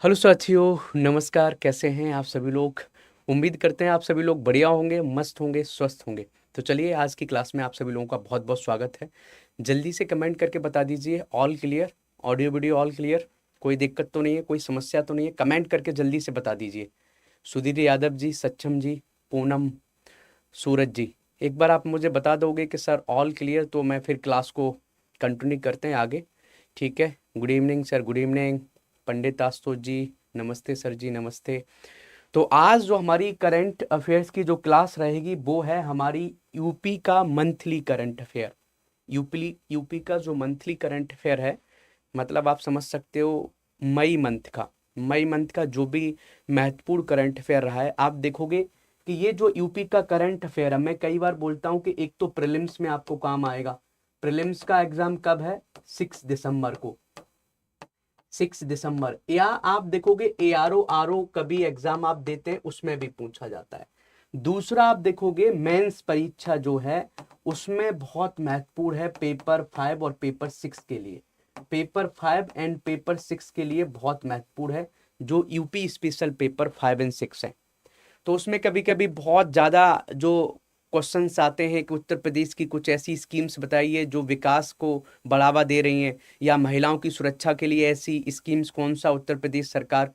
Hello साथियों, नमस्कार। कैसे हैं आप सभी लोग? उम्मीद करते हैं आप सभी लोग बढ़िया होंगे, मस्त होंगे, स्वस्थ होंगे। तो चलिए, आज की क्लास में आप सभी लोगों का बहुत बहुत स्वागत है। जल्दी से कमेंट करके बता दीजिए all clear, audio video all clear. कोई दिक्कत तो नहीं है, कोई समस्या तो नहीं है? कमेंट करके जल्दी से बता दीजिए। सुधीर यादव जी, सक्षम जी, पूनम, सूरज जी, एक बार आप मुझे बता दोगे कि सर ऑल क्लियर, तो मैं फिर क्लास को कंटिन्यू करते हैं आगे। ठीक है। Good evening sir, good evening. Pandit Ashutosh ji, नमस्ते सर जी, नमस्ते। तो आज जो हमारी करंट अफेयर्स की जो क्लास रहेगी वो है हमारी यूपी का मंथली करंट अफेयर। यूपी का जो मंथली करंट अफेयर है, मतलब आप समझ सकते हो मई मंथ का जो भी महत्वपूर्ण करंट अफेयर रहा है, आप देखोगे कि ये जो यूपी का करंट अफेयर है, मैं कई बार बोलता हूँ कि एक तो प्रीलिम्स में आपको काम आएगा। प्रीलिम्स का एग्जाम कब है? 6 दिसंबर को। 6 दिसंबर। या आप देखोगे एआरओ आरओ कभी एग्जाम आप देते हैं, उसमें भी पूछा जाता है। दूसरा आप देखोगे मेंस परीक्षा जो है, उसमें बहुत महत्वपूर्ण है पेपर 5 और पेपर 6 के लिए। पेपर 5 एंड पेपर 6 के लिए बहुत महत्वपूर्ण है, जो यूपी स्पेशल पेपर 5 एंड 6 है। तो उसमें कभी कभी बहुत ज़्यादा जो क्वेश्चंस आते हैं कि उत्तर प्रदेश की कुछ ऐसी स्कीम्स बताइए जो विकास को बढ़ावा दे रही हैं, या महिलाओं की सुरक्षा के लिए ऐसी स्कीम्स कौन सा उत्तर प्रदेश सरकार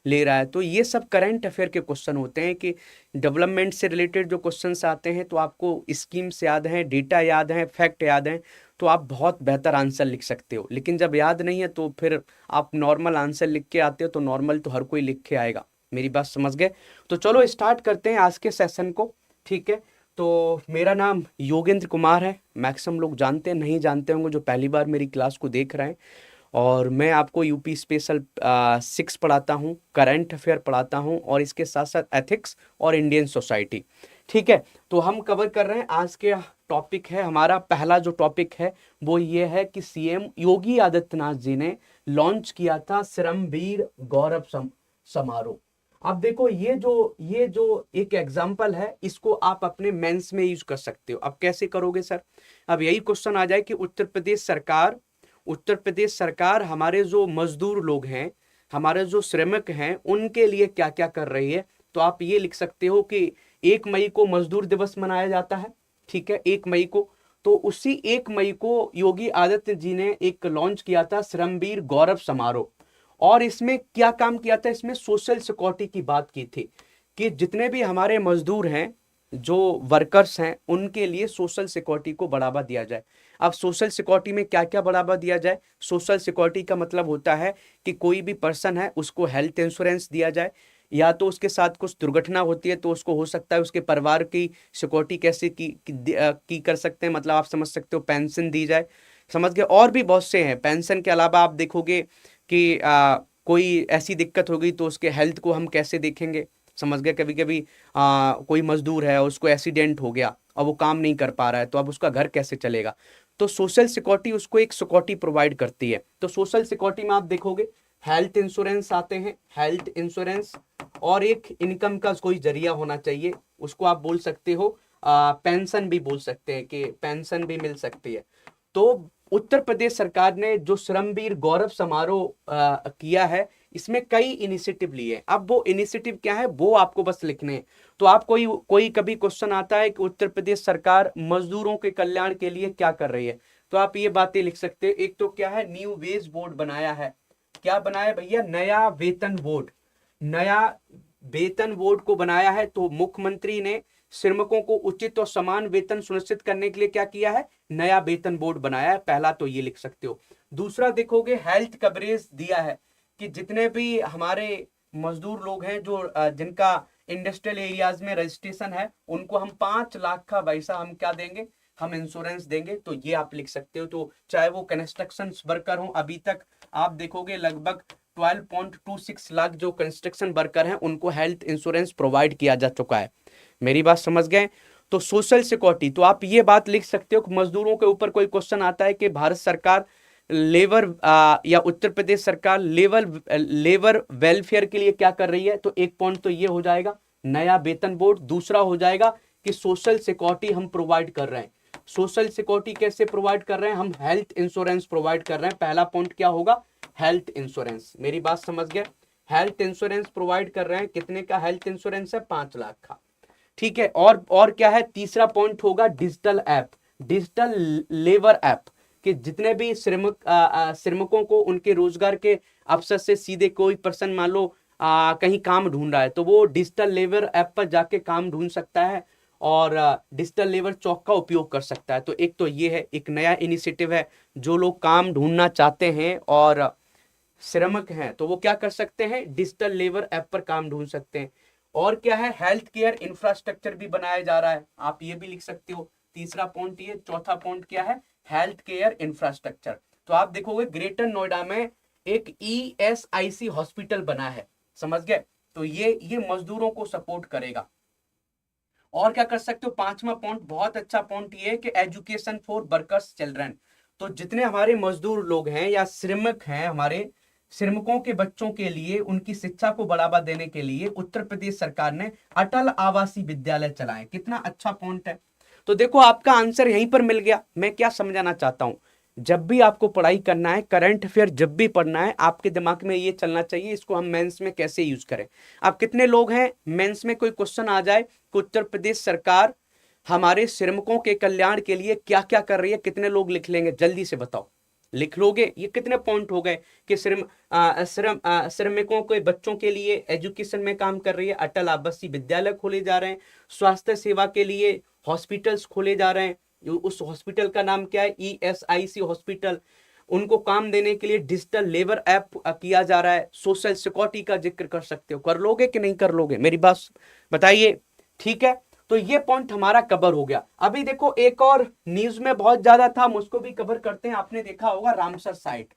ले रहा है। तो ये सब करंट अफेयर के क्वेश्चन होते हैं कि डेवलपमेंट से रिलेटेड जो क्वेश्चंस आते हैं, तो आपको स्कीम्स याद हैं, डेटा याद हैं, फैक्ट याद हैं, तो आप बहुत बेहतर आंसर लिख सकते हो। लेकिन जब याद नहीं है तो फिर आप नॉर्मल आंसर लिख के आते हो, तो नॉर्मल तो हर कोई लिख के आएगा। मेरी बात समझ गए? तो चलो स्टार्ट करते हैं आज के सेशन को। ठीक है। तो मेरा नाम योगेंद्र कुमार है। मैक्सिमम लोग जानते हैं, नहीं जानते होंगे जो पहली बार मेरी क्लास को देख रहे हैं। और मैं आपको यूपी स्पेशल 6 पढ़ाता हूँ, करंट अफेयर पढ़ाता हूँ, और इसके साथ साथ एथिक्स और इंडियन सोसाइटी। ठीक है। तो हम कवर कर रहे हैं आज के टॉपिक है, हमारा पहला जो टॉपिक है वो ये है कि सीएम योगी आदित्यनाथ जी ने लॉन्च किया था श्रमवीर गौरव समारोह। अब देखो, ये जो एक एग्जाम्पल है, इसको आप अपने मेंस में यूज कर सकते हो। अब कैसे करोगे सर? अब यही क्वेश्चन आ जाए कि उत्तर प्रदेश सरकार हमारे जो मजदूर लोग हैं, हमारे जो श्रमिक हैं, उनके लिए क्या क्या कर रही है। तो आप ये लिख सकते हो कि 1 मई को मजदूर दिवस मनाया जाता है। ठीक है, 1 मई को। तो उसी 1 मई को योगी आदित्य जी ने एक लॉन्च किया था श्रमवीर गौरव समारोह। और इसमें क्या काम किया था? इसमें सोशल सिक्योरिटी की बात की थी कि जितने भी हमारे मजदूर हैं, जो वर्कर्स हैं, उनके लिए सोशल सिक्योरिटी को बढ़ावा दिया जाए। अब सोशल सिक्योरिटी में क्या क्या बढ़ावा दिया जाए? सोशल सिक्योरिटी का मतलब होता है कि कोई भी पर्सन है उसको हेल्थ इंश्योरेंस दिया जाए, या तो उसके साथ कुछ दुर्घटना होती है तो उसको हो सकता है उसके परिवार की सिक्योरिटी कैसे की कर सकते हैं, मतलब आप समझ सकते हो, पेंशन दी जाए। समझ गए? और भी बहुत से हैं। पेंशन के अलावा आप देखोगे कि कोई ऐसी दिक्कत हो गई तो उसके हेल्थ को हम कैसे देखेंगे। समझ गए? कभी कभी कोई मजदूर है, उसको एक्सीडेंट हो गया और वो काम नहीं कर पा रहा है, तो अब उसका घर कैसे चलेगा? तो सोशल सिक्योरिटी उसको एक सिक्योरिटी प्रोवाइड करती है। तो सोशल सिक्योरिटी में आप देखोगे हेल्थ इंश्योरेंस आते हैं, हेल्थ इंश्योरेंस, और एक इनकम का कोई जरिया होना चाहिए, उसको आप बोल सकते हो पेंशन भी बोल सकते हैं, कि पेंशन भी मिल सकती है। तो उत्तर प्रदेश सरकार ने जो श्रमवीर गौरव समारोह किया है, इसमें कई इनिशिएटिव लिए। अब वो इनिशिएटिव क्या है वो आपको बस लिखने हैं। तो आप कोई कोई कभी क्वेश्चन आता है कि उत्तर प्रदेश सरकार मजदूरों के कल्याण के लिए क्या कर रही है, तो आप ये बातें लिख सकते हैं। एक तो क्या है, न्यू वेज बोर्ड बनाया है। क्या बनाया भैया? नया वेतन बोर्ड। नया वेतन बोर्ड को बनाया है। तो मुख्यमंत्री ने श्रमिकों को उचित और समान वेतन सुनिश्चित करने के लिए क्या किया है? नया वेतन बोर्ड बनाया है। पहला तो ये लिख सकते हो। दूसरा देखोगे हेल्थ कवरेज दिया है, कि जितने भी हमारे मजदूर लोग हैं जो जिनका इंडस्ट्रियल एरियाज में रजिस्ट्रेशन है, उनको हम 5 लाख का पैसा हम क्या देंगे? हम इंश्योरेंस देंगे। तो ये आप लिख सकते हो। तो चाहे वो कंस्ट्रक्शन वर्कर हो, अभी तक आप देखोगे लगभग 12.26 लाख जो कंस्ट्रक्शन वर्कर हैं, उनको हेल्थ इंश्योरेंस प्रोवाइड किया जा चुका है। मेरी बात समझ गए? तो सोशल सिक्योरिटी, तो आप ये बात लिख सकते हो कि मजदूरों के ऊपर कोई क्वेश्चन आता है कि भारत सरकार लेबर या उत्तर प्रदेश सरकार लेबर वेलफेयर के लिए क्या कर रही है, तो एक पॉइंट तो ये हो जाएगा नया वेतन बोर्ड। दूसरा हो जाएगा कि सोशल सिक्योरिटी हम प्रोवाइड कर रहे हैं। सोशल सिक्योरिटी कैसे प्रोवाइड कर रहे हैं? हम हेल्थ इंश्योरेंस प्रोवाइड कर रहे हैं। पहला पॉइंट क्या होगा? Health insurance. मेरी बात समझ गए? हेल्थ इंश्योरेंस प्रोवाइड कर रहे हैं। कितने का हेल्थ इंश्योरेंस है? 5 लाख का। ठीक है, और क्या है? तीसरा पॉइंट होगा digital app, digital labour app, कि जितने भी श्रमिकों को उनके रोजगार के अवसर से सीधे कोई पर्सन मान लो कहीं काम ढूंढ रहा है तो वो डिजिटल लेबर ऐप पर जाके काम ढूंढ सकता है और डिजिटल लेबर चौक का उपयोग कर सकता है। तो एक तो ये है, एक नया इनिशिएटिव है। जो लोग काम ढूंढना चाहते हैं और श्रमिक हैं तो वो क्या कर सकते हैं? डिजिटल लेबर ऐप पर काम ढूंढ सकते हैं। और क्या है? हेल्थ केयर इंफ्रास्ट्रक्चर भी बनाया जा रहा है, आप ये भी लिख सकते हो। तीसरा पॉइंट ये। चौथा पॉइंट क्या है? Health care infrastructure. तो आप देखोगे ग्रेटर नोएडा में एक ESIC हॉस्पिटल बना है, समझ गए? तो ये मजदूरों को सपोर्ट करेगा। और क्या कर सकते हो? पांचवा पॉइंट, बहुत अच्छा पॉइंट ये है कि एजुकेशन फॉर वर्कर्स चिल्ड्रन। तो जितने हमारे मजदूर लोग हैं या श्रमिक हैं, हमारे श्रमिकों के बच्चों के लिए उनकी शिक्षा को बढ़ावा देने के लिए उत्तर प्रदेश सरकार ने अटल आवासीय विद्यालय चलाए। कितना अच्छा पॉइंट है। तो देखो आपका आंसर यहीं पर मिल गया। मैं क्या समझाना चाहता हूं, जब भी आपको पढ़ाई करना है, करंट अफेयर जब भी पढ़ना है, आपके दिमाग में ये चलना चाहिए इसको हम मेंस में कैसे यूज करें। अब कितने लोग हैं मेंस में कोई क्वेश्चन आ जाए कि उत्तर प्रदेश सरकार हमारे श्रमिकों के कल्याण के लिए क्या क्या कर रही है, कितने लोग लिख लेंगे? जल्दी से बताओ, लिख लोगे? ये कितने पॉइंट हो गए कि श्रमिकों के बच्चों के लिए एजुकेशन में काम कर रही है, अटल आवासीय विद्यालय खोले जा रहे हैं, स्वास्थ्य सेवा के लिए हॉस्पिटल्स खोले जा रहे हैं। उस हॉस्पिटल का नाम क्या है? ESIC hospital. उनको काम देने के लिए डिजिटल लेबर ऐप किया जा रहा है। सोशल सिक्योरिटी का जिक्र कर सकते हो। कर लोगे कि नहीं कर लोगे? मेरी बात बताइए। ठीक है, तो ये पॉइंट हमारा कवर हो गया। अभी देखो एक और न्यूज में बहुत ज्यादा था, हम उसको भी कवर करते हैं। आपने देखा होगा रामसर साइट।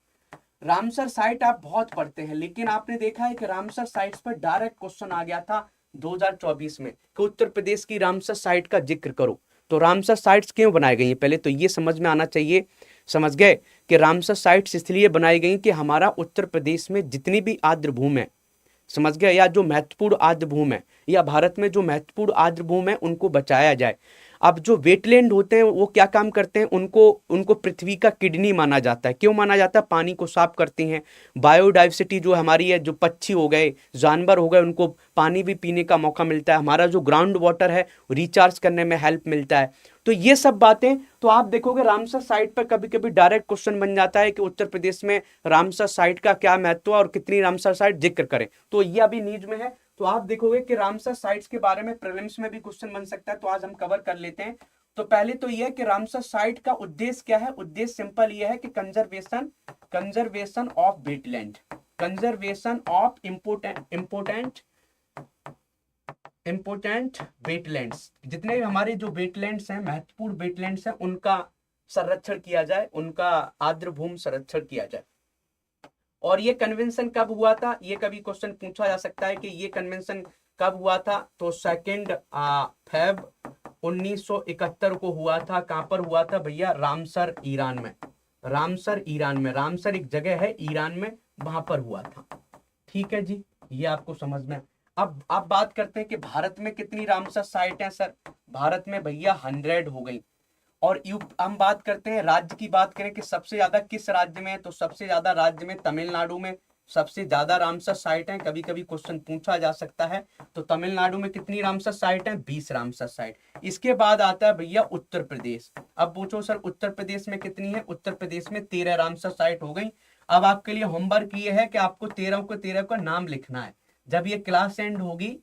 रामसर साइट आप बहुत पढ़ते हैं, लेकिन आपने देखा है कि रामसर साइट्स पर डायरेक्ट क्वेश्चन आ गया था 2024 में कि उत्तर प्रदेश की रामसर साइट का जिक्र करो। तो रामसर साइट्स क्यों बनाई गई हैं, पहले तो ये समझ में आना चाहिए। समझ गए कि रामसर साइट्स इसलिए बनाई गई कि हमारा उत्तर प्रदेश में जितनी भी आर्द्र भूमि है, समझ गए, या जो महत्वपूर्ण आर्द्र भूमि है, या भारत में जो महत्वपूर्ण आर्द्र भूमि है उनको बचाया जाए। अब जो वेटलैंड होते हैं वो क्या काम करते हैं? उनको उनको पृथ्वी का किडनी माना जाता है। क्यों माना जाता है? पानी को साफ करती हैं। बायोडाइवर्सिटी जो हमारी है, जो पक्षी हो गए, जानवर हो गए, उनको पानी भी पीने का मौका मिलता है। हमारा जो ग्राउंड वाटर है रिचार्ज करने में हेल्प मिलता है। तो ये सब बातें तो आप देखोगे रामसर साइट पर कभी कभी डायरेक्ट क्वेश्चन बन जाता है कि उत्तर प्रदेश में रामसर साइट का क्या महत्व है और कितनी रामसर साइट जिक्र करें। तो ये अभी न्यूज में है। तो आप देखोगे कि रामसर साइट्स के बारे में प्रीलिम्स में भी क्वेश्चन बन सकता है, तो आज हम कवर कर लेते हैं। तो पहले तो यह है कि रामसर साइट का उद्देश्य क्या है। उद्देश्य सिंपल यह है कि conservation of wetland, conservation of important wetlands. जितने भी हमारे जो वेटलैंड्स हैं, महत्वपूर्ण वेटलैंड्स हैं, उनका संरक्षण किया जाए, उनका आर्द्र भूमि संरक्षण किया जाए। और ये कन्वेंशन कब हुआ था? ये कभी क्वेश्चन पूछा जा सकता है कि ये कन्वेंशन कब हुआ था। तो 2 फेब 1971 को हुआ था। कहां पर हुआ था भैया? रामसर ईरान में। रामसर ईरान में, रामसर एक जगह है ईरान में, वहां पर हुआ था। ठीक है जी, ये आपको समझ में। अब बात करते हैं कि भारत में कितनी रामसर साइट है सर। भारत में भैया 100 हो गई। और हम बात करते हैं राज्य की, बात करें कि सबसे ज्यादा किस राज्य में है, तो सबसे ज्यादा राज्य में तमिलनाडु में सबसे ज्यादा रामसर साइट है। कभी कभी क्वेश्चन पूछा जा सकता है। तो तमिलनाडु में कितनी रामसर साइट है? 20 रामसर साइट। इसके बाद आता है भैया उत्तर प्रदेश। अब पूछो सर उत्तर प्रदेश में कितनी है? उत्तर प्रदेश में 13 रामसर साइट हो गई। अब आपके लिए होमवर्क ये है कि आपको 13 का नाम लिखना है जब ये क्लास एंड होगी।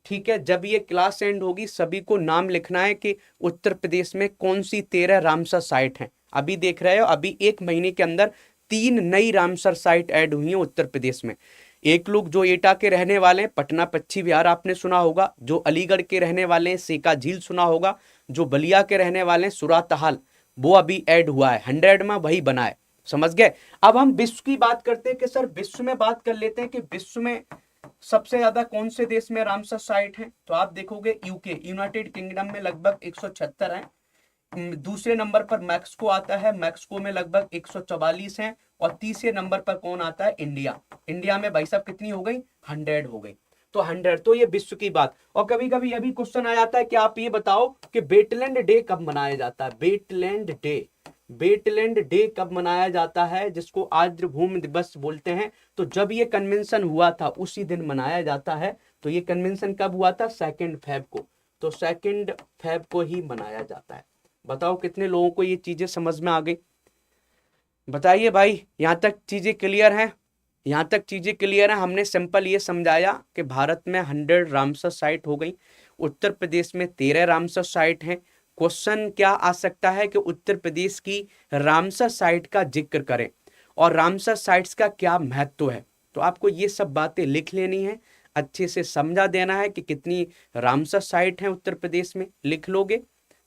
ठीक है, जब ये क्लास एंड होगी सभी को नाम लिखना है कि उत्तर प्रदेश में कौन सी 13 रामसर साइट हैं। अभी देख रहे हो, अभी 1 महीने के अंदर 3 नई रामसर साइट ऐड हुई हैं उत्तर प्रदेश में। एक लोग जो एटा के रहने वाले हैं, पटना पच्छी विहार आपने सुना होगा। जो अलीगढ़ के रहने वाले हैं, सेका झील सुना होगा। जो बलिया के रहने वाले हैं, सुराताहाल, वो अभी ऐड हुआ है। 100 में वही बना है। समझ गए। अब हम विश्व की बात करते हैं कि सर विश्व में बात कर लेते हैं कि विश्व में सबसे ज्यादा कौन से देश में रामसर साइट है। तो आप देखोगे यूके, यूनाइटेड किंगडम में लगभग 176 है। दूसरे नंबर पर मैक्सिको आता है, मैक्सिको में लगभग 144 है। और तीसरे नंबर पर कौन आता है? इंडिया। इंडिया में भाई साहब कितनी हो गई? 100 हो गई। तो 100, तो ये विश्व की बात। और कभी कभी यह भी क्वेश्चन आ जाता है कि आप ये बताओ कि वेटलैंड डे कब मनाया जाता है। वेटलैंड डे वेटलैंड डे कब मनाया जाता है, जिसको आर्द्रभूमि दिवस बोलते हैं, तो जब ये कन्वेंशन हुआ था उसी दिन मनाया जाता है। तो ये कन्वेंशन कब हुआ था, 2 फेब को, तो 2 फेब को ही मनाया जाता है। बताओ कितने लोगों को ये चीजें समझ में आ गई, बताइए भाई, यहाँ तक चीजें क्लियर हैं? यहाँ तक चीजें क्लियर हैं। हमने सिंपल ये समझाया कि भारत में 100 रामसर साइट हो गई, उत्तर प्रदेश में 13 रामसर साइट हैं। क्वेश्चन क्या आ सकता है कि उत्तर प्रदेश की रामसर साइट का जिक्र करें और रामसर साइट्स का क्या महत्व है। तो आपको ये सब बातें लिख लेनी है, अच्छे से समझा देना है कि कितनी रामसर साइट है उत्तर प्रदेश में, लिख लोगे,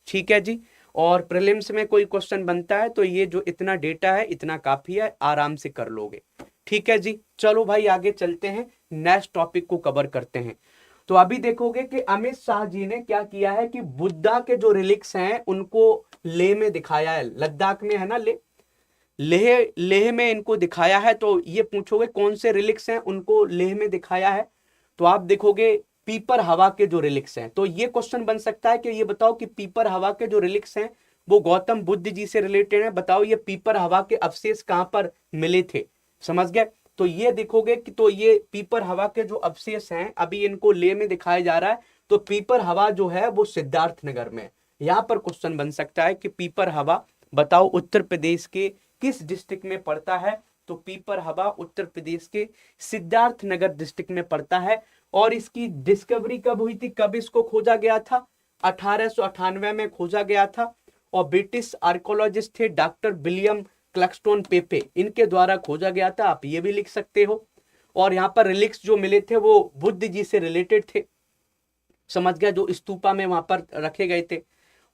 ठीक है जी। और प्रीलिम्स में कोई क्वेश्चन बनता है तो ये जो इतना डेटा है इतना काफी है, आराम से कर लोगे, ठीक है जी। चलो भाई आगे चलते हैं, नेक्स्ट टॉपिक को कवर करते हैं। तो अभी देखोगे कि अमित शाह जी ने क्या किया है कि बुद्धा के जो रिलिक्स हैं उनको लेह में दिखाया है, लद्दाख में है ना, लेह लेह में इनको दिखाया है। तो ये पूछोगे कौन से रिलिक्स हैं उनको लेह में दिखाया है, तो आप देखोगे पीपर हवा के जो रिलिक्स हैं। तो ये क्वेश्चन बन सकता है कि ये बताओ कि पीपर हवा के जो रिलिक्स हैं वो गौतम बुद्ध जी से रिलेटेड है, बताओ ये पीपर हवा के अवशेष कहां पर मिले थे, समझ गए। तो ये देखोगे कि तो ये पीपर हवा के जो अवशेष हैं अभी इनको लेह में दिखाया जा रहा है। तो पीपर हवा जो है वो सिद्धार्थनगर में, यहां पर क्वेश्चन बन सकता है कि पीपर हवा बताओ उत्तर प्रदेश के किस डिस्ट्रिक्ट में पड़ता है। तो पीपर हवा उत्तर प्रदेश के सिद्धार्थनगर डिस्ट्रिक्ट में पड़ता है। और इसकी डिस्कवरी कब हुई थी, कब इसको खोजा गया था, 1898 में खोजा गया था। और ब्रिटिश आर्कोलॉजिस्ट थे डॉक्टर विलियम क्लक्सटोन पेपे, इनके द्वारा खोजा गया था, आप ये भी लिख सकते हो। और यहाँ पर रिलिक्स जो मिले थे वो बुद्ध जी से रिलेटेड थे, समझ गया, जो स्तूपा में वहां पर रखे गए थे।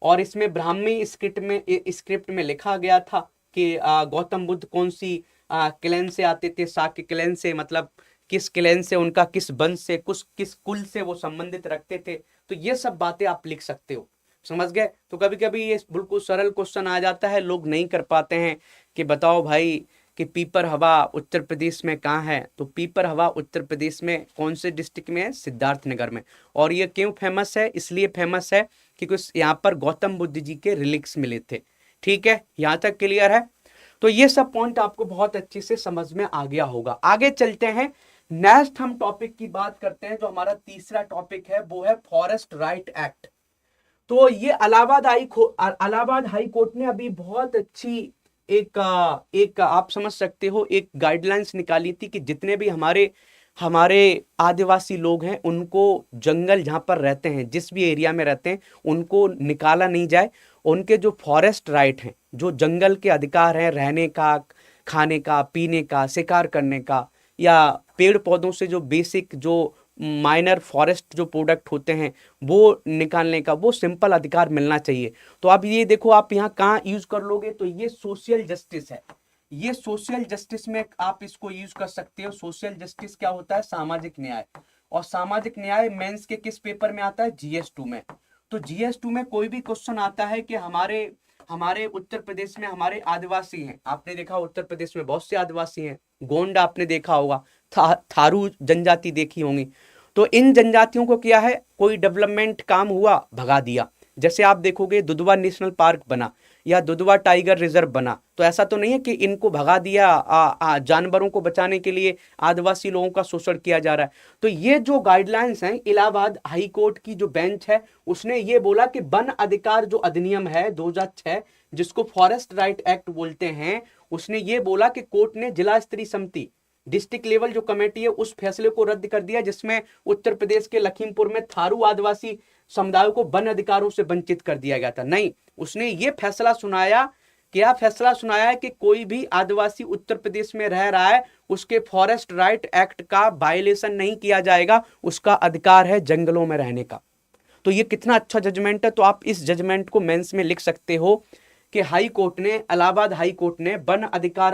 और इसमें ब्राह्मी स्क्रिप्ट में लिखा गया था कि गौतम बुद्ध कौन सी क्लैन से आते थे, शाक्य क्लैन से, मतलब किस क्लैन से, उनका किस वंश से, किस कुल से वो संबंधित रखते थे। तो ये सब बातें आप लिख सकते हो, समझ गए। तो कभी कभी ये बिल्कुल सरल क्वेश्चन आ जाता है, लोग नहीं कर पाते हैं कि बताओ भाई कि पीपर हवा उत्तर प्रदेश में कहाँ है। तो पीपर हवा उत्तर प्रदेश में कौन से डिस्ट्रिक्ट में है, सिद्धार्थनगर में। और ये क्यों फेमस है, इसलिए फेमस है क्योंकि यहाँ पर गौतम बुद्ध जी के रिलिक्स मिले थे, ठीक है, यहाँ तक क्लियर है। तो ये सब पॉइंट आपको बहुत अच्छे से समझ में आ गया होगा। आगे चलते हैं, नेक्स्ट हम टॉपिक की बात करते हैं। जो हमारा तीसरा टॉपिक है वो है फॉरेस्ट राइट एक्ट। तो ये इलाहाबाद हाई कोर्ट ने अभी बहुत अच्छी एक आप समझ सकते हो एक गाइडलाइंस निकाली थी कि जितने भी हमारे हमारे आदिवासी लोग हैं उनको जंगल जहाँ पर रहते हैं, जिस भी एरिया में रहते हैं, उनको निकाला नहीं जाए। उनके जो फॉरेस्ट राइट हैं, जो जंगल के अधिकार हैं, रहने का, खाने का, पीने का, शिकार करने का, या पेड़ पौधों से जो बेसिक जो माइनर फॉरेस्ट जो प्रोडक्ट होते हैं वो निकालने का, वो सिंपल अधिकार मिलना चाहिए। तो आप ये देखो, आप यहाँ कहाँ यूज कर लोगे, तो ये सोशल जस्टिस है। ये सोशल जस्टिस में आप इसको यूज कर सकते हो। सोशल जस्टिस क्या होता है, सामाजिक न्याय। और सामाजिक न्याय मेंस के किस पेपर में आता है, GS2 में। तो GS2 में कोई भी क्वेश्चन आता है कि हमारे हमारे उत्तर प्रदेश में हमारे आदिवासी हैं, आपने देखा उत्तर प्रदेश में बहुत से आदिवासी हैं, गोंड आपने देखा होगा, थारू जनजाति देखी होंगी। तो इन जनजातियों को क्या है, कोई डेवलपमेंट काम हुआ भगा दिया। जैसे आप देखोगे दुधवा नेशनल पार्क बना या दुधवा टाइगर रिजर्व बना, तो ऐसा तो नहीं है कि इनको भगा दिया, जानवरों को बचाने के लिए आदिवासी लोगों का शोषण किया जा रहा है। तो ये जो गाइडलाइंस हैं, इलाहाबाद हाई कोर्ट की जो बेंच है उसने ये बोला कि वन अधिकार जो अधिनियम है 2006, जिसको फॉरेस्ट राइट एक्ट बोलते हैं, उसने ये बोला कि कोर्ट ने जिला स्तरीय समिति, डिस्ट्रिक्ट लेवल जो कमेटी है, उस फैसले को रद्द कर दिया जिसमें उत्तर प्रदेश के लखीमपुर में थारू आदिवासी समुदायों को वन अधिकारों से वंचित कर दिया गया था। नहीं, उसने ये फैसला सुनाया, क्या फैसला सुनाया है कि कोई भी आदिवासी उत्तर प्रदेश में रह रहा है उसके फॉरेस्ट राइट एक्ट का वायलेशन नहीं किया जाएगा, उसका अधिकार है जंगलों में रहने का। तो ये कितना अच्छा जजमेंट है। तो आप इस जजमेंट को मेंस में लिख सकते हो कि हाई कोर्ट ने, इलाहाबाद हाई कोर्ट ने वन अधिकार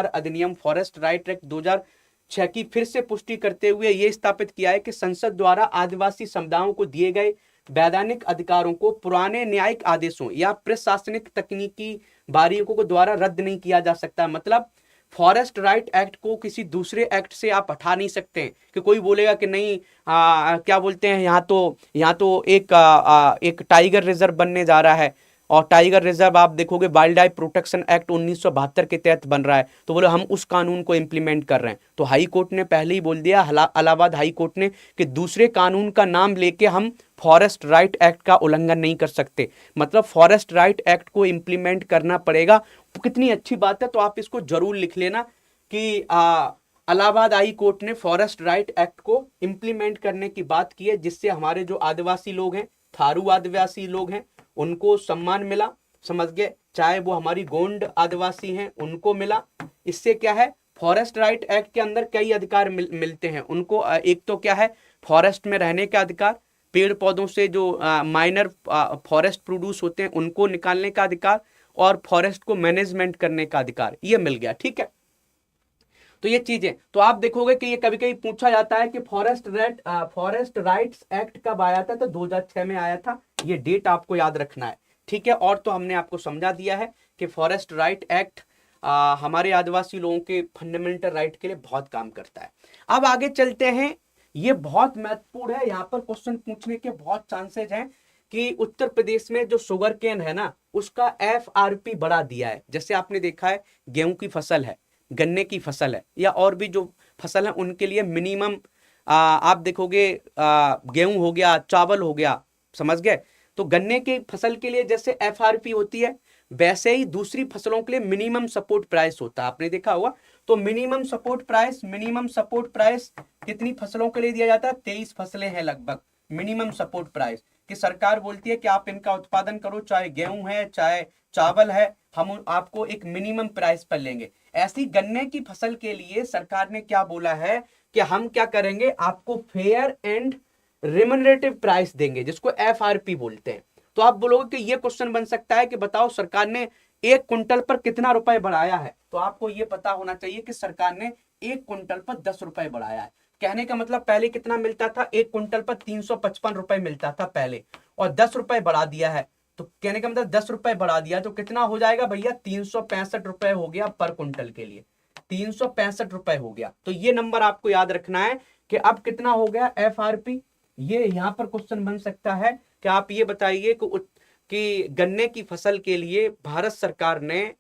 अधिनियम फॉरेस्ट राइट एक्ट 2006 की फिर से पुष्टि करते हुए यह स्थापित किया है कि संसद द्वारा आदिवासी समुदायों को दिए गए वैधानिक अधिकारों को पुराने न्यायिक आदेशों या प्रशासनिक तकनीकी बारीकों को द्वारा रद्द नहीं किया जा सकता। मतलब फॉरेस्ट राइट एक्ट को किसी दूसरे एक्ट से आप हटा नहीं सकते कि कोई बोलेगा कि नहीं, क्या बोलते हैं, यहाँ तो एक टाइगर रिजर्व बनने जा रहा है और टाइगर रिजर्व आप देखोगे वाइल्ड लाइफ प्रोटेक्शन एक्ट 1972 के तहत बन रहा है, तो बोले हम उस कानून को इंप्लीमेंट कर रहे हैं। तो हाई कोर्ट ने पहले ही बोल दिया, इलाहाबाद हाई कोर्ट ने, कि दूसरे कानून का नाम लेके हम फॉरेस्ट राइट एक्ट का उल्लंघन नहीं कर सकते, मतलब फॉरेस्ट राइट एक्ट को इंप्लीमेंट करना पड़ेगा। तो कितनी अच्छी बात है, तो आप इसको जरूर लिख लेना कि इलाहाबाद हाई कोर्ट ने फॉरेस्ट राइट एक्ट को इंप्लीमेंट करने की बात की है, जिससे हमारे जो आदिवासी लोग हैं, थारू आदिवासी लोग हैं, उनको सम्मान मिला, समझ गए, चाहे वो हमारी गोंड आदिवासी हैं उनको मिला। इससे क्या है, फॉरेस्ट राइट एक्ट के अंदर कई अधिकार मिलते हैं उनको। एक तो क्या है, फॉरेस्ट में रहने का अधिकार, पेड़ पौधों से जो माइनर फॉरेस्ट प्रोड्यूस होते हैं उनको निकालने का अधिकार, और फॉरेस्ट को मैनेजमेंट करने का अधिकार, ये मिल गया। ठीक है, तो ये चीजें, तो आप देखोगे कि ये कभी कभी पूछा जाता है कि फॉरेस्ट राइट्स एक्ट कब आया था, तो 2006 में आया था, ये डेट आपको याद रखना है। ठीक है, और तो हमने आपको समझा दिया है कि फॉरेस्ट राइट एक्ट हमारे आदिवासी लोगों के फंडामेंटल राइट के लिए बहुत काम करता है। अब आगे चलते हैं, ये बहुत महत्वपूर्ण है, यहाँ पर क्वेश्चन पूछने के बहुत चांसेस हैं कि उत्तर प्रदेश में जो शुगर केन है ना, उसका FRP बढ़ा दिया है। जैसे आपने देखा है, गेहूं की फसल है, गन्ने की फसल है, या और भी जो फसल है, उनके लिए मिनिमम आप देखोगे गेहूं हो गया, चावल हो गया, समझ गए। तो गन्ने की फसल के लिए जैसे FRP होती है, वैसे ही दूसरी फसलों के लिए मिनिमम सपोर्ट प्राइस होता है, आपने देखा होगा। तो मिनिमम सपोर्ट प्राइस कितनी फसलों के लिए दिया जाता है, 23 फसलें हैं लगभग मिनिमम सपोर्ट प्राइस, कि सरकार बोलती है कि आप इनका उत्पादन करो, चाहे गेहूं है चाहे चावल है, हम आपको एक मिनिमम प्राइस पर लेंगे। ऐसी गन्ने की फसल के लिए सरकार ने क्या बोला है कि हम क्या करेंगे, आपको फेयर एंड रिम्यूनरेटिव प्राइस देंगे, जिसको FRP बोलते हैं। तो आप बोलोगे कि ये क्वेश्चन बन सकता है कि बताओ सरकार ने 1 क्विंटल पर कितना रुपए बढ़ाया है, तो आपको ये पता होना चाहिए कि सरकार ने 1 क्विंटल पर 10 रुपए बढ़ाया है। कहने का मतलब पहले कितना मिलता था, 1 क्विंटल पर 355 रुपए मिलता था पहले, और 10 रुपए बढ़ा दिया है। तो कहने का मतलब 10 रुपए बढ़ा दिया तो कितना हो जाएगा भैया, 365 रुपए हो गया पर क्विंटल के लिए, 365 रुपए हो गया। तो ये नंबर आपको याद रखना है कि अब कितना हो गया FRP। ये यहां पर क्वेश्चन बन सकता है कि आप ये बताइए कि गन्ने की फसल के लिए भारत सरकार ने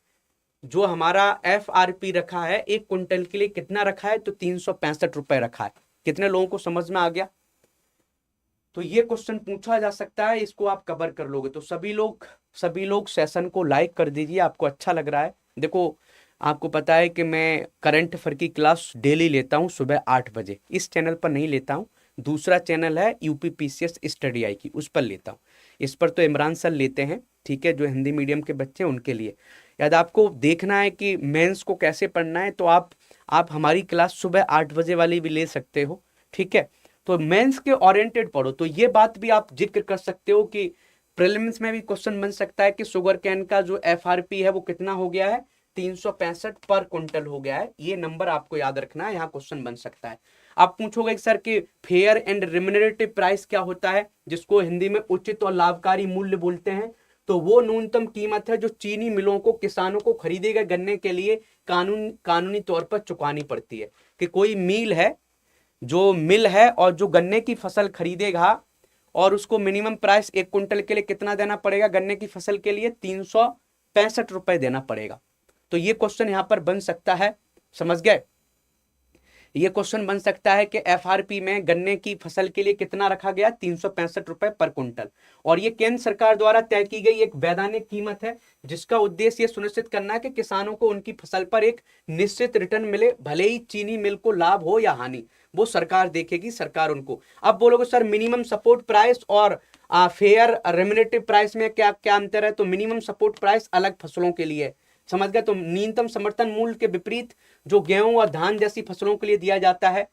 जो हमारा FRP रखा है 1 क्विंटल के लिए कितना रखा है, तो 365 रुपए रखा है। कितने लोगों को समझ में आ गया? तो ये क्वेश्चन पूछा जा सकता है, इसको आप कवर कर लोगे। तो सभी लोग सेशन को लाइक कर दीजिए, आपको अच्छा लग रहा है। देखो, आपको पता है कि मैं करंट अफेयर की क्लास डेली लेता हूँ सुबह 8 बजे, इस चैनल पर नहीं लेता हूँ, दूसरा चैनल है UPPCS स्टडी आई की, उस पर लेता हूँ। इस पर तो इमरान सर लेते हैं, ठीक है, जो हिंदी मीडियम के बच्चे हैं उनके लिए। यदि आपको देखना है कि मेंस को कैसे पढ़ना है, तो आप हमारी क्लास सुबह 8 बजे वाली भी ले सकते हो, ठीक है। तो मेंस के ओरिएंटेड पढ़ो। तो ये बात भी आप जिक्र कर सकते हो कि प्रीलिम्स में भी क्वेश्चन बन सकता है कि शुगर कैन का जो FRP है वो कितना हो गया है, 365 पर क्विंटल हो गया है। ये नंबर आपको याद रखना है, यहाँ क्वेश्चन बन सकता है। आप पूछोगे सर कि फेयर एंड रिम्यूनरेटिव प्राइस क्या होता है, जिसको हिंदी में उचित और लाभकारी मूल्य बोलते हैं। तो वो न्यूनतम कीमत है जो चीनी मिलों को किसानों को खरीदे गए गन्ने के लिए कानूनी तौर पर चुकानी पड़ती है। कि कोई मिल है और जो गन्ने की फसल खरीदेगा, और उसको मिनिमम प्राइस 1 क्विंटल के लिए कितना देना पड़ेगा, गन्ने की फसल के लिए 365 रुपए देना पड़ेगा। तो ये क्वेश्चन यहां पर बन सकता है, समझ गए। ये क्वेश्चन बन सकता है कि FRP में गन्ने की फसल के लिए कितना रखा गया, 365 रुपए पर क्विंटल। और ये केंद्र सरकार द्वारा तय की गई एक वैधानिक कीमत है, जिसका उद्देश्य ये सुनिश्चित करना है कि किसानों को उनकी फसल पर एक निश्चित रिटर्न मिले, भले ही चीनी मिल को लाभ हो या हानि, वो सरकार देखेगी, सरकार उनको। अब बोलोगे सर मिनिमम सपोर्ट प्राइस और फेयर रेम्यूनरेटिव प्राइस में क्या क्या अंतर है, तो मिनिमम सपोर्ट प्राइस अलग फसलों के लिए, समझ गए। तो न्यूनतम समर्थन मूल्य के विपरीत जो गेहूं और धान जैसी फसलों के लिए दिया जाता है।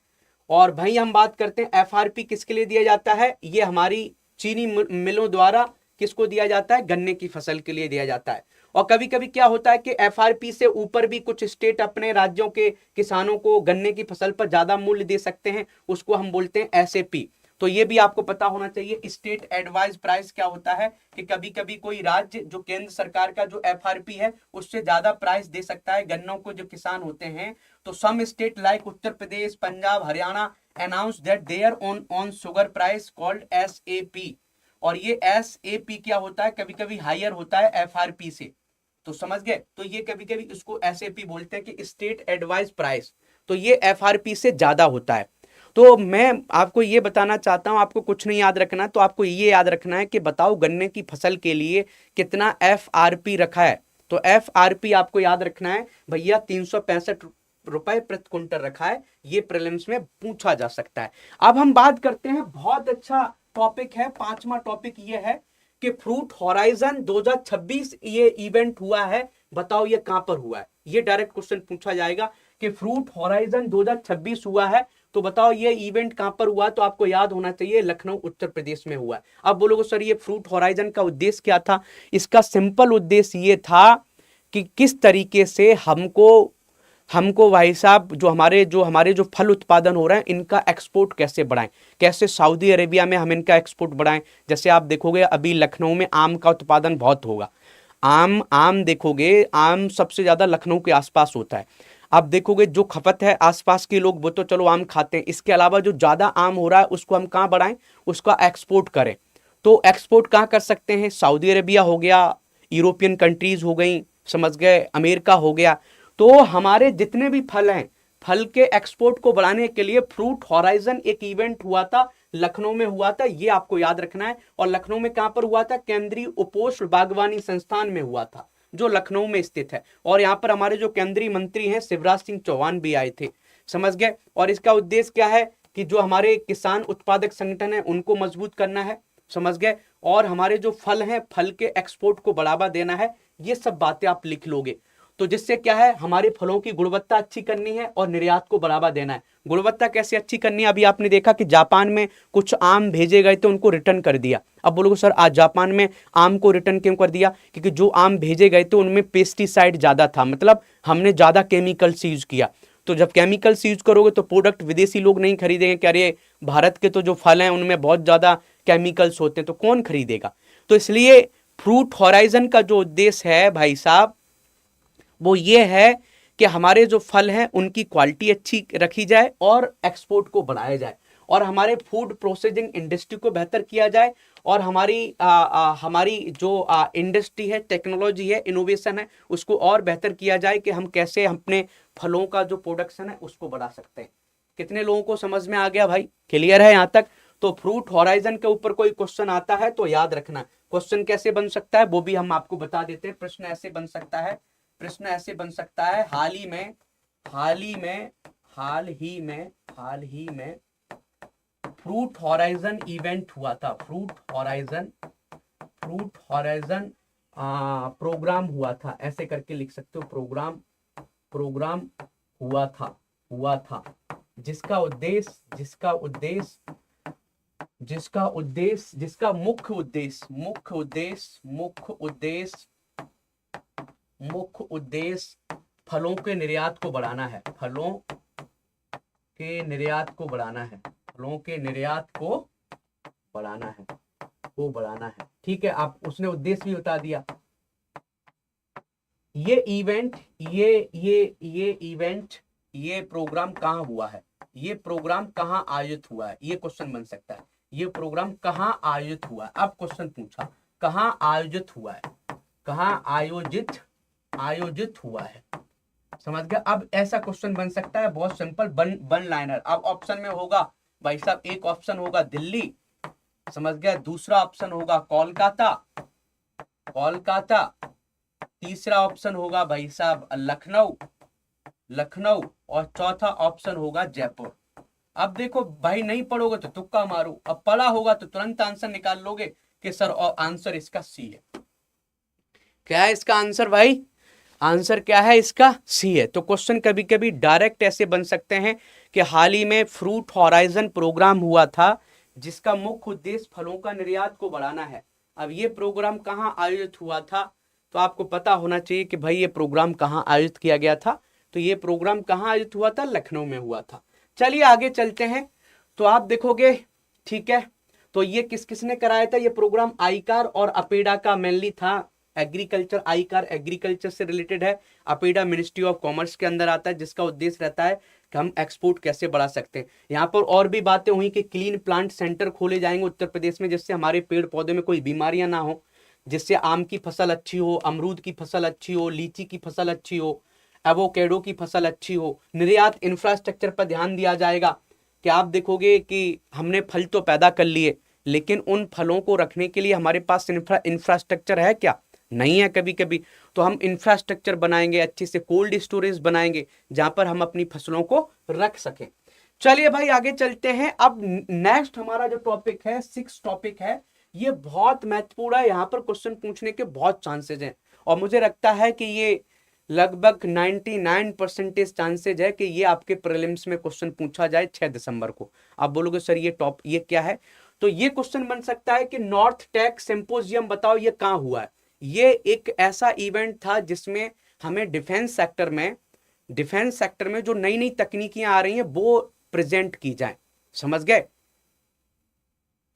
और भाई हम बात करते हैं FRP किसके लिए दिया जाता है, ये हमारी चीनी मिलों द्वारा किसको दिया जाता है, गन्ने की फसल के लिए दिया जाता है। और कभी कभी क्या होता है कि FRP से ऊपर भी कुछ स्टेट अपने राज्यों के किसानों को गन्ने की फसल पर ज्यादा मूल्य दे सकते हैं, उसको हम बोलते हैं SAP। तो ये भी आपको पता होना चाहिए। स्टेट एडवाइस प्राइस क्या होता है कि कभी कभी कोई राज्य जो केंद्र सरकार का जो FRP है उससे ज्यादा प्राइस दे सकता है गन्नों को जो किसान होते हैं। तो some state like Uttar Pradesh, Punjab, Haryana announce that there on sugar price called SAP और ये SAP क्या होता है, कभी कभी हायर होता है FRP से, तो समझ गए। तो ये कभी कभी इसको SAP बोलते हैं कि स्टेट एडवाइस प्राइस, तो ये FRP से ज्यादा होता है। तो मैं आपको ये बताना चाहता हूं, आपको कुछ नहीं याद रखना, तो आपको ये याद रखना है कि बताओ गन्ने की फसल के लिए कितना FRP रखा है। तो FRP आपको याद रखना है भैया 365 रुपए प्रति क्विंटल रखा है, ये प्रीलिम्स में पूछा जा सकता है। अब हम बात करते हैं, बहुत अच्छा टॉपिक है, पांचवा टॉपिक ये है कि फ्रूट होराइजन 2026 ये इवेंट हुआ है, बताओ ये कहां पर हुआ है। ये डायरेक्ट क्वेश्चन पूछा जाएगा कि फ्रूट होराइजन 2026 हुआ है, तो बताओ ये इवेंट कहां पर हुआ। तो आपको याद होना चाहिए लखनऊ उत्तर प्रदेश में हुआ है। अब बोलोगे सर ये फ्रूट होराइजन का उद्देश्य क्या था, इसका सिंपल उद्देश्य ये था कि किस तरीके से हमको भाई साहब जो हमारे जो फल उत्पादन हो रहे हैं इनका एक्सपोर्ट कैसे बढ़ाएं, कैसे सऊदी अरेबिया में हम इनका एक्सपोर्ट बढ़ाएं। जैसे आप देखोगे अभी लखनऊ में आम का उत्पादन बहुत होगा, आम देखोगे, आम सबसे ज्यादा लखनऊ के आसपास होता है। आप देखोगे जो खपत है आसपास के लोग वो तो चलो आम खाते हैं, इसके अलावा जो ज्यादा आम हो रहा है उसको हम कहाँ बढ़ाएं, उसका एक्सपोर्ट करें। तो एक्सपोर्ट कहाँ कर सकते हैं, सऊदी अरेबिया हो गया, यूरोपियन कंट्रीज हो गई, समझ गए, अमेरिका हो गया। तो हमारे जितने भी फल हैं, फल के एक्सपोर्ट को बढ़ाने के लिए फ्रूट होराइजन एक इवेंट हुआ था, लखनऊ में हुआ था, ये आपको याद रखना है। और लखनऊ में कहां पर हुआ था, केंद्रीय उपोष्ण बागवानी संस्थान में हुआ था, जो लखनऊ में स्थित है। और यहां पर हमारे जो केंद्रीय मंत्री हैं शिवराज सिंह चौहान भी आए थे, समझ गए। और इसका उद्देश्य क्या है कि जो हमारे किसान उत्पादक संगठन है उनको मजबूत करना है, समझ गए, और हमारे जो फल हैं फल के एक्सपोर्ट को बढ़ावा देना है। ये सब बातें आप लिख लोगे, तो जिससे क्या है, हमारे फलों की गुणवत्ता अच्छी करनी है और निर्यात को बढ़ावा देना है। गुणवत्ता कैसे अच्छी करनी है, अभी आपने देखा कि जापान में कुछ आम भेजे गए थे, उनको रिटर्न कर दिया। अब बोलोगे सर आज जापान में आम को रिटर्न क्यों कर दिया, क्योंकि जो आम भेजे गए थे उनमें पेस्टिसाइड ज्यादा था, मतलब हमने ज्यादा केमिकल्स यूज किया। तो जब केमिकल्स यूज करोगे तो प्रोडक्ट विदेशी लोग नहीं खरीदेंगे कि अरे भारत के तो जो फल हैं उनमें बहुत ज्यादा केमिकल्स होते हैं, तो कौन खरीदेगा। तो इसलिए फ्रूट होराइजन का जो उद्देश्य है भाई साहब वो ये है कि हमारे जो फल हैं उनकी क्वालिटी अच्छी रखी जाए और एक्सपोर्ट को बढ़ाया जाए, और हमारे फूड प्रोसेसिंग इंडस्ट्री को बेहतर किया जाए, और हमारी जो इंडस्ट्री है, टेक्नोलॉजी है, इनोवेशन है, उसको और बेहतर किया जाए कि हम कैसे अपने फलों का जो प्रोडक्शन है उसको बढ़ा सकते हैं। कितने लोगों को समझ में आ गया भाई, क्लियर है यहाँ तक। तो फ्रूट होराइजन के ऊपर कोई क्वेश्चन आता है तो याद रखना, क्वेश्चन कैसे बन सकता है वो भी हम आपको बता देते हैं। प्रश्न ऐसे बन सकता है, प्रश्न ऐसे बन सकता है, हाल ही में फ्रूट होराइजन इवेंट हुआ था, फ्रूट होराइजन प्रोग्राम हुआ था, ऐसे करके लिख सकते हो, प्रोग्राम हुआ था जिसका मुख्य उद्देश्य फलों के निर्यात को बढ़ाना है, फलों के निर्यात को बढ़ाना है, ठीक है। आप उसने उद्देश्य भी बता दिया। ये इवेंट ये प्रोग्राम कहाँ हुआ है, ये प्रोग्राम कहाँ आयोजित हुआ है, ये क्वेश्चन बन सकता है। ये प्रोग्राम कहाँ आयोजित हुआ है, अब क्वेश्चन पूछा कहाँ आयोजित हुआ है, कहाँ आयोजित हुआ है, समझ गया। अब ऐसा क्वेश्चन बन सकता है, बहुत सिंपल, वन लाइनर। अब ऑप्शन में होगा भाई साहब, एक ऑप्शन होगा दिल्ली, समझ गया, दूसरा ऑप्शन होगा कोलकाता, तीसरा ऑप्शन होगा भाई साहब लखनऊ, और चौथा ऑप्शन होगा जयपुर। अब देखो भाई, नहीं पढ़ोगे तो तुक्का मारो, अब पढ़ा होगा तो तुरंत आंसर निकाल लोगे कि सर और आंसर इसका सी है। क्या है इसका आंसर भाई, आंसर क्या है इसका, सी है। तो क्वेश्चन कभी कभी डायरेक्ट ऐसे बन सकते हैं कि हाल ही में फ्रूट होराइजन प्रोग्राम हुआ था जिसका मुख्य उद्देश्य फलों का निर्यात को बढ़ाना है। अब ये प्रोग्राम कहाँ आयोजित हुआ था, तो आपको पता होना चाहिए कि भाई ये प्रोग्राम कहाँ आयोजित किया गया था। तो ये प्रोग्राम कहाँ आयोजित हुआ था, लखनऊ में हुआ था। चलिए आगे चलते हैं। तो आप देखोगे, ठीक है, तो ये किसने कराया था ये प्रोग्राम, आईकार और अपेडा का मेनली था। एग्रीकल्चर, आईकार एग्रीकल्चर से रिलेटेड है, अपेडा मिनिस्ट्री ऑफ कॉमर्स के अंदर आता है, जिसका उद्देश्य रहता है कि हम एक्सपोर्ट कैसे बढ़ा सकते हैं। यहाँ पर और भी बातें हुई कि क्लीन प्लांट सेंटर खोले जाएंगे उत्तर प्रदेश में, जिससे हमारे पेड़ पौधे में कोई बीमारियां ना हो, जिससे आम की फसल अच्छी हो, अमरूद की फसल अच्छी हो, लीची की फसल अच्छी हो, एवोकेडो की फसल अच्छी हो। निर्यात इंफ्रास्ट्रक्चर पर ध्यान दिया जाएगा कि आप देखोगे कि हमने फल तो पैदा कर लिए, लेकिन उन फलों को रखने के लिए हमारे पास इंफ्रास्ट्रक्चर है क्या? नहीं है कभी कभी। तो हम इंफ्रास्ट्रक्चर बनाएंगे, अच्छे से कोल्ड स्टोरेज बनाएंगे जहां पर हम अपनी फसलों को रख सकें। चलिए भाई आगे चलते हैं। अब नेक्स्ट हमारा जो टॉपिक है, 6 टॉपिक है, ये बहुत महत्वपूर्ण है। यहाँ पर क्वेश्चन पूछने के बहुत चांसेस हैं और मुझे लगता है कि ये लगभग 99% चांसेज है कि ये आपके प्रीलिम्स में क्वेश्चन पूछा जाए 6 दिसंबर को। आप बोलोगे सर ये क्या है? तो ये क्वेश्चन बन सकता है कि नॉर्थ टेक सिंपोजियम बताओ ये कहाँ हुआ है। ये एक ऐसा इवेंट था जिसमें हमें डिफेंस सेक्टर में जो नई नई तकनीकियां आ रही हैं वो प्रेजेंट की जाए। समझ गए?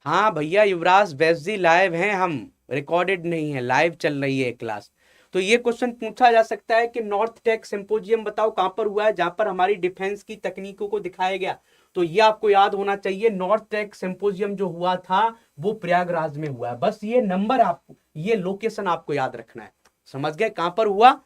हाँ भैया, युवराज वैस जी लाइव हैं, हम रिकॉर्डेड नहीं है, लाइव चल रही है क्लास। तो ये क्वेश्चन पूछा जा सकता है कि नॉर्थ टेक सिंपोजियम बताओ कहां पर हुआ है, जहां पर हमारी डिफेंस की तकनीकों को दिखाया गया। तो ये आपको याद होना चाहिए, नॉर्थ टेक सिंपोजियम जो हुआ था वो प्रयागराज में हुआ है। बस ये नंबर आपको, ये लोकेशन आपको याद रखना है। समझ गए? कहां पर हुआ?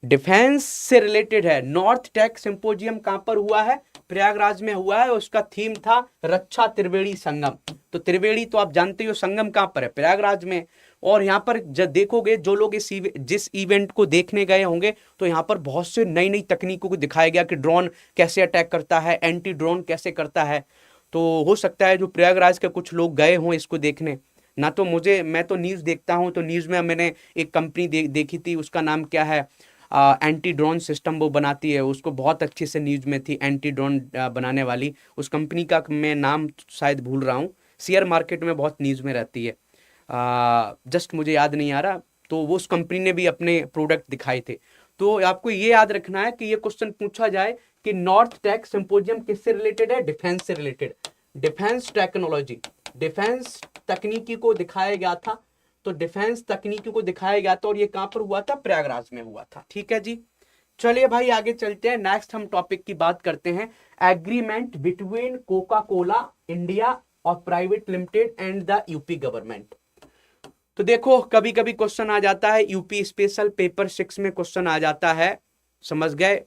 डिफेंस से रिलेटेड है। नॉर्थ टेक सिंपोजियम कहां पर हुआ है? प्रयागराज में हुआ है। उसका थीम था रक्षा त्रिवेणी संगम। तो त्रिवेणी तो आप जानते हो, संगम कहां पर है? प्रयागराज में। और यहाँ पर जब देखोगे जो लोग जिस इवेंट को देखने गए होंगे, तो यहाँ पर बहुत से नई नई तकनीकों को दिखाया गया कि ड्रोन कैसे अटैक करता है, एंटी ड्रोन कैसे करता है। तो हो सकता है जो प्रयागराज के कुछ लोग गए हों इसको देखने। ना तो मैं तो न्यूज़ देखता हूं, तो न्यूज़ में मैंने एक कंपनी देखी थी, उसका नाम क्या है, एंटी ड्रोन सिस्टम वो बनाती है, उसको बहुत अच्छे से न्यूज़ में थी, एंटी ड्रोन बनाने वाली। उस कंपनी का मैं नाम शायद भूल रहा हूँ, शेयर मार्केट में बहुत न्यूज़ में रहती है, जस्ट मुझे याद नहीं आ रहा। तो वो उस कंपनी ने भी अपने प्रोडक्ट दिखाए थे। तो आपको ये याद रखना है कि ये क्वेश्चन पूछा जाए कि नॉर्थ टेक सिंपोजियम किससे रिलेटेड है? डिफेंस से रिलेटेड। डिफेंस टेक्नोलॉजी, डिफेंस तकनीकी को दिखाया गया था। तो डिफेंस तकनीकी को दिखाया गया था और ये कहां पर हुआ था? प्रयागराज में हुआ था। ठीक है जी। चलिए भाई आगे चलते हैं। नेक्स्ट हम टॉपिक की बात करते हैं, agreement between Coca Cola India और private limited and the UP government. तो देखो कभी कभी क्वेश्चन आ जाता है, यूपी स्पेशल पेपर 6 में क्वेश्चन आ जाता है। समझ गए?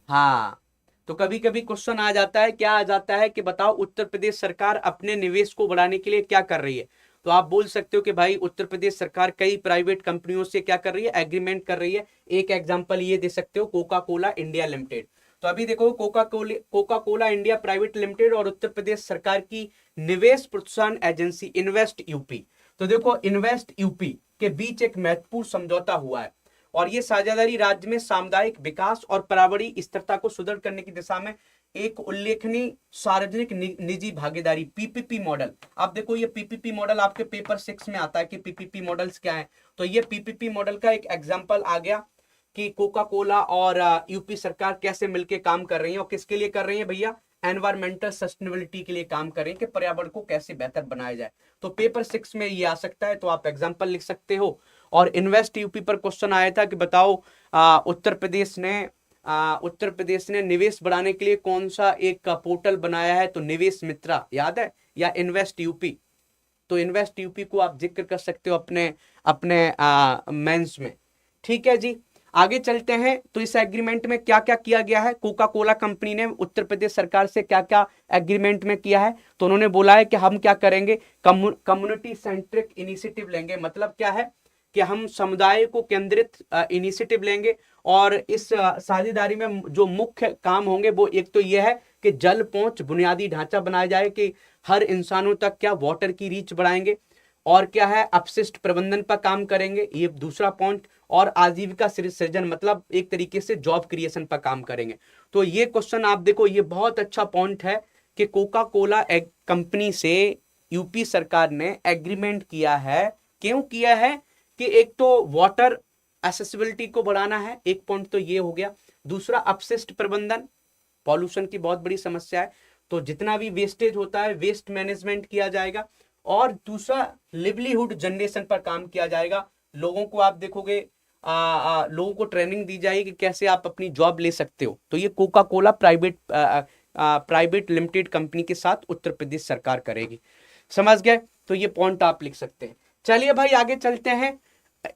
हाँ, तो कभी कभी क्वेश्चन आ जाता है, क्या आ जाता है कि बताओ उत्तर प्रदेश सरकार अपने निवेश को बढ़ाने के लिए क्या कर रही है। तो आप बोल सकते हो कि भाई उत्तर प्रदेश सरकार कई प्राइवेट कंपनियों से क्या कर रही है? एग्रीमेंट कर रही है। एक एग्जांपल ये दे सकते हो, कोका कोला इंडिया लिमिटेड। तो अभी देखो Coca Cola India private limited और उत्तर प्रदेश सरकार की निवेश प्रोत्साहन एजेंसी इन्वेस्ट यूपी। तो देखो इन्वेस्ट यूपी के बीच एक महत्वपूर्ण समझौता हुआ है और ये साझेदारी राज्य में सामुदायिक विकास और पर्यावरणीय स्थिरता को सुदृढ़ करने की दिशा में एक उल्लेखनीय सार्वजनिक निजी भागीदारी पीपीपी मॉडल। आप देखो ये पीपीपी मॉडल आपके पेपर 6 में आता है कि पीपीपी मॉडल्स क्या है। तो ये पीपीपी मॉडल का एक एग्जांपल आ गया कि कोका कोला और यूपी सरकार कैसे मिलकर काम कर रही है और किसके लिए कर रही है भैया? एनवायरमेंटल सस्टेनेबिलिटी के लिए काम करें कि पर्यावरण को कैसे बेहतर बनाया जाए। तो पेपर 6 में ये आ सकता है, तो आप एग्जांपल लिख सकते हो। और इन्वेस्ट यूपी पर क्वेश्चन आया था कि बताओ उत्तर प्रदेश ने निवेश बढ़ाने के लिए कौन सा एक पोर्टल बनाया है? तो निवेश मित्रा, याद है, या इन्वेस्ट यूपी। तो इन्वेस्ट यूपी को आप जिक्र कर सकते हो अपने अपने मेंस में। ठीक है जी, आगे चलते हैं। तो इस एग्रीमेंट में क्या क्या किया गया है? कोका कोला कंपनी ने उत्तर प्रदेश सरकार से क्या क्या एग्रीमेंट में किया है? तो उन्होंने बोला है कि हम क्या करेंगे, कम्युनिटी सेंट्रिक इनिशिएटिव लेंगे। मतलब क्या है कि हम समुदाय को केंद्रित इनिशिएटिव लेंगे और इस साझेदारी में जो मुख्य काम होंगे वो एक तो ये है कि जल पहुंच बुनियादी ढांचा बनाया जाए कि हर इंसानों तक क्या वाटर की रीच बढ़ाएंगे, और क्या है अपशिष्ट प्रबंधन पर काम करेंगे, ये दूसरा पॉइंट, और आजीविका सृजन मतलब एक तरीके से जॉब क्रिएशन पर काम करेंगे। तो ये क्वेश्चन आप देखो, ये बहुत अच्छा पॉइंट है कि कोका कोला कंपनी से यूपी सरकार ने एग्रीमेंट किया है। क्यों किया है? कि एक तो वाटर एक्सेसिबिलिटी को बढ़ाना है, एक पॉइंट तो ये हो गया। दूसरा अपशिष्ट प्रबंधन, पॉल्यूशन की बहुत बड़ी समस्या है, तो जितना भी वेस्टेज होता है वेस्ट मैनेजमेंट किया जाएगा। और दूसरा लिवलीहुड जनरेशन पर काम किया जाएगा। लोगों को आप देखोगे लोगों को ट्रेनिंग दी जाएगी कि कैसे आप अपनी जॉब ले सकते हो। तो ये Coca Cola private limited company के साथ उत्तर प्रदेश सरकार करेगी। समझ गए? तो ये पॉइंट आप लिख सकते हैं। चलिए भाई आगे चलते हैं,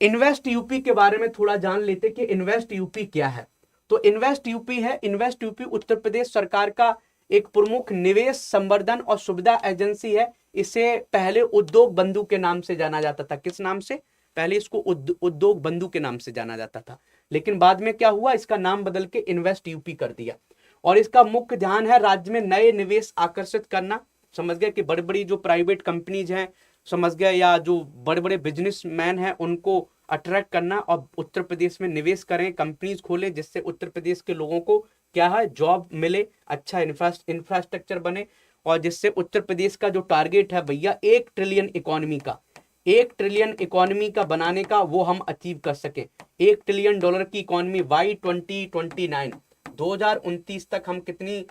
इन्वेस्ट यूपी के बारे में थोड़ा जान लेते कि इन्वेस्ट यूपी क्या है। तो इन्वेस्ट यूपी है, इन्वेस्ट यूपी उत्तर प्रदेश सरकार का एक प्रमुख निवेश संवर्धन और सुविधा एजेंसी है। इसे पहले उद्योग बंधु के नाम से जाना जाता था। किस नाम से? पहले इसको उद्योग बंधु के नाम से जाना जाता था, लेकिन बाद में क्या हुआ, इसका नाम बदल के इन्वेस्ट यूपी कर दिया। और इसका मुख्य ध्यान है राज्य में नए निवेश आकर्षित करना। समझ गए कि बड़ी बड़ी जो प्राइवेट कंपनीज हैं, समझ गए, या जो बड़े बड़े बिजनेसमैन हैं, उनको अट्रैक्ट करना और उत्तर प्रदेश में निवेश करें, कंपनीज खोलें, जिससे उत्तर प्रदेश के लोगों को क्या है, जॉब मिले, अच्छा इंफ्रास्ट्रक्चर बने, और जिससे उत्तर प्रदेश का जो टारगेट है भैया 1 ट्रिलियन इकोनॉमी का, 1 ट्रिलियन इकोनॉमी का बनाने का, वो हम अचीव कर सके। $1 ट्रिलियन की इकोनॉमी बाई 2029, 2029 तक हम कितनी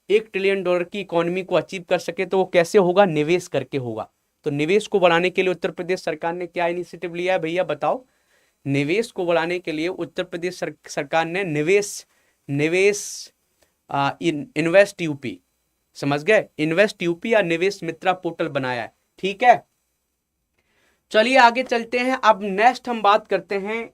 $1 ट्रिलियन की इकोनॉमी को अचीव कर सके। तो वो कैसे होगा? निवेश करके होगा। तो निवेश को बढ़ाने के लिए उत्तर प्रदेश सरकार ने क्या इनिशिएटिव लिया है भैया, बताओ? निवेश को बढ़ाने के लिए उत्तर प्रदेश सरकार ने इन्वेस्ट यूपी, समझ गए, इन्वेस्ट यूपी या निवेश मित्रा पोर्टल बनाया है। ठीक है, चलिए आगे चलते हैं। अब नेक्स्ट हम बात करते हैं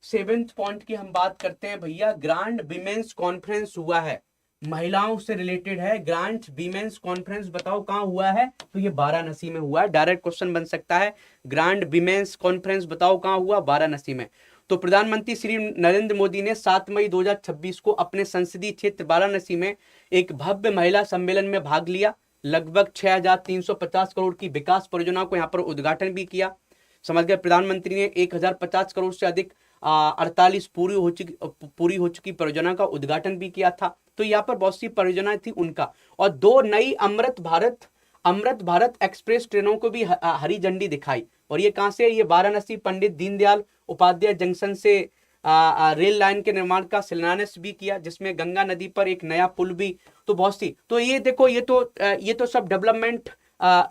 7th पॉइंट की, हम बात करते हैं भैया ग्रांड विमेंस कॉन्फ्रेंस हुआ है, महिलाओं से रिलेटेड है। ग्रांड विमेंस कॉन्फ्रेंस बताओ कहां हुआ है? तो ये वाराणसी में हुआ है। डायरेक्ट क्वेश्चन बन सकता है, ग्रांड विमेंस कॉन्फ्रेंस बताओ कहां हुआ? वाराणसी में। तो प्रधानमंत्री श्री नरेंद्र मोदी ने 7 मई 2026 को अपने संसदीय क्षेत्र वाराणसी में एक भव्य महिला सम्मेलन में भाग लिया। लगभग 6,350 करोड़ की विकास परियोजनाओं को यहाँ पर उद्घाटन भी किया। समझ गए? प्रधानमंत्री ने 1,050 करोड़ से अधिक 48 पूरी हो चुकी परियोजना का उद्घाटन भी किया था। तो यहाँ पर बहुत सी परियोजनाएं थी उनका, और 2 नई अमृत भारत एक्सप्रेस ट्रेनों को भी हरी झंडी दिखाई। और ये कहां से? ये वाराणसी पंडित दीनदयाल उपाध्याय जंक्शन से रेल लाइन के निर्माण का शिलान्यास भी किया, जिसमें गंगा नदी पर एक नया पुल भी। तो बहुत सी, तो ये देखो, ये तो सब डेवलपमेंट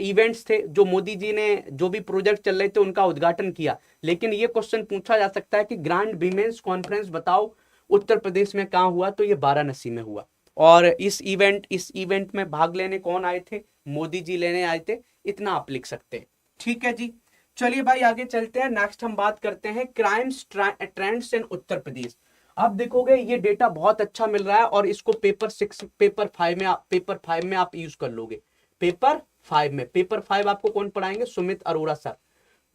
इवेंट्स थे जो मोदी जी ने, जो भी प्रोजेक्ट चल रहे थे उनका उद्घाटन किया। लेकिन ये क्वेश्चन पूछा जा सकता है कि ग्रांड विमेंस कॉन्फ्रेंस बताओ उत्तर प्रदेश में कहां हुआ? तो ये वाराणसी में हुआ। और इस इवेंट में भाग लेने कौन आए थे? मोदी जी लेने आए थे। इतना आप लिख सकते हैं। ठीक है जी, चलिए भाई आगे चलते हैं। नेक्स्ट हम बात करते हैं क्राइम्स ट्रेंड्स इन उत्तर प्रदेश। अब देखोगे ये डेटा बहुत अच्छा मिल रहा है, और इसको पेपर 5 में आप यूज कर लोगे। पेपर 5 आपको कौन पढ़ाएंगे? सुमित अरोड़ा सर,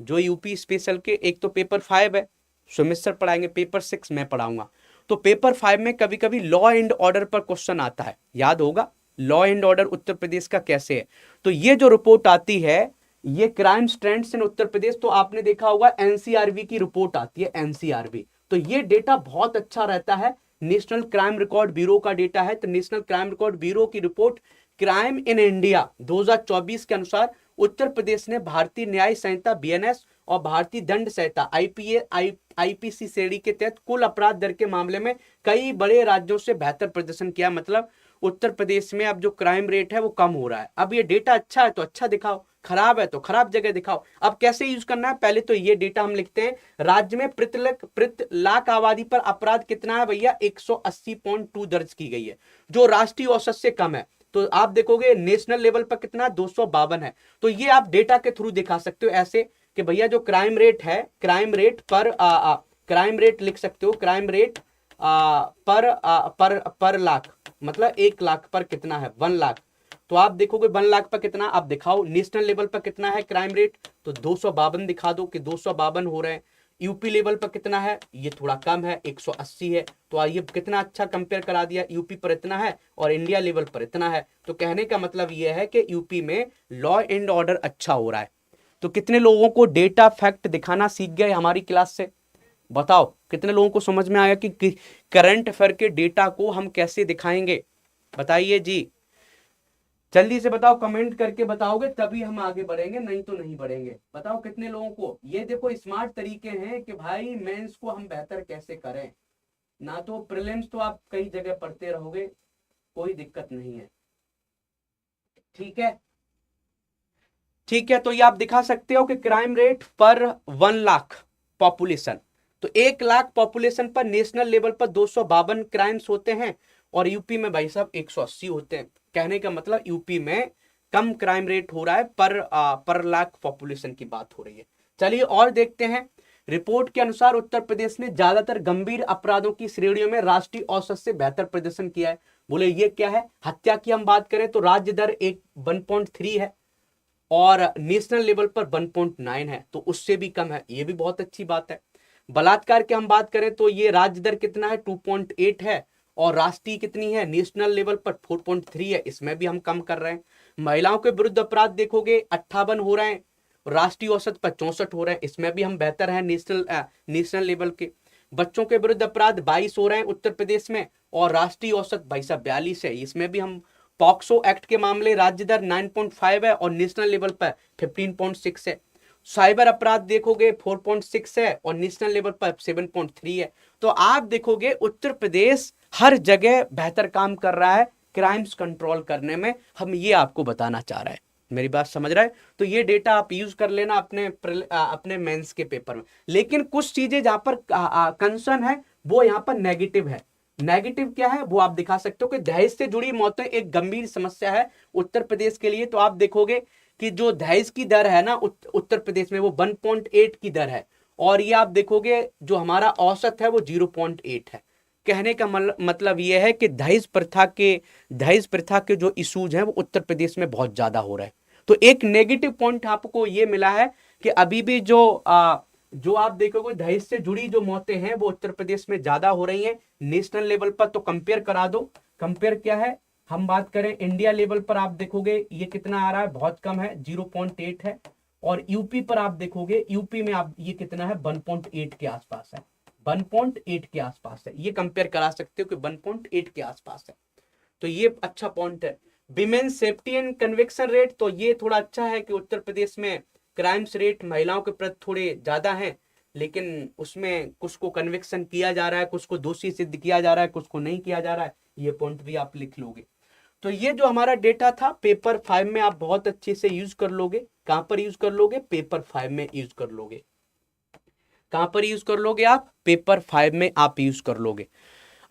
जो यूपी स्पेशल के, एक तो पेपर 5 है सुमित सर पढ़ाएंगे, पेपर 6 मैं पढ़ाऊंगा। तो पेपर 5 में कभी कभी लॉ एंड ऑर्डर पर क्वेश्चन आता है, याद होगा, law and order Uttar Pradesh का कैसे है। तो ये जो रिपोर्ट आती है, ये crime trends in Uttar Pradesh, तो आपने देखा होगा एनसीआरबी की रिपोर्ट आती है, एनसीआरबी। तो ये डेटा बहुत अच्छा रहता है, नेशनल क्राइम रिकॉर्ड ब्यूरो का डेटा है। तो नेशनल क्राइम रिकॉर्ड ब्यूरो की रिपोर्ट क्राइम इन इंडिया 2024 के अनुसार उत्तर प्रदेश ने भारतीय न्याय संहिता बीएनएस और भारतीय दंड संहिता आईपीसी श्रेणी के तहत कुल अपराध दर के मामले में कई बड़े राज्यों से बेहतर प्रदर्शन किया। मतलब उत्तर प्रदेश में अब जो क्राइम रेट है वो कम हो रहा है। अब ये डेटा अच्छा है तो अच्छा दिखाओ, खराब है तो खराब जगह दिखाओ। अब कैसे यूज करना है? पहले तो ये डेटा हम लिखते हैं, राज्य में प्रति लाख आबादी पर अपराध कितना है भैया? 180.2 दर्ज की गई है, जो राष्ट्रीय औसत से कम है। तो आप देखोगे नेशनल लेवल पर कितना? 252 है। तो ये आप डेटा के थ्रू दिखा सकते हो ऐसे कि भैया जो क्राइम रेट है, क्राइम रेट पर क्राइम रेट लिख सकते हो, क्राइम रेट पर लाख, मतलब 1 लाख पर कितना है? 1 लाख। तो आप देखोगे 1 लाख पर कितना, आप दिखाओ नेशनल लेवल पर कितना है क्राइम रेट, तो 252 दिखा दो कि 252 हो रहे हैं। यूपी लेवल पर कितना है? ये थोड़ा कम है, 180 है। तो ये कितना अच्छा कंपेयर करा दिया, यूपी पर इतना है और इंडिया लेवल पर इतना है। तो कहने का मतलब ये है कि यूपी में लॉ एंड ऑर्डर अच्छा हो रहा है। तो कितने लोगों को डेटा फैक्ट दिखाना सीख गए हमारी क्लास से? बताओ कितने लोगों को समझ में आया कि करंट अफेयर के डेटा को हम कैसे दिखाएंगे? बताइए जी, जल्दी से बताओ, कमेंट करके बताओगे तभी हम आगे बढ़ेंगे, नहीं तो नहीं बढ़ेंगे। बताओ कितने लोगों को। ये देखो स्मार्ट तरीके हैं कि भाई मेंस को हम बेहतर कैसे करें, ना तो प्रीलिम्स तो आप कई जगह पढ़ते रहोगे, कोई दिक्कत नहीं है। ठीक है, ठीक है। तो ये आप दिखा सकते हो कि क्राइम रेट पर 1 लाख पॉपुलेशन, तो 1 लाख पॉपुलेशन पर नेशनल लेवल पर 252 क्राइम्स होते हैं और यूपी में भाई साहब 180 होते हैं। कहने का मतलब यूपी में कम क्राइम रेट हो रहा है पर लाख पॉपुलेशन की बात हो रही है। चलिए और देखते हैं। रिपोर्ट के अनुसार उत्तर प्रदेश ने ज्यादातर गंभीर अपराधों की श्रेणियों में राष्ट्रीय औसत से बेहतर प्रदर्शन किया है। बोले ये क्या है? हत्या की हम बात करें तो राज्य दर 1.3 है और नेशनल लेवल पर 1.9 है, तो उससे भी कम है, ये भी बहुत अच्छी बात है। बलात्कार की हम बात करें तो ये राज्य दर कितना है? 2.8 है और राष्ट्रीय कितनी है? नेशनल लेवल पर 4.3 है, इसमें भी हम कम कर रहे हैं। महिलाओं के विरुद्ध अपराध देखोगे 58 हो रहे हैं, राष्ट्रीय औसत पर 64 हो रहे हैं, इसमें भी हम बेहतर हैं नेशनल लेवल के। बच्चों के विरुद्ध अपराध 22 हो रहे हैं उत्तर प्रदेश में और राष्ट्रीय औसत भाई साहब 42 है, इसमें भी हम। पॉक्सो एक्ट के मामले राज्य दर 9.5 है और नेशनल लेवल पर 15.6 है। साइबर अपराध देखोगे 4.6 है और नेशनल लेवल पर 7.3 है। तो आप देखोगे उत्तर प्रदेश हर जगह बेहतर काम कर रहा है क्राइम्स कंट्रोल करने में, हम ये आपको बताना चाह रहे हैं। मेरी बात समझ रहा है? तो ये डेटा आप यूज कर लेना अपने मेंस के पेपर में। लेकिन कुछ चीजें जहां पर कंसर्न है वो यहाँ पर नेगेटिव है। नेगेटिव क्या है वो आप दिखा सकते हो कि दहेज से जुड़ी मौतें एक गंभीर समस्या है उत्तर प्रदेश के लिए। तो आप देखोगे कि जो दहेज की दर है ना उत्तर प्रदेश में वो 1.8 की दर है और ये आप देखोगे जो हमारा औसत है वो 0.8 है। कहने का मतलब ये है कि दहेज प्रथा के जो इश्यूज हैं वो उत्तर प्रदेश में बहुत ज्यादा हो रहा है। तो एक नेगेटिव पॉइंट आपको ये मिला है कि अभी भी जो आप देखोगे दहेज से जुड़ी जो मौतें हैं वो उत्तर प्रदेश में ज्यादा हो रही हैं नेशनल लेवल पर। तो कंपेयर करा दो, कंपेयर क्या है, हम बात करें इंडिया लेवल पर आप देखोगे ये कितना आ रहा है, बहुत कम है, 0.8 है। और यूपी पर आप देखोगे, यूपी में आप ये कितना है, 1.8 के आसपास है, 1.8 के आसपास है। ये कंपेयर करा सकते हो कि 1.8 के आसपास है। तो ये अच्छा पॉइंट है। Women safety and conviction rate, तो ये थोड़ा अच्छा है कि उत्तर प्रदेश में क्राइम्स रेट महिलाओं के प्रति थोड़े ज्यादा हैं, लेकिन उसमें कुछ को कन्विक्शन किया जा रहा है, कुछ को दोषी सिद्ध किया जा रहा है, कुछ को नहीं किया जा रहा है। ये पॉइंट भी आप लिख लोगे। तो ये जो हमारा डेटा था पेपर 5 में आप बहुत अच्छे से यूज कर लोगे। कहां पर यूज कर लोगे? पेपर 5 में यूज कर लोगे। कहां पर यूज कर लोगे आप? पेपर 5 में आप यूज कर लोगे।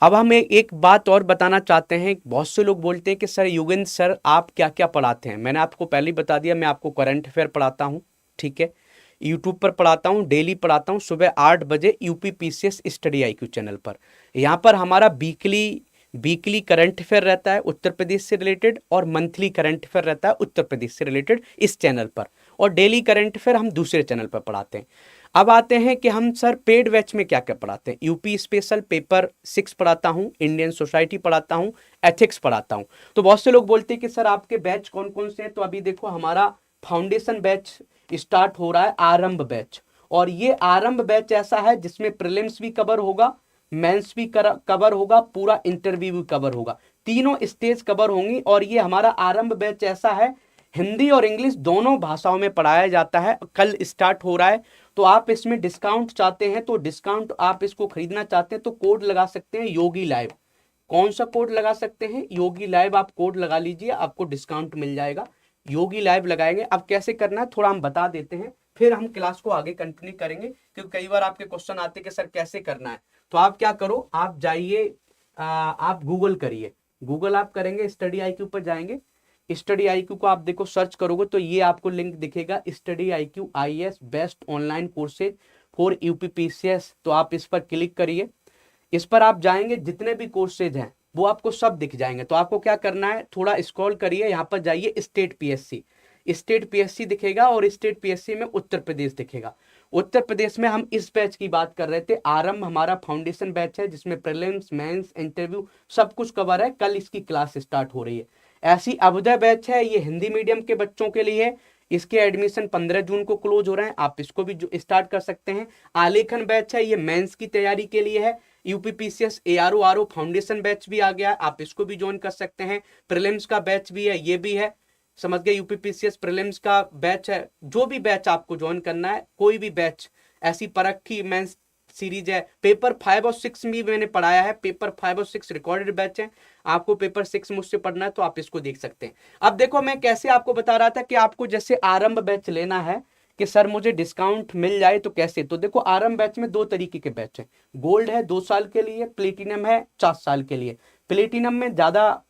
अब हम एक बात और बताना चाहते हैं। बहुत से लोग बोलते हैं कि सर योगेंद्र सर आप क्या क्या पढ़ाते हैं। मैंने आपको पहले ही बता दिया, मैं आपको करंट अफेयर पढ़ाता हूँ, ठीक है, यूट्यूब पर पढ़ाता हूँ, डेली पढ़ाता हूँ सुबह 8 बजे UP PCS study IQ channel पर। यहाँ पर हमारा वीकली करंट अफेयर रहता है उत्तर प्रदेश से रिलेटेड और मंथली करंट अफेयर रहता है उत्तर प्रदेश से रिलेटेड इस चैनल पर, और डेली करंट अफेयर हम दूसरे चैनल पर पढ़ाते हैं। अब आते हैं कि हम सर पेड बैच में क्या क्या पढ़ाते हैं। यूपी स्पेशल पेपर 6 पढ़ाता हूँ, इंडियन सोसाइटी पढ़ाता हूँ, एथिक्स पढ़ाता हूँ। तो बहुत से लोग बोलते हैं कि सर आपके बैच कौन कौन से हैं। तो अभी देखो हमारा फाउंडेशन बैच स्टार्ट हो रहा है, आरंभ बैच, और ये आरंभ बैच ऐसा है जिसमें प्रीलिम्स भी कवर होगा, मेंस भी कवर होगा, पूरा इंटरव्यू भी कवर होगा, तीनों स्टेज कवर होंगी। और ये हमारा आरंभ बैच ऐसा है, हिंदी और इंग्लिश दोनों भाषाओं में पढ़ाया जाता है, कल स्टार्ट हो रहा है। तो आप इसमें डिस्काउंट चाहते हैं तो डिस्काउंट, आप इसको खरीदना चाहते हैं तो कोड लगा सकते हैं योगी लाइव। कौन सा कोड लगा सकते हैं? योगी लाइव। आप कोड लगा लीजिए, आपको डिस्काउंट मिल जाएगा। योगी लाइव लगाएंगे। अब कैसे करना है थोड़ा हम बता देते हैं, फिर हम क्लास को आगे कंटिन्यू करेंगे, क्योंकि कई बार आपके क्वेश्चन आते हैं कि सर कैसे करना है। तो आप क्या करो, आप जाइए, आप गूगल करिए, गूगल आप करेंगे, स्टडी आईक्यू पर जाएंगे, स्टडी आईक्यू को आप देखो सर्च करोगे तो ये आपको लिंक दिखेगा, study IQ IAS best online courses for UPPCS. तो आप इस पर क्लिक करिए, इस पर आप जाएंगे, जितने भी कोर्सेज हैं वो आपको सब दिख जाएंगे। तो आपको क्या करना है, थोड़ा स्क्रॉल करिए, यहाँ पर जाइए स्टेट पीएससी दिखेगा और स्टेट पीएससी में उत्तर प्रदेश दिखेगा। उत्तर प्रदेश में हम इस बैच की बात कर रहे थे, आरंभ हमारा फाउंडेशन बैच है जिसमें प्रीलिम्स मेंस इंटरव्यू सब कुछ कवर है, कल इसकी क्लास स्टार्ट हो रही है। ऐसी अभ्युदय बैच है, ये हिंदी मीडियम के बच्चों के लिए है, इसके एडमिशन 15 जून को क्लोज हो रहे हैं, आप इसको भी स्टार्ट कर सकते हैं। आलेखन बैच है, ये मेंस की तैयारी के लिए है। यूपीपीसीएस एआरओ फाउंडेशन बैच भी आ गया है, आप इसको भी ज्वाइन कर सकते हैं। प्रीलिम्स का बैच भी है, ये भी है, समझ गए, यूपीपीसीएस प्रीलिम्स का बैच है। जो भी बैच आपको ज्वाइन करना है, कोई भी बैच, ऐसी परख की मेंस सीरीज है। पेपर 5 और 6 भी मैंने पढ़ाया है, पेपर 5 और 6 रिकॉर्डेड बैच है। आपको पेपर 6 मुझसे पढ़ना है तो आप इसको देख सकते हैं। अब देखो मैं कैसे आपको बता रहा था कि आपको जैसे आरंभ बैच लेना है, कि सर मुझे डिस्काउंट मिल जाए तो कैसे, तो देखो आरंभ बैच में दो तरीके के बैच हैं, गोल्ड है 2 साल के लिए, प्लेटिनम है 4 साल के लिए। प्लेटिनम में ज़्यादा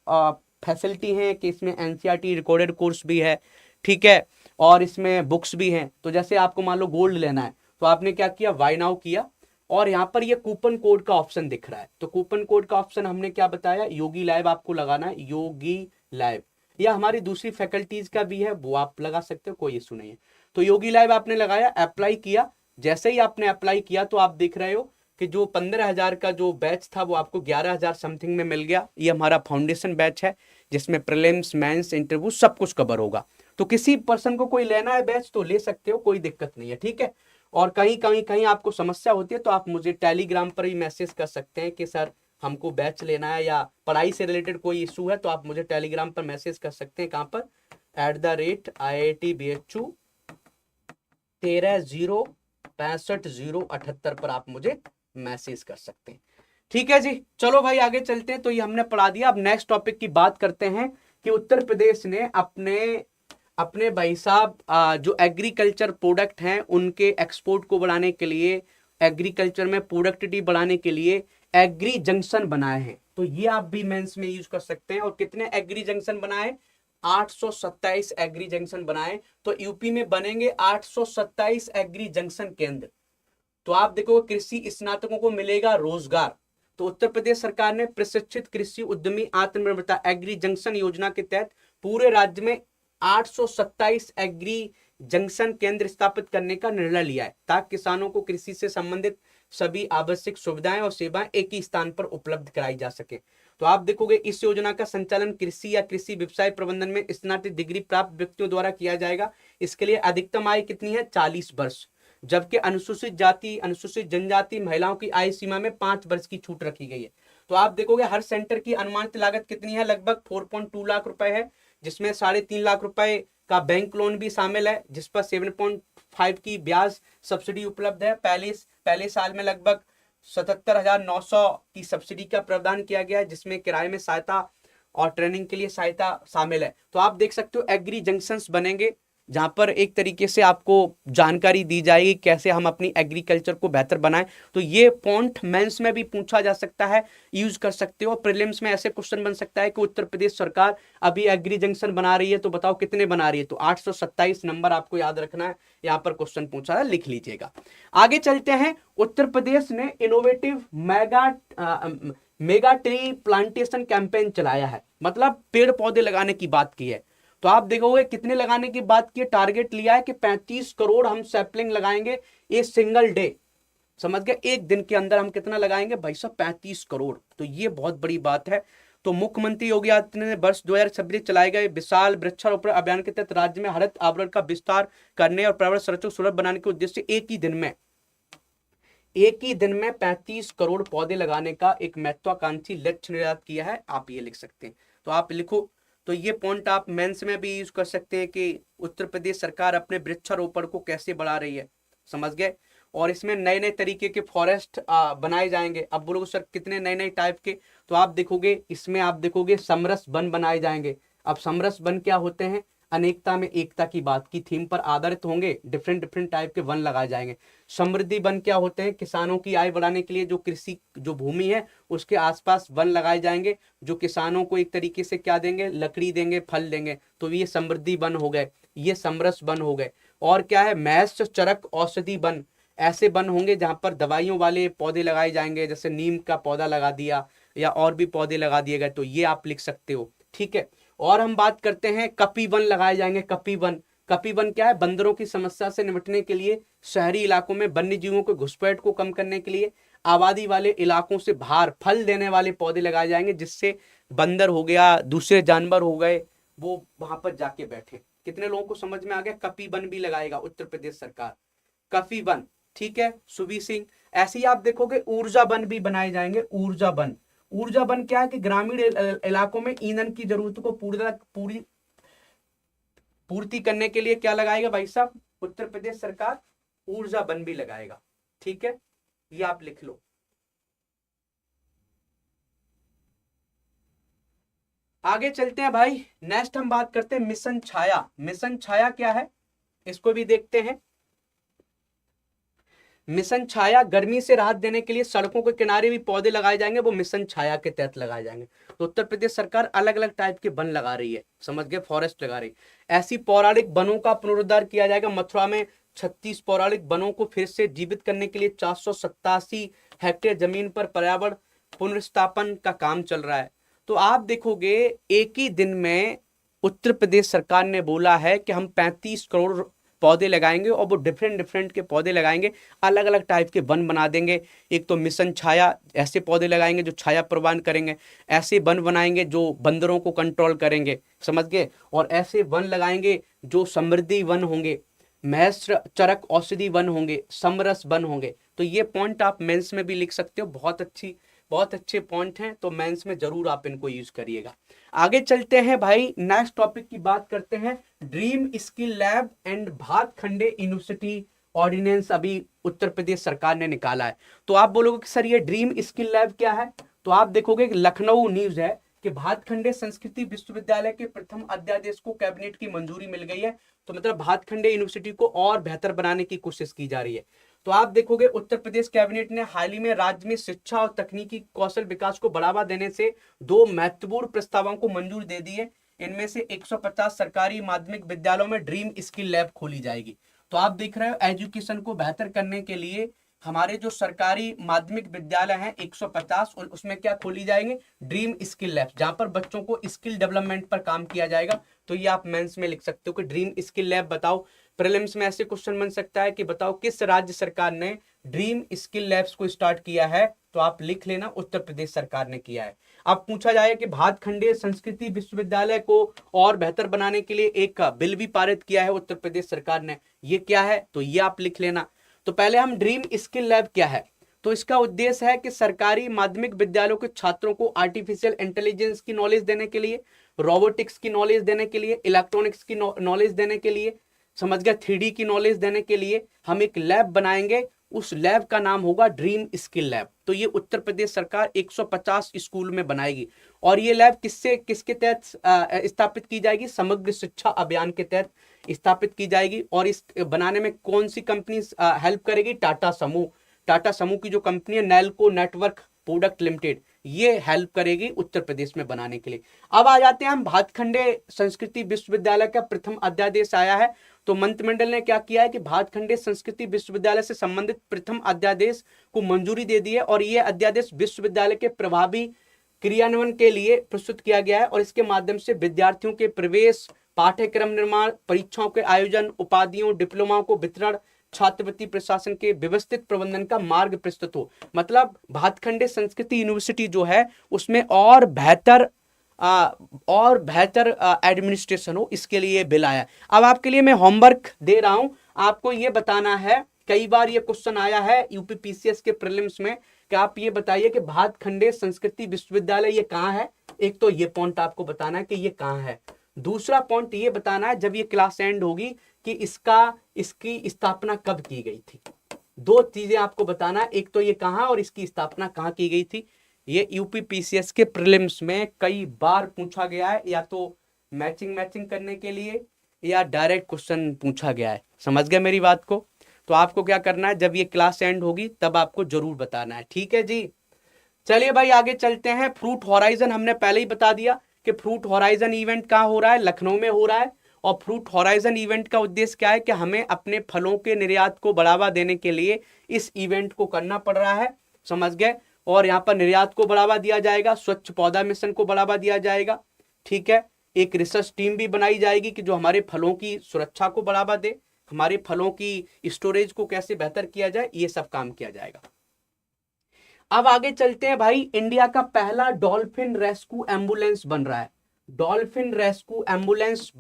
फैसिलिटी है कि इसमें एनसीईआरटी रिकॉर्डेड कोर्स भी है, ठीक है, और इसमें बुक्स भी हैं। तो जैसे आपको मान लो गोल्ड लेना है तो आपने क्या किया, बाय नाउ किया, और यहाँ पर ये कूपन कोड का ऑप्शन दिख रहा है, तो कूपन कोड का ऑप्शन हमने क्या बताया, योगी लाइव आपको लगाना है, योगी लाइव, या हमारी दूसरी फैकल्टीज का भी है वो आप लगा सकते हो, कोई इशू नहीं है। तो योगी लाइव आपने लगाया, अप्लाई किया, जैसे ही आपने अप्लाई किया तो आप देख रहे हो कि जो 15,000 का जो बैच था वो आपको 11,000 समथिंग में मिल गया। ये हमारा फाउंडेशन बैच है जिसमें प्रीलिम्स मेंस इंटरव्यू सब कुछ कवर होगा। तो किसी पर्सन को कोई लेना है बैच तो ले सकते हो, कोई दिक्कत नहीं है, ठीक है। और कहीं कहीं कहीं आपको समस्या होती है तो आप मुझे टेलीग्राम पर ही मैसेज कर सकते हैं कि सर हमको बैच लेना है या पढ़ाई से रिलेटेड कोई इशू है, तो आप मुझे टेलीग्राम पर मैसेज कर सकते हैं, कहाँ पर, @IIT BHU 13065078 पर आप मुझे मैसेज कर सकते हैं। ठीक है जी, चलो भाई आगे चलते हैं। तो ये हमने पढ़ा दिया, अब नेक्स्ट टॉपिक की बात करते हैं कि उत्तर प्रदेश ने अपने अपने भाई साहब जो एग्रीकल्चर प्रोडक्ट हैं उनके एक्सपोर्ट को बढ़ाने के लिए, एग्रीकल्चर में प्रोडक्टिविटी बढ़ाने के लिए एग्री जंक्शन बनाए हैं। तो ये आप भी मेंस में यूज कर सकते हैं। और कितने एग्री जंक्शन बनाए, 827 एग्री जंक्शन बनाए। तो यूपी में बनेंगे 827 एग्री जंक्शन केंद्र। तो आप देखो कृषि स्नातकों को मिलेगा रोजगार। तो उत्तर प्रदेश सरकार ने प्रशिक्षित कृषि उद्यमी आत्मनिर्भरता एग्री जंक्शन योजना के तहत पूरे राज्य में 827 एग्री जंक्शन केंद्र स्थापित करने का निर्णय लिया है, ताकि किसानों को कृषि से संबंधित सभी आवश्यक सुविधाएं और सेवाएं एक ही स्थान पर उपलब्ध कराई जा सके। तो आप देखोगे इस योजना का संचालन कृषि या कृषि व्यवसाय प्रबंधन में स्नातक डिग्री प्राप्त व्यक्तियों द्वारा किया जाएगा। इसके लिए अधिकतम आयु कितनी है, 40 वर्ष, जबकि अनुसूचित जाति अनुसूचित जनजाति महिलाओं की आयु सीमा में 5 वर्ष की छूट रखी गई है। तो आप देखोगे हर सेंटर की अनुमानित लागत कितनी है, लगभग 4.2 लाख रुपए है, जिसमें 3.5 लाख रुपए का बैंक लोन भी शामिल है, जिस पर 7.5 की ब्याज सब्सिडी उपलब्ध है। पहले साल में लगभग 77,900 की सब्सिडी का प्रावधान किया गया है, जिसमें किराए में सहायता और ट्रेनिंग के लिए सहायता शामिल है। तो आप देख सकते हो एग्री जंक्शंस बनेंगे जहां पर एक तरीके से आपको जानकारी दी जाएगी कैसे हम अपनी एग्रीकल्चर को बेहतर बनाएं। तो ये पॉइंट मेंस में भी पूछा जा सकता है, यूज कर सकते हो। प्रीलिम्स में ऐसे क्वेश्चन बन सकता है कि उत्तर प्रदेश सरकार अभी एग्री जंक्शन बना रही है, तो बताओ कितने बना रही है, तो 827 नंबर आपको याद रखना है, यहाँ पर क्वेश्चन पूछा है, लिख लीजिएगा। आगे चलते हैं। उत्तर प्रदेश ने innovative mega tree plantation campaign चलाया है, मतलब पेड़ पौधे लगाने की बात की है। तो आप देखोगे कितने लगाने की बात की, टारगेट लिया है कि 35 करोड़ हम सैपलिंग लगाएंगे ये सिंगल डे, समझ गए, एक दिन के अंदर हम कितना लगाएंगे भाई साहब, 35 करोड़। तो ये बहुत बड़ी बात है। तो मुख्यमंत्री योगी आदित्यनाथ ने वर्ष 2026 चलाए गए विशाल वृक्षारोपण अभियान के तहत राज्य में हरित आवरण का विस्तार करने और पर्यावरण संरक्षण सुलभ बनाने के उद्देश्य से एक ही दिन में 35 करोड़ पौधे लगाने का एक महत्वाकांक्षी लक्ष्य निर्धारित किया है। आप ये लिख सकते हैं, तो आप लिखो। तो ये पॉइंट आप मेंस में भी यूज कर सकते हैं कि उत्तर प्रदेश सरकार अपने वृक्षारोपण को कैसे बढ़ा रही है, समझ गए। और इसमें नए नए तरीके के फॉरेस्ट बनाए जाएंगे। अब बोलोगे सर कितने नए नए टाइप के, तो आप देखोगे इसमें आप देखोगे समरस वन बनाए जाएंगे। अब समरस वन क्या होते हैं, अनेकता में एकता की बात की थीम पर आधारित होंगे, डिफरेंट डिफरेंट टाइप के वन लगाए जाएंगे। समृद्धि वन क्या होते हैं, किसानों की आय बढ़ाने के लिए जो कृषि जो भूमि है उसके आसपास वन लगाए जाएंगे, जो किसानों को एक तरीके से क्या देंगे, लकड़ी देंगे, फल देंगे। तो ये समृद्धि वन हो गए, ये समरस वन हो गए। और क्या है, महर्ष चरक औषधि वन, ऐसे वन होंगे जहां पर दवाइयों वाले पौधे लगाए जाएंगे, जैसे नीम का पौधा लगा दिया या और भी पौधे लगा दिए गए। तो ये आप लिख सकते हो, ठीक है। और हम बात करते हैं कपी वन लगाए जाएंगे। कपी वन क्या है, बंदरों की समस्या से निपटने के लिए, शहरी इलाकों में वन्य जीवों के घुसपैठ को कम करने के लिए, आबादी वाले इलाकों से बाहर फल देने वाले पौधे लगाए जाएंगे, जिससे बंदर हो गया, दूसरे जानवर हो गए, वो वहां पर जाके बैठे। कितने लोगों को समझ में आ गया, कपी वन भी लगाएगा उत्तर प्रदेश सरकार, कपी वन, ठीक है, सुबी सिंह। ऐसे ही आप देखोगे ऊर्जा वन भी बनाए जाएंगे। ऊर्जा वन क्या है कि ग्रामीण इलाकों में ईंधन की जरूरत को पूर्ति करने के लिए क्या लगाएगा भाई साहब, उत्तर प्रदेश सरकार ऊर्जा वन भी लगाएगा, ठीक है, ये आप लिख लो। आगे चलते हैं भाई, नेक्स्ट हम बात करते हैं मिशन छाया। मिशन छाया क्या है, इसको भी देखते हैं। मिशन छाया गर्मी से राहत देने के लिए सड़कों के किनारे भी पौधे लगाए जाएंगे, वो मिशन छाया के तहत लगाए जाएंगे। तो उत्तर प्रदेश सरकार अलग अलग टाइप के वन लगा रही है, समझ गए, फॉरेस्ट लगा रही है। ऐसी पौराणिक वनों का पुनरुद्धार किया जाएगा। मथुरा में 36 पौराणिक वनों को फिर से जीवित करने के लिए 487 हेक्टेयर जमीन पर पर्यावरण पुनर्स्थापन का काम चल रहा है। तो आप देखोगे एक ही दिन में उत्तर प्रदेश सरकार ने बोला है कि हम 35 करोड़ पौधे लगाएंगे, और वो डिफरेंट डिफरेंट के पौधे लगाएंगे, अलग अलग टाइप के वन बना देंगे। एक तो मिशन छाया, ऐसे पौधे लगाएंगे जो छाया प्रदान करेंगे, ऐसे वन बनाएंगे जो बंदरों को कंट्रोल करेंगे, समझ गए, और ऐसे वन लगाएंगे जो समृद्धि वन होंगे, महस्त्र चरक औषधि वन होंगे, समरस वन होंगे। तो ये पॉइंट आप मेंस में भी लिख सकते हो, बहुत अच्छे पॉइंट हैं, तो मेंस में जरूर आप इनको यूज करिएगा। आगे चलते हैं भाई, नेक्स्ट टॉपिक की बात करते हैं। Dream skill lab and Bhatkhande university ordinance अभी उत्तर प्रदेश सरकार ने निकाला है। तो आप बोलोगे कि सर ये ड्रीम स्किल लैब क्या है, तो आप देखोगे कि लखनऊ न्यूज है कि भातखंडे संस्कृति विश्वविद्यालय के प्रथम अध्यादेश को कैबिनेट की मंजूरी मिल गई है। तो मतलब भातखंडे यूनिवर्सिटी को और बेहतर बनाने की कोशिश की जा रही है। तो आप देखोगे उत्तर प्रदेश कैबिनेट ने हाल ही में राज्य में शिक्षा और तकनीकी कौशल विकास को बढ़ावा देने से 2 महत्वपूर्ण प्रस्तावों को मंजूरी दे दी है। इनमें से 150 सरकारी माध्यमिक विद्यालयों में ड्रीम स्किल लैब खोली जाएगी। तो आप देख रहे हो एजुकेशन को बेहतर करने के लिए हमारे जो सरकारी माध्यमिक विद्यालय हैं 150, उसमें क्या खोली जाएंगे, ड्रीम स्किल लैब, जहां पर बच्चों को स्किल डेवलपमेंट पर काम किया जाएगा। तो ये आप मेंस में लिख सकते हो कि ड्रीम स्किल लैब बताओ। प्रीलिम्स में ऐसे क्वेश्चन बन सकता है कि बताओ किस राज्य सरकार ने ड्रीम स्किल लैब्स को स्टार्ट किया है, तो आप लिख लेना उत्तर प्रदेश सरकार ने किया है। अब पूछा जाए कि भातखंडे संस्कृति विश्वविद्यालय को और बेहतर बनाने के लिए एक बिल भी पारित किया है उत्तर प्रदेश सरकार ने, ये क्या है, तो ये आप लिख लेना। तो पहले हम ड्रीम स्किल लैब क्या है, तो इसका उद्देश्य है कि सरकारी माध्यमिक विद्यालयों के छात्रों को आर्टिफिशियल इंटेलिजेंस की नॉलेज देने के लिए, रोबोटिक्स की नॉलेज देने के लिए, इलेक्ट्रॉनिक्स की नॉलेज देने के लिए, समझ गया, 3D की नॉलेज देने के लिए हम एक लैब बनाएंगे। उस लैब का नाम होगा ड्रीम स्किल लैब। तो ये उत्तर प्रदेश सरकार 150 स्कूल में बनाएगी। और ये लैब किसके तहत स्थापित की जाएगी, समग्र शिक्षा अभियान के तहत स्थापित की जाएगी। और इस बनाने में कौन सी कंपनी हेल्प करेगी, टाटा समूह की जो कंपनी है नैल्को नेटवर्क प्रोडक्ट लिमिटेड, ये हेल्प करेगी उत्तर प्रदेश में बनाने के लिए। अब आ जाते हैं हम भातखंडे संस्कृति विश्वविद्यालय का प्रथम अध्यादेश आया है। तो मंत्रिमंडल ने क्या किया है कि भातखंडे संस्कृति विश्वविद्यालय से संबंधित प्रथम अध्यादेश को मंजूरी दे दी है। और यह अध्यादेश विश्वविद्यालय के प्रभावी क्रियान्वयन के लिए प्रस्तुत किया गया है। और इसके माध्यम से विद्यार्थियों के प्रवेश, पाठ्यक्रम निर्माण, परीक्षाओं के आयोजन, उपाधियों, डिप्लोमाओं को वितरण, छात्रवृत्ति प्रशासन के व्यवस्थित प्रबंधन का मार्ग प्रस्तुत हो। मतलब भातखंडे संस्कृति यूनिवर्सिटी जो है उसमें और बेहतर एडमिनिस्ट्रेशन हो, इसके लिए बिल आया। अब आपके लिए मैं होमवर्क दे रहा हूं, आपको ये बताना है, कई बार ये क्वेश्चन आया है यूपीपीसीएस के प्रीलिम्स में, कि आप ये बताइए कि भातखंडे संस्कृति विश्वविद्यालय ये कहाँ है। एक तो ये पॉइंट आपको बताना है कि ये कहाँ है। दूसरा पॉइंट ये बताना है जब ये क्लास एंड होगी कि इसकी स्थापना कब की गई थी। 2 चीजें आपको बताना है, एक तो ये कहाँ और इसकी स्थापना कहाँ की गई थी। ये यूपीपीसीएस के प्रीलिम्स में कई बार पूछा गया है, या तो मैचिंग करने के लिए या डायरेक्ट क्वेश्चन पूछा गया है। समझ गए मेरी बात को। तो आपको क्या करना है, जब ये क्लास एंड होगी तब आपको जरूर बताना है, ठीक है जी। चलिए भाई आगे चलते हैं। फ्रूट होराइजन हमने पहले ही बता दिया कि फ्रूट होराइजन इवेंट कहाँ हो रहा है, लखनऊ में हो रहा है। और फ्रूट होराइजन इवेंट का उद्देश्य क्या है कि हमें अपने फलों के निर्यात को बढ़ावा देने के लिए इस इवेंट को करना पड़ रहा है, समझ गए। और यहाँ पर निर्यात को बढ़ावा दिया जाएगा, स्वच्छ पौधा मिशन को बढ़ावा दिया जाएगा, ठीक है। एक रिसर्च टीम भी बनाई जाएगी कि जो हमारे फलों की सुरक्षा को बढ़ावा दे, हमारे फलों की स्टोरेज को कैसे बेहतर किया जाए, ये सब काम किया जाएगा। अब आगे चलते हैं भाई। इंडिया का पहला डॉल्फिन रेस्क्यू एम्बुलेंस बन रहा है। डॉल्फिन रेस्क्यू एम्बुलेंस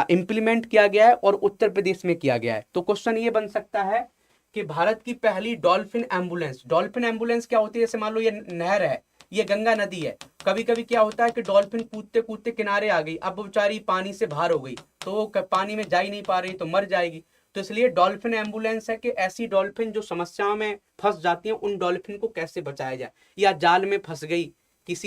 इंप्लीमेंट किया गया है और उत्तर प्रदेश में किया गया है। तो क्वेश्चन ये बन सकता है कि भारत की पहली डॉल्फिन एम्बुलेंस क्या होती है। जैसे मान लो ये नहर है, ये गंगा नदी है, कभी कभी क्या होता है कि डॉल्फिन कूदते कूदते किनारे आ गई, अब वो बेचारी पानी से बाहर हो गई, तो पानी में जा ही नहीं पा रही, तो मर जाएगी। तो इसलिए डॉल्फिन एम्बुलेंस है कि ऐसी डॉल्फिन जो समस्याओं में फंस जाती हैं, उन डॉल्फिन को कैसे बचाया जाए। या जाल में फंस गई,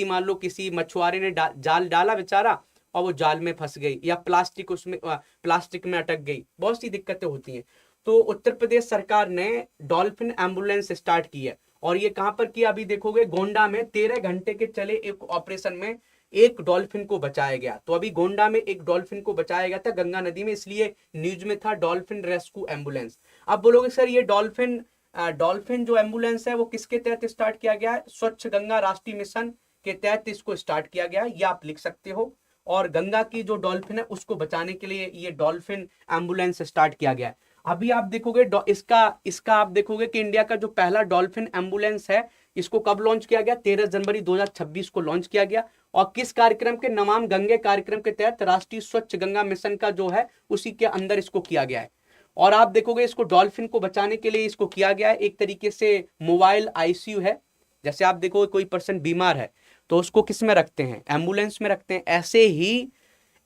मान लो किसी मछुआरे ने जाल डाला बेचारा और वो जाल में फंस गई, या प्लास्टिक में अटक गई, बहुत सी दिक्कतें होती हैं। तो उत्तर प्रदेश सरकार ने डॉल्फिन एम्बुलेंस स्टार्ट की है, और ये कहां पर किया, अभी देखोगे गोंडा में 13 घंटे के चले एक ऑपरेशन में एक डॉल्फिन को बचाया गया। तो अभी गोंडा में एक डॉल्फिन को बचाया गया था गंगा नदी में, इसलिए न्यूज में था डॉल्फिन रेस्क्यू एम्बुलेंस। अब बोलोगे सर ये डॉल्फिन जो एम्बुलेंस है वो किसके तहत स्टार्ट किया गया है? स्वच्छ गंगा राष्ट्रीय मिशन के तहत इसको स्टार्ट किया गया है, ये आप लिख सकते हो। और गंगा की जो डॉल्फिन है उसको बचाने के लिए ये डॉल्फिन एम्बुलेंस स्टार्ट किया गया है। अभी आप देखोगे इसका आप देखोगे कि इंडिया का जो पहला डॉल्फिन एम्बुलेंस है, इसको कब लॉन्च किया गया? 13 जनवरी 2026 को लॉन्च किया गया। और किस कार्यक्रम के? नमाम गंगे कार्यक्रम के तहत राष्ट्रीय स्वच्छ गंगा मिशन का जो है उसी के अंदर इसको किया गया है। और आप देखोगे इसको डॉल्फिन को बचाने के लिए इसको किया गया है एक तरीके से मोबाइल आईसीयू है। जैसे आप देखोगे कोई पर्सन बीमार है तो उसको किस में रखते हैं? एम्बुलेंस में रखते हैं।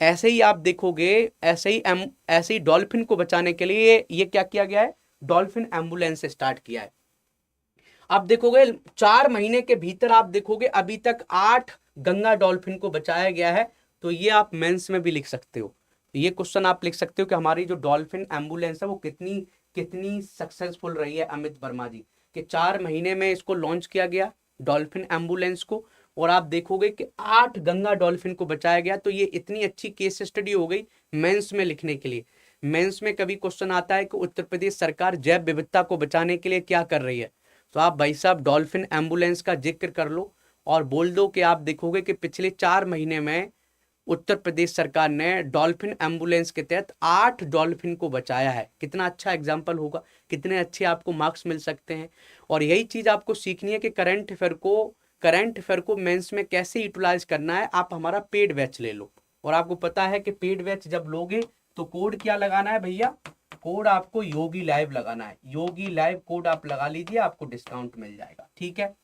ऐसे ही आप देखोगे, ऐसे ही डॉल्फिन को बचाने के लिए ये क्या किया गया है? डॉल्फिन एम्बुलेंस स्टार्ट किया है। आप देखोगे 4 महीने के भीतर आप देखोगे अभी तक 8 गंगा डॉल्फिन को बचाया गया है। तो ये आप मेंस में भी लिख सकते हो, ये क्वेश्चन आप लिख सकते हो कि हमारी जो डॉल्फिन एम्बुलेंस है वो कितनी कितनी सक्सेसफुल रही है अमित वर्मा जी, कि 4 महीने में इसको लॉन्च किया गया डॉल्फिन एम्बुलेंस को, और आप देखोगे कि 8 गंगा डॉल्फिन को बचाया गया। तो ये इतनी अच्छी केस स्टडी हो गई मेंस में लिखने के लिए। मेंस में कभी क्वेश्चन आता है कि उत्तर प्रदेश सरकार जैव विविधता को बचाने के लिए क्या कर रही है, तो आप भाई साहब डॉल्फिन एम्बुलेंस का जिक्र कर लो और बोल दो कि आप देखोगे कि पिछले 4 महीने में उत्तर प्रदेश सरकार ने डॉल्फिन एम्बुलेंस के तहत 8 डॉल्फिन को बचाया है। कितना अच्छा एग्जाम्पल होगा, कितने अच्छे आपको मार्क्स मिल सकते हैं। और यही चीज आपको सीखनी है कि करंट अफेयर को मेंस में कैसे यूटिलाइज करना है। आप हमारा पेड बैच ले लो, और आपको पता है कि पेड बैच जब लोगे तो कोड क्या लगाना है भैया? कोड आपको योगी लाइव लगाना है। योगी लाइव कोड आप लगा लीजिए, आपको डिस्काउंट मिल जाएगा। ठीक है,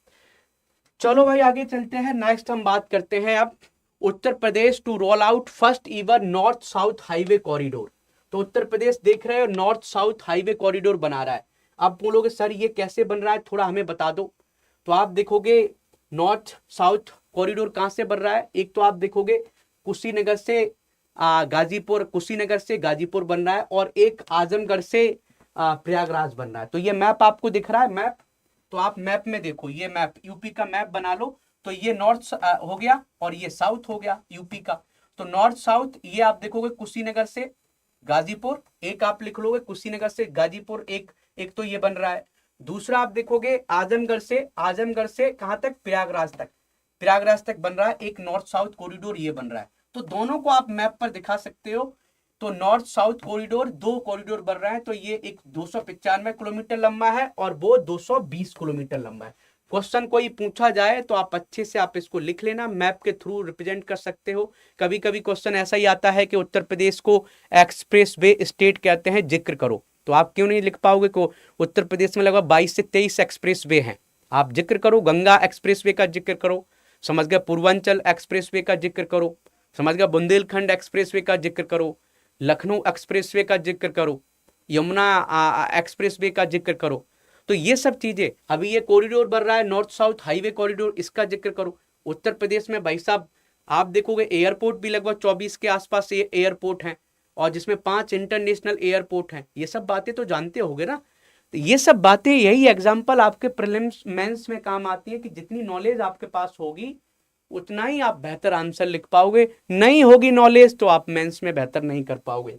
चलो भाई आगे चलते हैं। नेक्स्ट हम बात करते हैं अब Uttar Pradesh to roll out first ever north south highway corridor. तो उत्तर प्रदेश देख रहे हो नॉर्थ साउथ हाईवे कॉरिडोर बना रहा है। अब बोलोगे सर ये कैसे बन रहा है, थोड़ा हमें बता दो। तो आप देखोगे नॉर्थ साउथ कॉरिडोर कहां से बन रहा है? एक तो आप देखोगे कुशीनगर से गाजीपुर बन रहा है, और एक आजमगढ़ से प्रयागराज बन रहा है। तो ये मैप आपको दिख रहा है, मैप तो आप मैप में देखो, ये मैप यूपी का मैप बना लो। तो ये नॉर्थ हो गया और ये साउथ हो गया यूपी का। तो नॉर्थ साउथ ये आप देखोगे कुशीनगर से गाजीपुर, एक आप लिख लोगे कुशीनगर से गाजीपुर, एक तो ये बन रहा है। दूसरा आप देखोगे आजमगढ़ से कहां तक? प्रयागराज तक बन रहा है। एक नॉर्थ साउथ कॉरिडोर ये बन रहा है। तो दोनों को आप मैप पर दिखा सकते हो। तो नॉर्थ साउथ कॉरिडोर 2 कॉरिडोर बन रहा है। तो ये एक 295 किलोमीटर लंबा है और वो 220 किलोमीटर लंबा है। क्वेश्चन कोई पूछा जाए तो आप अच्छे से आप इसको लिख लेना, मैप के थ्रू रिप्रेजेंट कर सकते हो। कभी कभी क्वेश्चन ऐसा ही आता है कि उत्तर प्रदेश को एक्सप्रेस वे स्टेट कहते हैं, जिक्र करो। तो आप क्यों नहीं लिख पाओगे को उत्तर प्रदेश में लगभग 22 से 23 एक्सप्रेस वे हैं। आप जिक्र करो, गंगा एक्सप्रेस वे का जिक्र करो, समझ गए, पूर्वांचल एक्सप्रेस वे का जिक्र करो, समझ गया, बुंदेलखंड एक्सप्रेस वे का जिक्र करो, लखनऊ एक्सप्रेस वे का जिक्र करो, यमुना एक्सप्रेस वे का जिक्र करो। तो ये सब चीजें, अभी ये कॉरिडोर बन रहा है नॉर्थ साउथ हाईवे कॉरिडोर, इसका जिक्र करो। उत्तर प्रदेश में भाई साहब आप देखोगे एयरपोर्ट भी लगभग 24 के आसपास ये एयरपोर्ट हैं, और जिसमें 5 इंटरनेशनल एयरपोर्ट हैं। ये सब बातें तो जानते होगे ना। तो ये सब बातें, यही एग्जाम्पल आपके प्रीलिम्स मेंस में काम आती है कि जितनी नॉलेज आपके पास होगी उतना ही आप बेहतर आंसर लिख पाओगे। नहीं होगी नॉलेज तो आप मेंस में बेहतर नहीं कर पाओगे।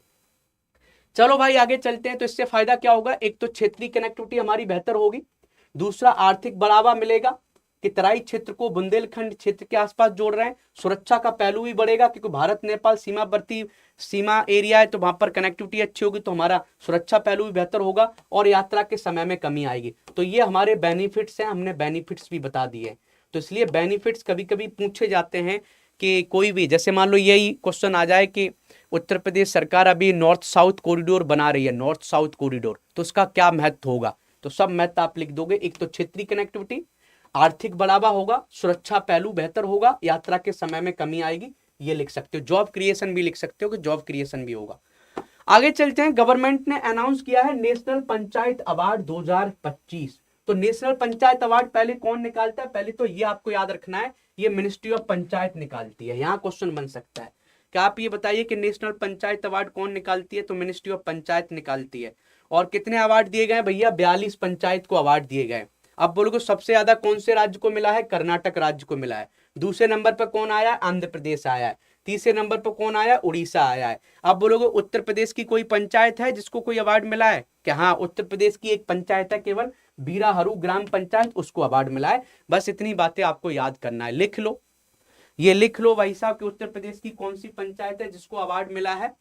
चलो भाई आगे चलते हैं। तो इससे फायदा क्या होगा? एक तो क्षेत्रीय कनेक्टिविटी हमारी बेहतर होगी, दूसरा आर्थिक बढ़ावा मिलेगा कि तराई क्षेत्र को बुंदेलखंड क्षेत्र के आसपास जोड़ रहे हैं। सुरक्षा का पहलू भी बढ़ेगा क्योंकि भारत नेपाल सीमा एरिया है, तो वहां पर कनेक्टिविटी अच्छी होगी तो हमारा सुरक्षा पहलू भी बेहतर होगा, और यात्रा के समय में कमी आएगी। तो ये हमारे बेनिफिट्स हैं, हमने बेनिफिट्स भी बता दिए। तो इसलिए बेनिफिट्स कभी कभी पूछे जाते हैं कि कोई भी, जैसे मान लो यही क्वेश्चन आ जाए कि उत्तर प्रदेश सरकार अभी नॉर्थ साउथ कॉरिडोर बना रही है, नॉर्थ साउथ कॉरिडोर, तो उसका क्या महत्व होगा? तो सब महत्व आप लिख दोगे। एक तो क्षेत्रीय कनेक्टिविटी, आर्थिक बढ़ावा होगा, सुरक्षा पहलू बेहतर होगा, यात्रा के समय में कमी आएगी, ये लिख सकते हो। जॉब क्रिएशन भी लिख सकते हो कि जॉब क्रिएशन भी होगा। आगे चलते हैं। गवर्नमेंट ने अनाउंस किया है नेशनल पंचायत अवार्ड 2025। तो नेशनल पंचायत अवार्ड पहले कौन निकालता है? पहले तो ये आपको याद रखना है, ये मिनिस्ट्री ऑफ पंचायत निकालती है। यहाँ क्वेश्चन बन सकता है कि आप ये बताइए कि नेशनल पंचायत अवार्ड कौन निकालती है? तो मिनिस्ट्री ऑफ पंचायत निकालती है। और कितने अवार्ड दिए गए भैया? 42 पंचायत को अवार्ड दिए गए। अब बोलोगे सबसे ज्यादा कौन से राज्य को मिला है? कर्नाटक राज्य को मिला है। दूसरे नंबर पर कौन आया? आंध्र प्रदेश आया है। तीसरे नंबर पर कौन आया? उड़ीसा आया है। अब बोलोगे उत्तर प्रदेश की कोई पंचायत है जिसको कोई अवार्ड मिला है क्या? हाँ, उत्तर प्रदेश की एक पंचायत है केवल, बीराहरू ग्राम पंचायत, उसको अवार्ड मिला है। बस इतनी बातें आपको याद करना है, लिख लो, ये लिख लो भाई साहब कि उत्तर प्रदेश की कौन सी पंचायत है जिसको अवार्ड मिला है।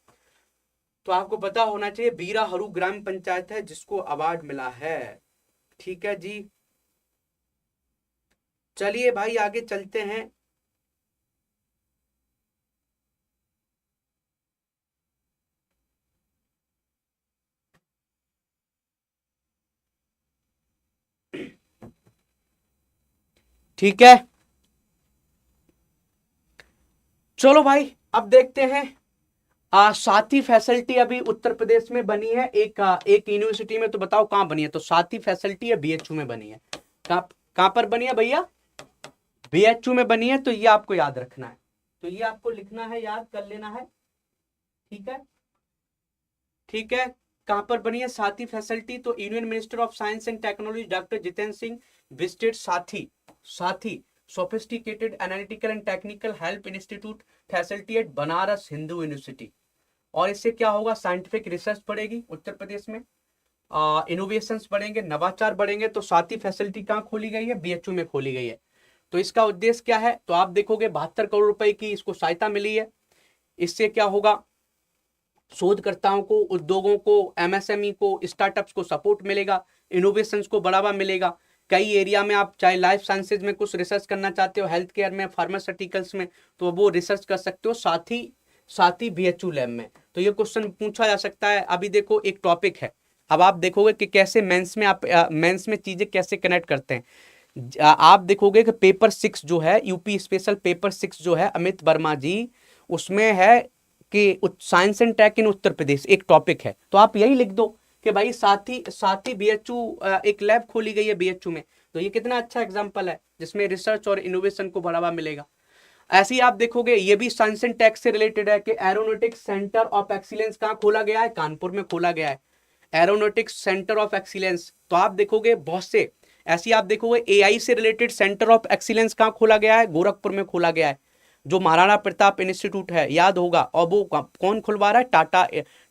तो आपको पता होना चाहिए बीराहरू ग्राम पंचायत है जिसको अवार्ड मिला है। ठीक है जी, चलिए भाई आगे चलते हैं। ठीक है, चलो भाई अब देखते हैं। साथी फैसिलिटी अभी उत्तर प्रदेश में बनी है एक यूनिवर्सिटी में, तो बताओ कहां बनी है? तो साथी फैसिलिटी है बीएचयू में बनी है। कहां पर बनी है भैया? बीएचयू में बनी है। तो ये आपको याद रखना है, तो ये आपको लिखना है, याद कर लेना है। ठीक है, ठीक है। कहां पर बनी है साथी फैसिलिटी? तो union minister of science and technology doctor Jitendra Singh visited साथी साथी sophisticated analytical and technical help institute facility eight Banaras Hindu university. और इससे क्या होगा? साइंटिफिक रिसर्च बढ़ेगी उत्तर प्रदेश में, इनोवेशंस बढ़ेंगे, नवाचार बढ़ेंगे। तो साथी फैसिलिटी कहाँ खोली गई है? बीएचयू में खोली गई है। तो इसका उद्देश्य क्या है? तो आप देखोगे 72 करोड़ रुपए की इसको सहायता मिली है। इससे क्या होगा? शोधकर्ताओं को, उद्योगों को, एमएसएमई को, स्टार्टअप्स को सपोर्ट मिलेगा, इनोवेशंस को बढ़ावा मिलेगा। कई एरिया में आप चाहे लाइफ साइंसेज में कुछ रिसर्च करना चाहते हो, हेल्थ केयर में, फार्मास्यूटिकल्स में, तो वो रिसर्च कर सकते हो साथ ही बीएचयू लैब में। तो ये क्वेश्चन पूछा जा सकता है। अभी देखो एक टॉपिक है, अब आप देखोगे कि कैसे मेंस में आप मेंस में चीजें कैसे कनेक्ट करते हैं। आप देखोगे कि पेपर 6 जो है, यूपी स्पेशल पेपर 6 जो है अमित वर्मा जी, उसमें है कि साइंस एंड टेक इन उत्तर प्रदेश एक टॉपिक है। तो आप यही लिख दो कि भाई साथ ही बीएचयू एक लैब खोली गई है बीएचयू में। तो ये कितना अच्छा एग्जांपल है जिसमें रिसर्च और इनोवेशन को बढ़ावा मिलेगा। ऐसे ही आप देखोगे ये भी साइंस एंड टेक से रिलेटेड है कि एरोनॉटिक्स सेंटर ऑफ एक्सीलेंस कहाँ खोला गया है? कानपुर में खोला गया है, एरोनॉटिक्स सेंटर ऑफ एक्सीलेंस। तो आप देखोगे बहुत से ऐसी, आप देखोगे एआई से रिलेटेड सेंटर ऑफ एक्सीलेंस कहाँ खोला गया है? गोरखपुर में खोला गया है, जो महाराणा प्रताप इंस्टीट्यूट है, याद होगा। और वो कौन खुलवा रहा है?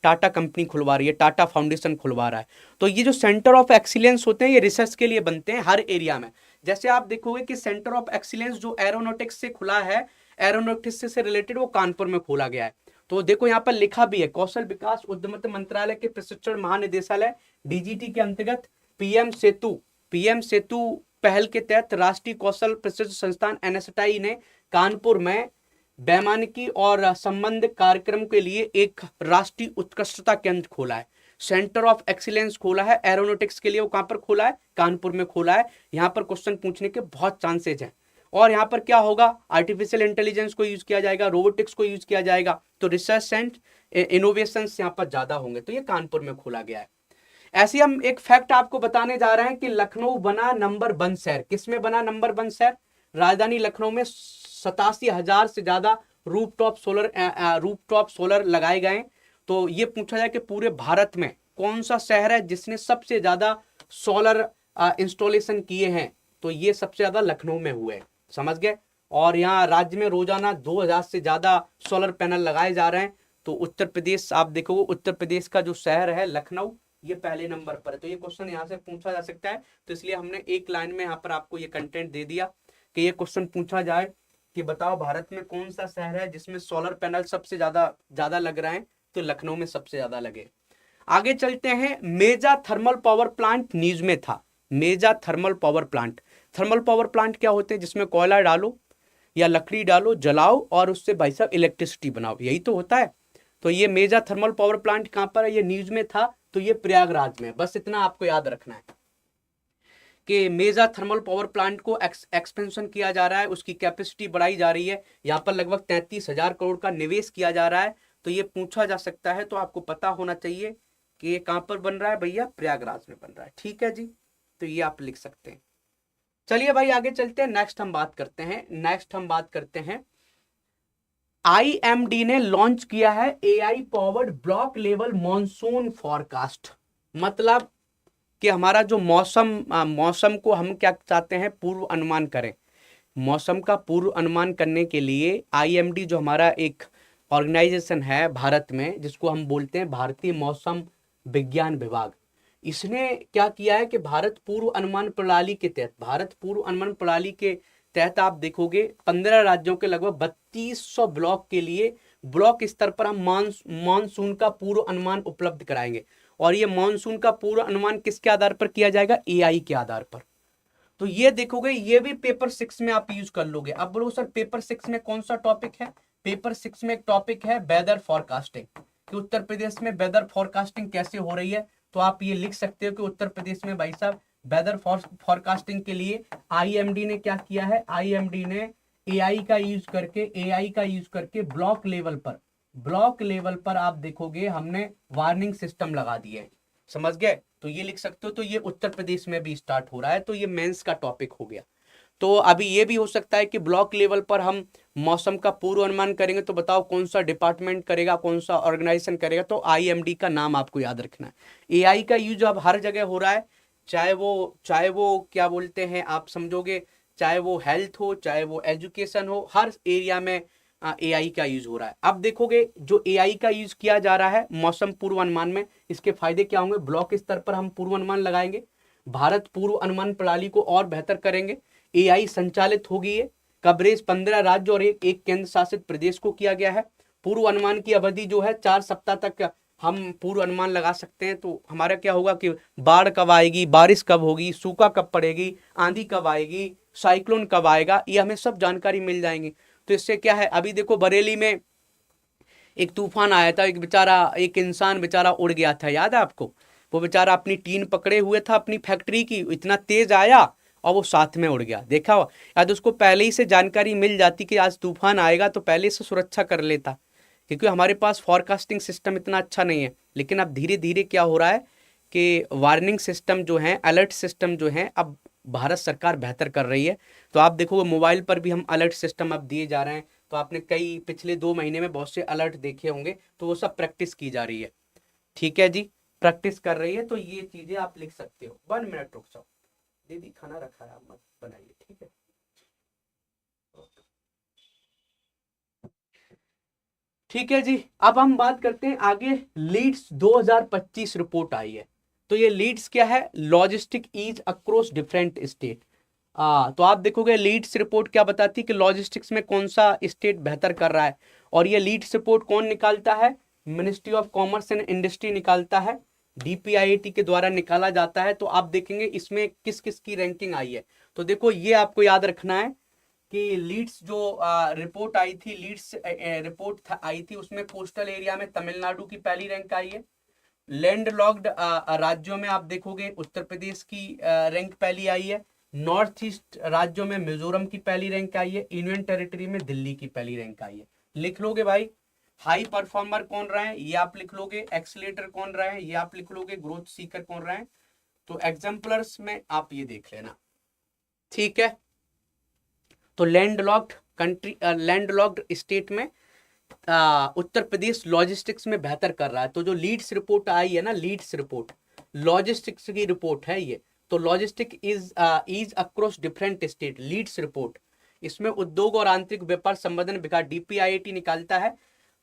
टाटा कंपनी खुलवा रही है, टाटा फाउंडेशन खुलवा रहा है। तो ये जो सेंटर ऑफ एक्सीलेंस होते हैं ये रिसर्च के लिए बनते हैं हर एरिया में। जैसे आप देखोगे कि सेंटर ऑफ एक्सीलेंस जो एरोनॉटिक्स से खुला है, एरोनॉटिक्स से रिलेटेड, वो कानपुर में खोला गया है। तो देखो यहाँ पर लिखा भी है, कौशल विकास उद्यमिता मंत्रालय के प्रशिक्षण महानिदेशालय डीजीटी के अंतर्गत पीएम सेतु पहल के तहत राष्ट्रीय कौशल प्रशिक्षण संस्थान एनएसटीआई ने कानपुर में वैमानिकी और संबंध कार्यक्रम के लिए एक राष्ट्रीय उत्कृष्टता केंद्र खोला है, सेंटर ऑफ एक्सीलेंस खोला है एरोनॉटिक्स के लिए। वो कहां पर खोला है? कानपुर में खोला है। यहां पर क्वेश्चन पूछने के बहुत चांसेज हैं। और यहाँ पर क्या होगा? आर्टिफिशियल इंटेलिजेंस को यूज किया जाएगा, रोबोटिक्स को यूज किया जाएगा। तो रिसर्च एंड इनोवेशन यहाँ पर ज्यादा होंगे। तो ये कानपुर में खोला गया है। ऐसे हम एक फैक्ट आपको बताने जा रहे हैं कि लखनऊ बना नंबर 1 शहर। किसमें बना नंबर 1 शहर? राजधानी लखनऊ में 87,000 से ज्यादा रूफटॉप सोलर लगाए गए। तो ये पूछा जाए कि पूरे भारत में कौन सा शहर है जिसने सबसे ज्यादा सोलर इंस्टॉलेशन किए हैं? तो ये सबसे ज्यादा लखनऊ में हुए, समझ गए। और यहाँ राज्य में रोजाना 2000 से ज्यादा सोलर पैनल लगाए जा रहे हैं। तो उत्तर प्रदेश, आप देखो उत्तर प्रदेश का जो शहर है लखनऊ, ये पहले नंबर पर है। तो ये क्वेश्चन यहाँ से पूछा जा सकता है। तो इसलिए हमने एक लाइन में यहाँ पर आपको ये कंटेंट दे दिया कि ये क्वेश्चन पूछा जाए कि बताओ भारत में कौन सा शहर है जिसमें सोलर पैनल सबसे ज्यादा लग रहे हैं? तो लखनऊ में सबसे ज्यादा लगे। आगे चलते हैं। Meja thermal power plant news में था। Meja thermal power plant, thermal power plant क्या होते हैं? जिसमें कोयला डालो या लकड़ी डालो, जलाओ और उससे भाई साहब इलेक्ट्रिसिटी बनाओ, यही तो होता है। तो ये मेजा थर्मल पावर प्लांट कहां पर है? ये न्यूज में था। तो ये प्रयागराज में। बस इतना आपको याद रखना है कि मेजा थर्मल पावर प्लांट को एक्सपेंशन किया जा रहा है, उसकी कैपेसिटी बढ़ाई जा रही है। यहाँ पर लगभग 33,000 करोड़ का निवेश किया जा रहा है। तो ये पूछा जा सकता है। तो आपको पता होना चाहिए कि ये कहां पर बन रहा है भैया? प्रयागराज में बन रहा है। ठीक है जी, तो ये आप लिख सकते हैं। चलिए भाई आगे चलते हैं। नेक्स्ट हम बात करते हैं आईएमडी ने लॉन्च किया है AI powered block level monsoon forecast. मतलब कि हमारा जो मौसम को हम क्या चाहते हैं, पूर्व अनुमान करें। मौसम का पूर्व अनुमान करने के लिए आईएमडी जो हमारा एक ऑर्गेनाइजेशन है भारत में, जिसको हम बोलते हैं भारतीय मौसम विज्ञान विभाग, इसने क्या किया है कि भारत पूर्व अनुमान प्रणाली के तहत, भारत पूर्व अनुमान प्रणाली के तहत आप देखोगे 15 राज्यों के लगभग 3200 ब्लॉक के लिए ब्लॉक स्तर पर हम मानसून का पूर्व अनुमान उपलब्ध कराएंगे। और ये मानसून का पूर्व अनुमान किसके आधार पर किया जाएगा, एआई के आधार पर। तो ये देखोगे, ये भी पेपर 6 में आप यूज कर लोगे। अब बोलो सर पेपर 6 में कौन सा टॉपिक है? पेपर 6 में एक टॉपिक है वेदर फॉरकास्टिंग, कि उत्तर प्रदेश में वेदर फॉरकास्टिंग कैसे हो रही है। तो आप ये लिख सकते हो कि उत्तर प्रदेश में भाई साहब वेदर फॉरकास्टिंग के लिए आईएमडी ने क्या किया है, आईएमडी ने एआई का यूज करके ब्लॉक लेवल पर आप देखोगे हमने वार्निंग सिस्टम लगा दिए हैं। समझ गए? तो ये लिख सकते हो। तो ये उत्तर प्रदेश में भी स्टार्ट हो रहा है, तो ये मेंस का टॉपिक हो गया। तो अभी ये भी हो सकता है कि ब्लॉक लेवल पर हम मौसम का पूर्व अनुमान करेंगे, तो बताओ कौन सा डिपार्टमेंट करेगा, कौन सा ऑर्गेनाइजेशन करेगा? तो आईएमडी का नाम आपको याद रखना है। एआई का यूज अब हर जगह हो रहा है, चाहे वो क्या बोलते हैं आप समझोगे, चाहे वो हेल्थ हो, चाहे वो एजुकेशन हो, हर एरिया में एआई का यूज हो रहा है। अब देखोगे जो एआई का यूज किया जा रहा है मौसम पूर्वानुमान में, इसके फायदे क्या होंगे? ब्लॉक स्तर पर हम पूर्वानुमान लगाएंगे, भारत पूर्व अनुमान प्रणाली को और बेहतर करेंगे, एआई संचालित होगी, ये कवरेज 15 राज्य और एक केंद्र शासित प्रदेश को किया गया है। पूर्व अनुमान की अवधि जो है 4 सप्ताह तक हम पूर्व अनुमान लगा सकते हैं। तो हमारा क्या होगा कि बाढ़ कब आएगी, बारिश कब होगी, सूखा कब पड़ेगी, आंधी कब आएगी, साइक्लोन कब आएगा, ये हमें सब जानकारी मिल जाएंगी। तो इससे क्या है, अभी देखो बरेली में एक तूफान आया था, एक इंसान बेचारा उड़ गया था, याद है आपको? वो बेचारा अपनी टीन पकड़े हुए था अपनी फैक्ट्री की, इतना तेज आया और वो साथ में उड़ गया, देखा हो? याद उसको पहले ही से जानकारी मिल जाती कि आज तूफान आएगा, तो पहले से सुरक्षा कर लेता, क्योंकि हमारे पास फॉरकास्टिंग सिस्टम इतना अच्छा नहीं है। लेकिन अब धीरे धीरे क्या हो रहा है कि वार्निंग सिस्टम जो है, अलर्ट सिस्टम जो है, अब भारत सरकार बेहतर कर रही है। तो आप देखोगे मोबाइल पर भी हम अलर्ट सिस्टम अब दिए जा रहे हैं। तो आपने कई पिछले 2 महीने में बहुत से अलर्ट देखे होंगे, तो वो सब प्रैक्टिस की जा रही है। ठीक है जी, प्रैक्टिस कर रही है। तो ये चीजें आप लिख सकते हो। 1 मिनट रुक जाओ, दीदी खाना रखा है, आप मत बनाइए, ठीक है? ठीक है जी, अब हम बात करते हैं आगे। लीड्स 2025 रिपोर्ट आई है। तो ये लीड्स क्या है? Logistic ease across different state. तो आप देखोगे लीड्स रिपोर्ट क्या बताती है कि लॉजिस्टिक्स में कौन सा स्टेट बेहतर कर रहा है। और ये लीड्स रिपोर्ट कौन निकालता है? Ministry of commerce and industry निकालता है, डीपीआईआईटी के द्वारा निकाला जाता है। तो आप देखेंगे इसमें किस किस की रैंकिंग आई है। तो देखो ये आपको याद रखना है कि लीड्स जो रिपोर्ट आई थी, लीड्स रिपोर्ट आई थी, उसमें कोस्टल एरिया में तमिलनाडु की पहली रैंक आई है। लैंड लॉक्ड राज्यों में आप देखोगे उत्तर प्रदेश की रैंक पहली आई है। नॉर्थ ईस्ट राज्यों में मिजोरम की पहली रैंक आई है। यूनियन टेरिटरी में दिल्ली की पहली रैंक आई है। लिख लोगे भाई। हाई परफॉर्मर कौन रहा है ये आप लिख लोगे, एक्सीलेटर कौन रहा है ये आप लिख लोगे, ग्रोथ सीकर कौन रहा है। तो एग्जाम्पलर्स में आप ये देख लेना, ठीक है? तो लैंडलॉक्ड स्टेट में उत्तर प्रदेश लॉजिस्टिक्स में बेहतर कर रहा है। तो जो लीड्स रिपोर्ट आई है ना, लीड्स रिपोर्ट लॉजिस्टिक्स की रिपोर्ट है ये। तो logistic is across different state, LEADS report. इसमें उद्योग और आंतरिक व्यापार संवर्धन विकास डीपीआईआईटी निकालता है।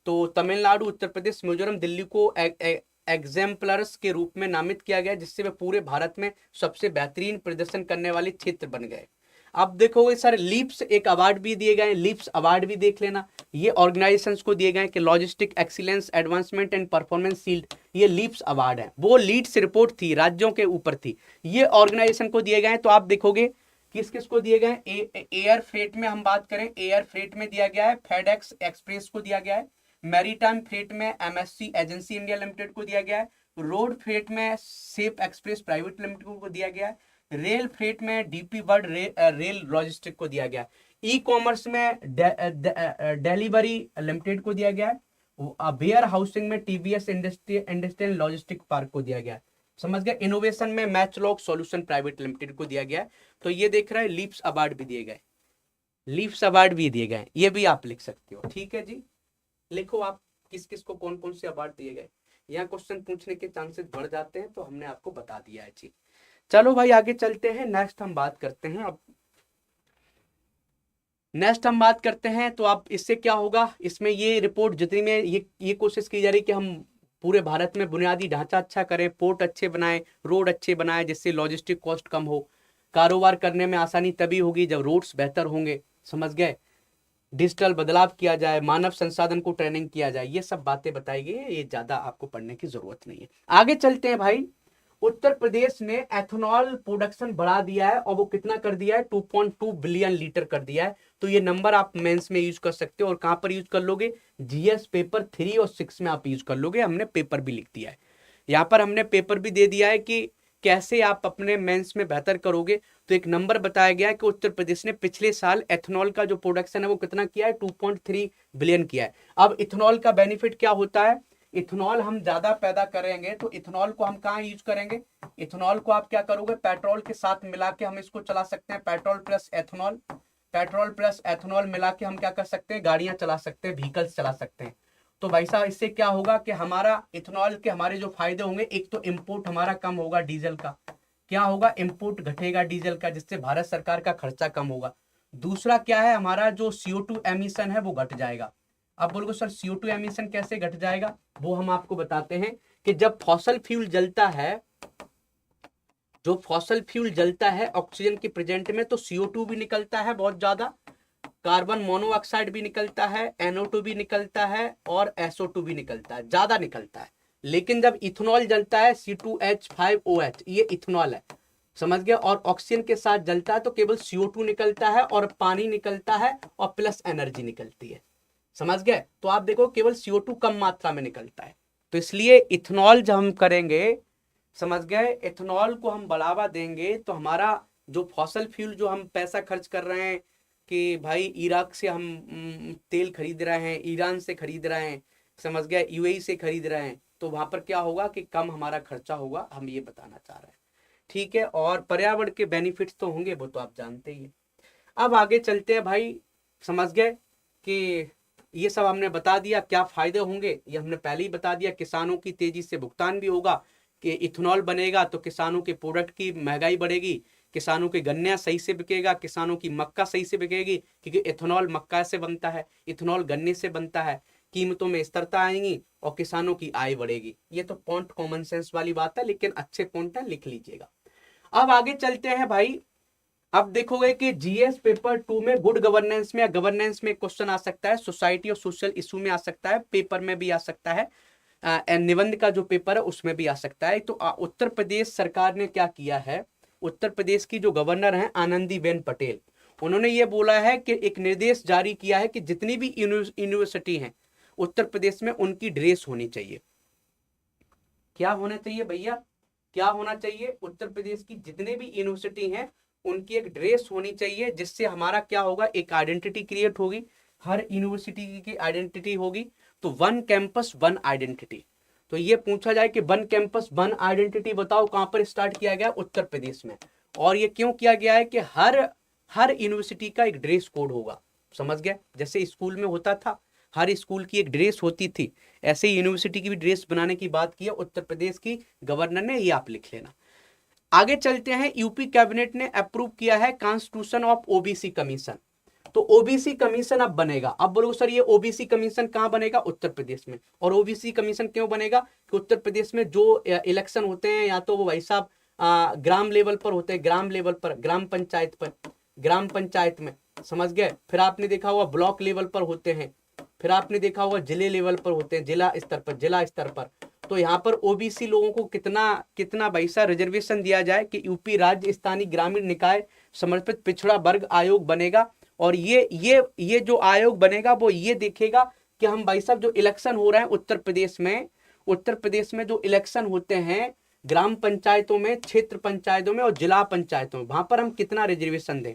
तो तमिलनाडु, उत्तर प्रदेश, मिजोरम, दिल्ली को एग्जाम्पलर्स के रूप में नामित किया गया, जिससे वे पूरे भारत में सबसे बेहतरीन प्रदर्शन करने वाले क्षेत्र बन गए। अब देखोगे सर लीप्स एक अवार्ड भी दिए गए, लीप्स अवार्ड भी देख लेना। ये ऑर्गेनाइजेशंस को दिए गए कि logistic excellence advancement and performance shield, ये लीप्स अवार्ड है। वो लीड्स रिपोर्ट थी, राज्यों के ऊपर थी, ये ऑर्गेनाइजेशन को दिए गए। तो आप देखोगे किस किस को दिए गए। एयर फ्रेट में हम बात करें, एयर फ्रेट में दिया गया है फेडेक्स एक्सप्रेस को दिया गया है। मैरीटाइम फ्रेट में एमएससी एजेंसी इंडिया लिमिटेड को दिया गया है। रोड फ्रेट में सेफ एक्सप्रेस प्राइवेट लिमिटेड को दिया गया है। रेल फ्रेट में डीपी वर्ल्ड रेल लॉजिस्टिक को दिया गया। ई कॉमर्स में डिलीवरी लिमिटेड को दिया गया है। वेयर हाउसिंग में टीवीएस इंडस्ट्रियल लॉजिस्टिक पार्क को दिया गया है। समझ गए? इनोवेशन में मैचलॉक सॉल्यूशन प्राइवेट लिमिटेड को दिया गया है। तो ये देख रहे हैं लीप्स अवार्ड भी दिए गए, लीप्स अवार्ड भी दिए गए, ये भी आप लिख सकते हो। ठीक है जी, लिखो आप किस किस को कौन कौन से अवार्ड दिए गए। यहाँ क्वेश्चन पूछने के चांसेस बढ़ जाते हैं, तो हमने आपको बता दिया है चीज। चलो भाई आगे चलते हैं, नेक्स्ट हम बात करते हैं। अब नेक्स्ट हम बात करते हैं, तो आप इससे क्या होगा, इसमें ये रिपोर्ट जितनी में ये कोशिश की जा रही है कि हम पूरे भारत में बुनियादी ढांचा अच्छा करें, पोर्ट अच्छे बनाएं, रोड अच्छे बनाएं, जिससे लॉजिस्टिक कॉस्ट कम हो, कारोबार करने में आसानी तभी होगी जब रोड्स बेहतर होंगे, समझ गए, डिजिटल बदलाव किया जाए, मानव संसाधन को ट्रेनिंग किया जाए, ये सब बातें बताई गई है, ये ज्यादा आपको पढ़ने की जरूरत नहीं है। आगे चलते हैं भाई। उत्तर प्रदेश ने एथेनॉल प्रोडक्शन बढ़ा दिया है, और वो कितना कर दिया है, 2.2 बिलियन लीटर कर दिया है। तो ये नंबर आप मेंस में यूज कर सकते हो, और कहां पर यूज कर लोगे, जीएस पेपर 3 और 6 में आप यूज कर लोगे। हमने पेपर भी लिख दिया है, यहाँ पर हमने पेपर भी दे दिया है कि कैसे आप अपने मेंस में बेहतर करोगे। तो एक नंबर बताया गया है कि उत्तर प्रदेश ने पिछले साल एथेनॉल का जो प्रोडक्शन है वो कितना किया है, 2.3 बिलियन किया है। अब इथेनॉल का बेनिफिट क्या होता है, इथेनॉल हम ज्यादा पैदा करेंगे तो इथेनॉल को हम कहाँ यूज करेंगे, इथेनॉल को आप क्या करोगे, पेट्रोल के साथ मिला के हम इसको चला सकते हैं, petrol plus ethanol, petrol plus ethanol मिला के हम क्या कर सकते हैं, गाड़ियां चला सकते हैं, व्हीकल्स चला सकते हैं। तो भाई साहब इससे क्या होगा कि हमारा इथेनॉल के हमारे जो फायदे होंगे, एक तो इंपोर्ट हमारा कम होगा डीजल का, क्या होगा, इंपोर्ट घटेगा डीजल का, जिससे भारत सरकार का खर्चा कम होगा। दूसरा क्या है, हमारा जो CO2 एमिशन है वो घट जाएगा। अब बोलोगे सर CO2 एमिशन कैसे घट जाएगा, वो हम आपको बताते हैं कि जब फॉसल फ्यूल जलता है, जो फॉसल फ्यूल जलता है ऑक्सीजन के प्रेजेंट में, तो CO2 भी निकलता है बहुत ज्यादा, कार्बन मोनोऑक्साइड भी निकलता है, NO2 भी निकलता है, और SO2 भी निकलता है, ज्यादा निकलता है। लेकिन जब इथेनॉल जलता है C2H5OH, ये इथेनॉल है, समझ गया, और ऑक्सीजन के साथ जलता है तो केवल CO2 निकलता है, और पानी निकलता है, और प्लस एनर्जी निकलती है, समझ गए। तो आप देखो केवल CO2 कम मात्रा में निकलता है। तो इसलिए इथेनॉल जब हम करेंगे, समझ गए, इथेनॉल को हम बढ़ावा देंगे तो हमारा जो फॉसल फ्यूल जो हम पैसा खर्च कर रहे हैं कि भाई इराक से हम तेल खरीद रहे हैं, ईरान से खरीद रहे हैं, समझ गए, UAE से खरीद रहे हैं, तो वहां पर क्या होगा कि कम हमारा खर्चा होगा, हम ये बताना चाह रहे हैं, ठीक है। और पर्यावरण के बेनिफिट्स तो होंगे, वो तो आप जानते ही हैं। अब आगे चलते हैं भाई, समझ गए कि ये सब हमने बता दिया क्या फायदे होंगे, ये हमने पहले ही बता दिया। किसानों की तेजी से भुगतान भी होगा, कि इथेनॉल बनेगा तो किसानों के प्रोडक्ट की महंगाई बढ़ेगी, किसानों के गन्ना सही से बिकेगा, किसानों की मक्का सही से बिकेगी, क्योंकि इथेनॉल मक्का से बनता है, इथेनॉल गन्ने से बनता है, कीमतों में स्थिरता आएगी और किसानों की आय बढ़ेगी। ये तो पॉइंट कॉमन सेंस वाली बात है, लेकिन अच्छे पॉइंट है, लिख लीजिएगा। अब आगे चलते हैं भाई। अब देखोगे कि GS पेपर 2 में गुड गवर्नेंस में या गवर्नेंस में क्वेश्चन आ सकता है, सोसाइटी और सोशल इशू में आ सकता है, पेपर में भी आ सकता है, निबंध का जो पेपर है उसमें भी आ सकता है। तो उत्तर प्रदेश सरकार ने क्या किया है, उत्तर प्रदेश की जो गवर्नर हैं आनंदीबेन पटेल, उन्होंने ये बोला है कि एक निर्देश जारी किया है कि जितनी भी यूनिवर्सिटी हैं उत्तर प्रदेश में, उनकी ड्रेस होनी चाहिए। क्या होना चाहिए भैया, क्या होना चाहिए, उत्तर प्रदेश की जितने भी यूनिवर्सिटी हैं उनकी एक ड्रेस होनी चाहिए, जिससे हमारा क्या होगा, एक आइडेंटिटी क्रिएट होगी, हर यूनिवर्सिटी की आइडेंटिटी होगी। तो वन कैंपस वन आइडेंटिटी, तो ये पूछा जाए कि वन कैंपस वन आइडेंटिटी बताओ कहां पर स्टार्ट किया गया, उत्तर प्रदेश में। और ये क्यों किया गया है कि हर हर यूनिवर्सिटी का एक ड्रेस कोड होगा, समझ गए, जैसे स्कूल में होता था, हर स्कूल की एक ड्रेस होती थी, ऐसे ही यूनिवर्सिटी की भी ड्रेस बनाने की बात की है उत्तर प्रदेश की गवर्नर ने, ये आप लिख लेना। आगे चलते हैं, यूपी कैबिनेट ने अप्रूव किया है कॉन्स्टिट्यूशन ऑफ ओबीसी कमीशन। तो ओबीसी कमीशन अब बनेगा। अब बोलो सर ये ओबीसी कमीशन कहां बनेगा, उत्तर प्रदेश में। और ओबीसी कमीशन क्यों बनेगा, कि उत्तर प्रदेश में जो इलेक्शन होते हैं, या तो वो भाई साहब ग्राम लेवल पर होते हैं, ग्राम लेवल पर, ग्राम पंचायत पर, ग्राम पंचायत में, समझ गए, फिर आपने देखा हुआ ब्लॉक लेवल पर होते हैं, फिर आपने देखा होगा जिले लेवल पर होते हैं, जिला स्तर पर, जिला स्तर पर। तो यहाँ पर ओबीसी लोगों को कितना कितना पैसा रिजर्वेशन दिया जाए कि यूपी राज्य स्थानीय ग्रामीण निकाय समर्पित पिछड़ा वर्ग आयोग बनेगा। और ये जो आयोग बनेगा वो ये देखेगा कि हम भाई साहब जो इलेक्शन हो रहे हैं उत्तर प्रदेश में, उत्तर प्रदेश में जो इलेक्शन होते हैं ग्राम पंचायतों में, क्षेत्र पंचायतों में और जिला पंचायतों में, वहां पर हम कितना रिजर्वेशन दें।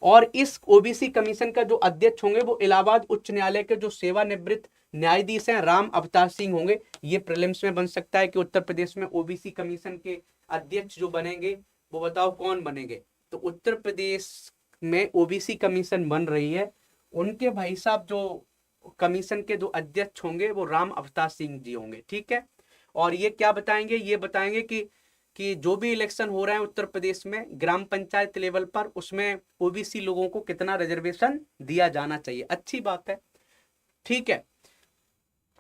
और इस ओबीसी कमीशन का जो अध्यक्ष होंगे वो इलाहाबाद उच्च न्यायालय के जो सेवानिवृत्त न्यायाधीश हैं राम अवतार सिंह होंगे। ये प्रीलिम्स में बन सकता है कि उत्तर प्रदेश में ओबीसी कमीशन के अध्यक्ष जो बनेंगे वो बताओ कौन बनेंगे। तो उत्तर प्रदेश में ओबीसी कमीशन बन रही है, उनके भाई साहब जो कमीशन के जो अध्यक्ष होंगे वो राम अवतार सिंह जी होंगे, ठीक है। और ये क्या बताएंगे, ये बताएंगे कि जो भी इलेक्शन हो रहे हैं उत्तर प्रदेश में ग्राम पंचायत लेवल पर, उसमें ओबीसी लोगों को कितना रिजर्वेशन दिया जाना चाहिए। अच्छी बात है, ठीक है।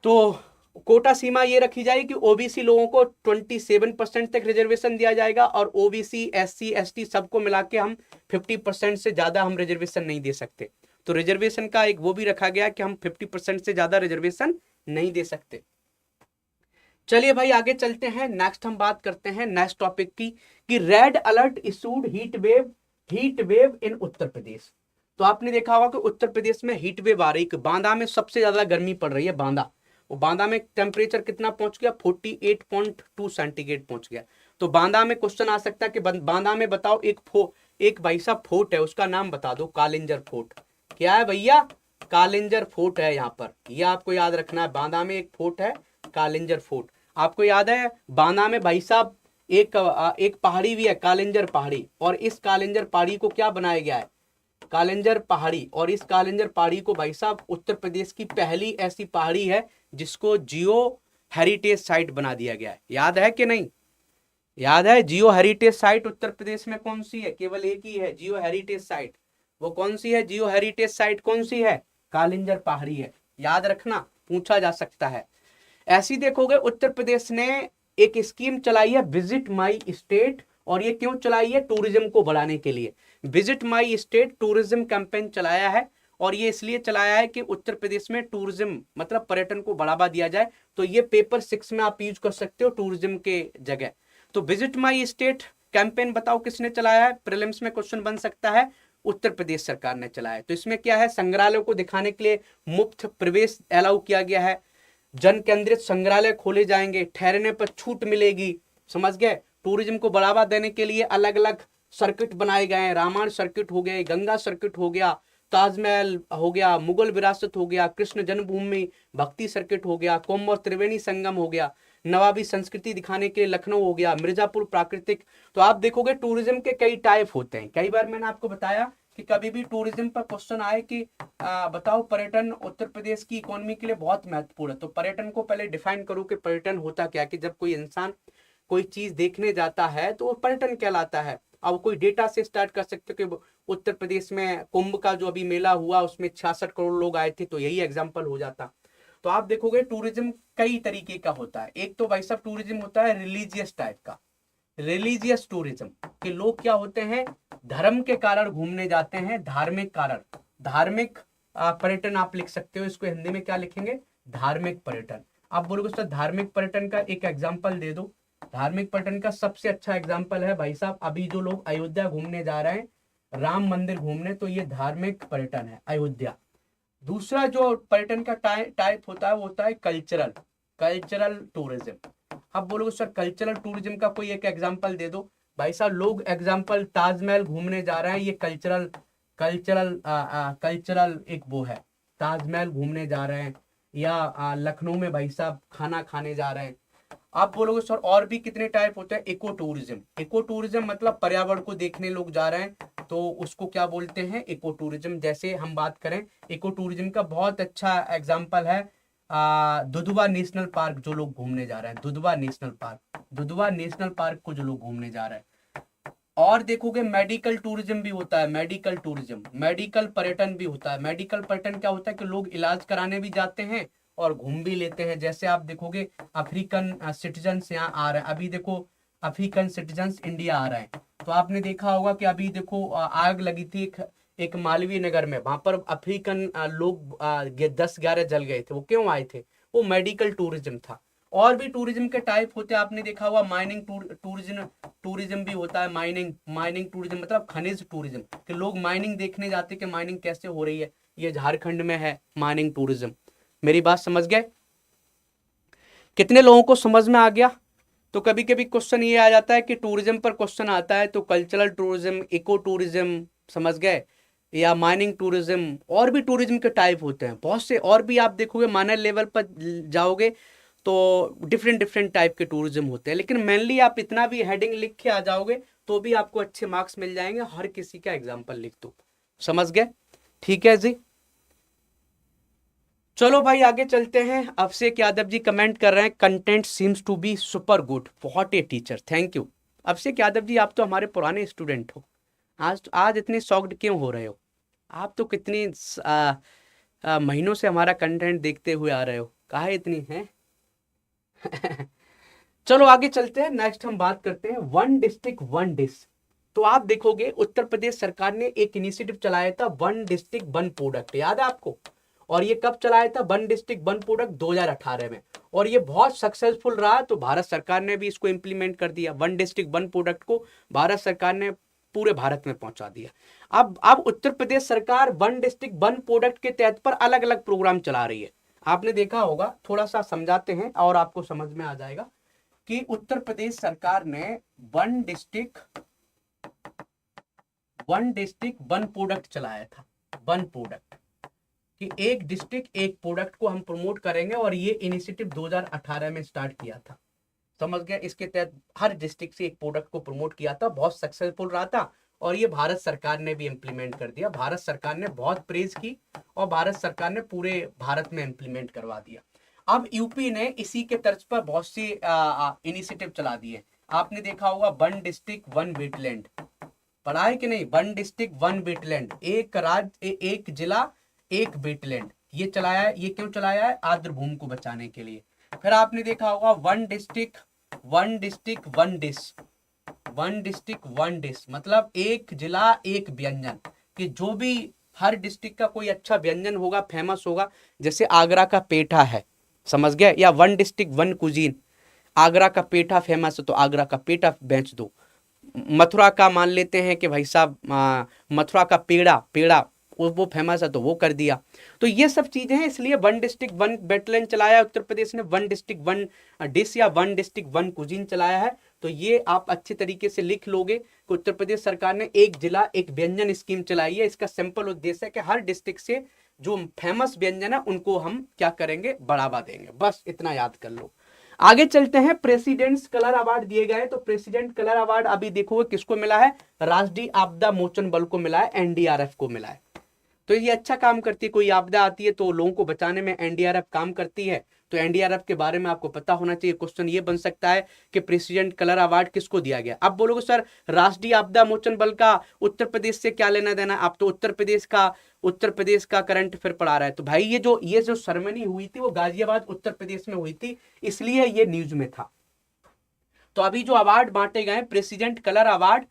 तो कोटा सीमा ये रखी जाएगी कि ओबीसी लोगों को 27% तक रिजर्वेशन दिया जाएगा और ओबीसी एससी एसटी सबको मिला के हम 50% से ज्यादा हम रिजर्वेशन नहीं दे सकते। तो रिजर्वेशन का एक वो भी रखा गया कि हम 50% से ज्यादा रिजर्वेशन नहीं दे सकते। चलिए भाई आगे चलते हैं, नेक्स्ट हम बात करते हैं नेक्स्ट टॉपिक की कि red alert issued heat wave in Uttar Pradesh. तो आपने देखा होगा कि उत्तर प्रदेश में हीट वेव आ रही है, बांदा में सबसे ज्यादा गर्मी पड़ रही है। बांदा में टेम्परेचर कितना पहुंच गया, 48.2 सेंटीग्रेड पहुंच गया। तो बांदा में क्वेश्चन आ सकता है कि बांदा में बताओ एक भाई साहब फोर्ट है, उसका नाम बता दो, कालिंजर फोर्ट। क्या है भैया, कालिंजर फोर्ट है यहाँ पर, ये आपको याद रखना है। बांदा में एक फोर्ट है कालिंजर फोर्ट। आपको याद है बांदा में भाई साहब एक पहाड़ी भी है कालिंजर पहाड़ी, और इस कालिंजर पहाड़ी को क्या बनाया गया है, कालिंजर पहाड़ी। और इस कालिंजर पहाड़ी को भाई साहब उत्तर प्रदेश की पहली ऐसी पहाड़ी है जिसको जियो हेरिटेज साइट बना दिया गया है। याद है कि नहीं, याद है जियो हेरिटेज साइट उत्तर प्रदेश में कौन सी है, केवल एक ही है जियो हेरिटेज साइट। वो कौन सी है जियो हेरिटेज साइट, कौन सी है, कालिंजर पहाड़ी है। याद रखना, पूछा जा सकता है। ऐसी देखोगे उत्तर प्रदेश ने एक स्कीम चलाई है विजिट माई स्टेट, और ये क्यों चलाई है, टूरिज्म को बढ़ाने के लिए। Visit my state tourism campaign चलाया है, और ये इसलिए चलाया है कि उत्तर प्रदेश में टूरिज्म मतलब पर्यटन को बढ़ावा दिया जाए। तो ये पेपर 6 में आप यूज कर सकते हो टूरिज्म के जगह। तो विजिट माई स्टेट कैंपेन बताओ किसने चलाया है, प्रीलिम्स में क्वेश्चन बन सकता है, उत्तर प्रदेश सरकार ने चलाया। तो इसमें क्या है, संग्रहालयों को दिखाने के लिए मुफ्त प्रवेश अलाउ किया गया है, जन केंद्रित संग्रहालय खोले जाएंगे, ठहरने पर छूट मिलेगी, समझ गए। टूरिज्म को बढ़ावा देने के लिए अलग अलग सर्किट बनाए गए हैं, रामायण सर्किट हो गए, गंगा सर्किट हो गया, ताजमहल हो गया, मुगल विरासत हो गया, कृष्ण जन्मभूमि भक्ति सर्किट हो गया, कुंभ और त्रिवेणी संगम हो गया, नवाबी संस्कृति दिखाने के लखनऊ हो गया, मिर्जापुर प्राकृतिक। तो आप देखोगे टूरिज्म के कई टाइप होते हैं। कई बार मैंने आपको बताया कि कभी भी टूरिज्म पर क्वेश्चन आए कि बताओ पर्यटन उत्तर प्रदेश की इकोनॉमी के लिए बहुत महत्वपूर्ण है, तो पर्यटन को पहले डिफाइन करो कि पर्यटन होता क्या, कि जब कोई इंसान कोई चीज देखने जाता है तो वो पर्यटन कहलाता है। अब कोई डेटा से स्टार्ट कर सकते हो कि उत्तर प्रदेश में कुंभ का जो अभी मेला हुआ उसमें 66 करोड़ लोग आए थे, तो यही एग्जाम्पल हो जाता। तो आप देखोगे टूरिज्म कई तरीके का होता है। एक तो भाई साहब टूरिज्म होता है रिलीजियस टाइप का, रिलीजियस टूरिज्म के लोग क्या होते हैं, धर्म के कारण घूमने जाते हैं, धार्मिक कारण, धार्मिक पर्यटन आप लिख सकते हो। इसको हिंदी में क्या लिखेंगे, धार्मिक पर्यटन। आप बोलोगे सर धार्मिक पर्यटन का एक एग्जाम्पल दे दो। धार्मिक पर्यटन का सबसे अच्छा एग्जाम्पल है भाई साहब, अभी जो लोग अयोध्या घूमने जा रहे हैं, राम मंदिर घूमने, तो ये धार्मिक पर्यटन है अयोध्या। दूसरा जो पर्यटन का टाइप होता है वो होता है कल्चरल टूरिज्म। अब बोलोगे सर कल्चरल टूरिज्म का कोई एक एग्जांपल दे दो। भाई साहब लोग एग्जांपल ताजमहल घूमने जा रहे हैं, ये कल्चरल एक वो है, ताजमहल घूमने जा रहे हैं, या लखनऊ में भाई साहब खाना खाने जा रहे हैं। आप बोलोगे सर और भी कितने टाइप होते हैं, इको टूरिज्म मतलब पर्यावरण को देखने लोग जा रहे हैं, तो उसको क्या बोलते हैं, इको टूरिज्म। जैसे हम बात करें इको टूरिज्म का बहुत अच्छा एग्जांपल है दुधवा नेशनल पार्क, जो लोग घूमने जा रहे हैं, दुधवा नेशनल पार्क को जो लोग घूमने जा रहे हैं। और देखोगे मेडिकल टूरिज्म भी होता है, मेडिकल पर्यटन भी होता है। मेडिकल पर्यटन क्या होता है कि लोग इलाज कराने भी जाते हैं और घूम भी लेते हैं। जैसे आप देखोगे अफ्रीकन सिटीजन्स यहाँ आ रहे हैं, अभी देखो अफ्रीकन सिटीजन्स इंडिया आ रहे हैं। तो आपने देखा होगा कि अभी देखो आग लगी थी एक मालवीय नगर में, वहां पर अफ्रीकन लोग 10-11 जल गए थे। वो क्यों आए थे, वो मेडिकल टूरिज्म था। और भी टूरिज्म के टाइप होते हैं, आपने देखा हुआ माइनिंग टूरिज्म भी होता है। माइनिंग टूरिज्म मतलब खनिज टूरिज्म, कि लोग माइनिंग देखने जाते हैं कि माइनिंग कैसे हो रही है, ये झारखंड में है माइनिंग टूरिज्म। मेरी बात समझ गए, कितने लोगों को समझ में आ गया। तो कभी कभी क्वेश्चन ये आ जाता है कि टूरिज्म पर क्वेश्चन आता है तो कल्चरल टूरिज्म, इको टूरिज्म, समझ गए, या माइनिंग टूरिज्म। और भी टूरिज्म के टाइप होते हैं बहुत से, और भी आप देखोगे माइनर लेवल पर जाओगे तो डिफरेंट टाइप के टूरिज्म होते हैं। लेकिन मेनली आप इतना भी हेडिंग लिख के आ जाओगे तो भी आपको अच्छे मार्क्स मिल जाएंगे। हर किसी का एग्जाम्पल लिख दो, समझ गए, ठीक है जी। चलो भाई आगे चलते हैं। अभिषेक यादव जी कमेंट कर रहे हैं, content seems to be super good, what a teacher, thank you. Abhishek Yadav ji आप तो हमारे पुराने स्टूडेंट हो, आज इतने शॉक्ड क्यों हो रहे हो? आप तो कितनी महीनों से हमारा कंटेंट देखते हुए आ रहे हो, काहे इतनी है? चलो आगे चलते हैं। नेक्स्ट हम बात करते हैं वन डिस्ट्रिक्ट वन डिश। तो आप देखोगे उत्तर प्रदेश सरकार ने एक इनिशिएटिव चलाया था, वन डिस्ट्रिक्ट वन प्रोडक्ट, याद है आपको? और ये कब चलाया था? वन डिस्ट्रिक्ट वन प्रोडक्ट 2018 में। और ये बहुत सक्सेसफुल रहा, तो भारत सरकार ने भी इसको इंप्लीमेंट कर दिया। वन डिस्ट्रिक्ट वन प्रोडक्ट को भारत सरकार ने पूरे भारत में पहुंचा दिया। अब उत्तर प्रदेश सरकार वन डिस्ट्रिक्ट वन प्रोडक्ट के तहत पर अलग अलग प्रोग्राम चला रही है। आपने देखा होगा, थोड़ा सा समझाते हैं और आपको समझ में आ जाएगा कि उत्तर प्रदेश सरकार ने वन डिस्ट्रिक्ट वन प्रोडक्ट चलाया था। वन प्रोडक्ट कि एक डिस्ट्रिक्ट एक प्रोडक्ट को हम प्रमोट करेंगे, और ये इनिशिएटिव 2018 में स्टार्ट किया था। समझ गया? इसके तहत हर डिस्ट्रिक्ट से एक प्रोडक्ट को प्रमोट किया था, बहुत सक्सेसफुल रहा था। और ये भारत सरकार ने भी इम्प्लीमेंट कर दिया। भारत सरकार ने बहुत प्रेज की और भारत सरकार ने पूरे भारत में इम्प्लीमेंट करवा दिया। अब यूपी ने इसी के तर्ज पर बहुत सी इनिशिएटिव चला दिए। आपने देखा होगा वन डिस्ट्रिक्ट वन वेटलैंड, पढ़ा है कि नहीं? वन डिस्ट्रिक्ट वन वेटलैंड, एक राज्य एक जिला एक वेटलैंड, ये चलाया है। ये क्यों चलाया है? आर्द्र भूमि को बचाने के लिए। फिर आपने देखा होगा one district one dish, one district one dish मतलब एक जिला एक व्यंजन, कि जो भी हर डिस्ट्रिक्ट का कोई अच्छा व्यंजन होगा, फेमस होगा, जैसे आगरा का पेठा है, समझ गए? या one district one cuisine, Agra का पेठा फेमस है तो आगरा का पेठा बेच दो। मथुरा का मान लेते हैं कि भाई साहब मथुरा का पेड़ा वो फेमस है तो वो कर दिया। तो ये सब चीजें हैं, इसलिए वन डिस्ट्रिक्ट वन वेटलैंड चलाया उत्तर प्रदेश ने, वन डिस्ट्रिक्ट वन डिश या वन डिस्ट्रिक्ट वन कुजीन चलाया है। तो ये आप अच्छे तरीके से लिख लोगे कि उत्तर प्रदेश सरकार ने एक जिला एक व्यंजन स्कीम चलाई है। इसका सिंपल उद्देश्य है कि हर डिस्ट्रिक्ट से जो फेमस व्यंजन है उनको हम क्या करेंगे? बढ़ावा देंगे। बस इतना याद कर लो। आगे चलते हैं। प्रेसिडेंट्स कलर अवार्ड दिए गए, तो प्रेसिडेंट कलर अवार्ड अभी देखोगे किसको मिला है? राष्ट्रीय आपदा मोचन बल को मिला है, एनडीआरएफ को मिला है। तो ये अच्छा काम करती है, कोई आपदा आती है तो लोगों को बचाने में एनडीआरएफ काम करती है। तो एनडीआरएफ के बारे में आपको पता होना चाहिए। क्वेश्चन ये बन सकता है कि प्रेसिडेंट कलर अवार्ड किसको दिया गया? अब बोलोगे सर राष्ट्रीय आपदा मोचन बल का उत्तर प्रदेश से क्या लेना देना? आप तो उत्तर प्रदेश का करंट अफेयर पढ़ा रहा है। तो भाई ये जो सेरेमनी हुई थी वो गाजियाबाद उत्तर प्रदेश में हुई थी, इसलिए ये न्यूज में था। तो अभी जो अवार्ड बांटे गए प्रेसिडेंट कलर अवार्ड,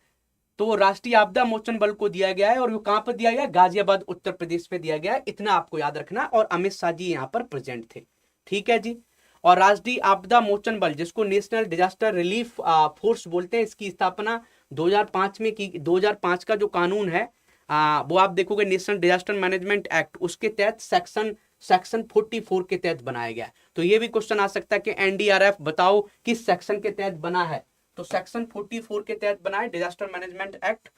तो राष्ट्रीय आपदा मोचन बल को दिया गया है। और वो कहां पर दिया गया? गाजियाबाद उत्तर प्रदेश में दिया गया है, इतना आपको याद रखना। और अमित शाह जी यहाँ पर प्रेजेंट थे, ठीक है जी। और राष्ट्रीय आपदा मोचन बल, जिसको नेशनल डिजास्टर रिलीफ फोर्स बोलते हैं, इसकी स्थापना 2005 में की। 2005 का जो कानून है वो आप देखोगे नेशनल डिजास्टर मैनेजमेंट एक्ट, उसके तहत सेक्शन 44 के तहत बनाया गया है। तो ये भी क्वेश्चन आ सकता है कि एनडीआरएफ बताओ किस सेक्शन के तहत बना है? तो सेक्शन 44 के तहत बना है। डिजास्टर मैनेजमेंट एक्ट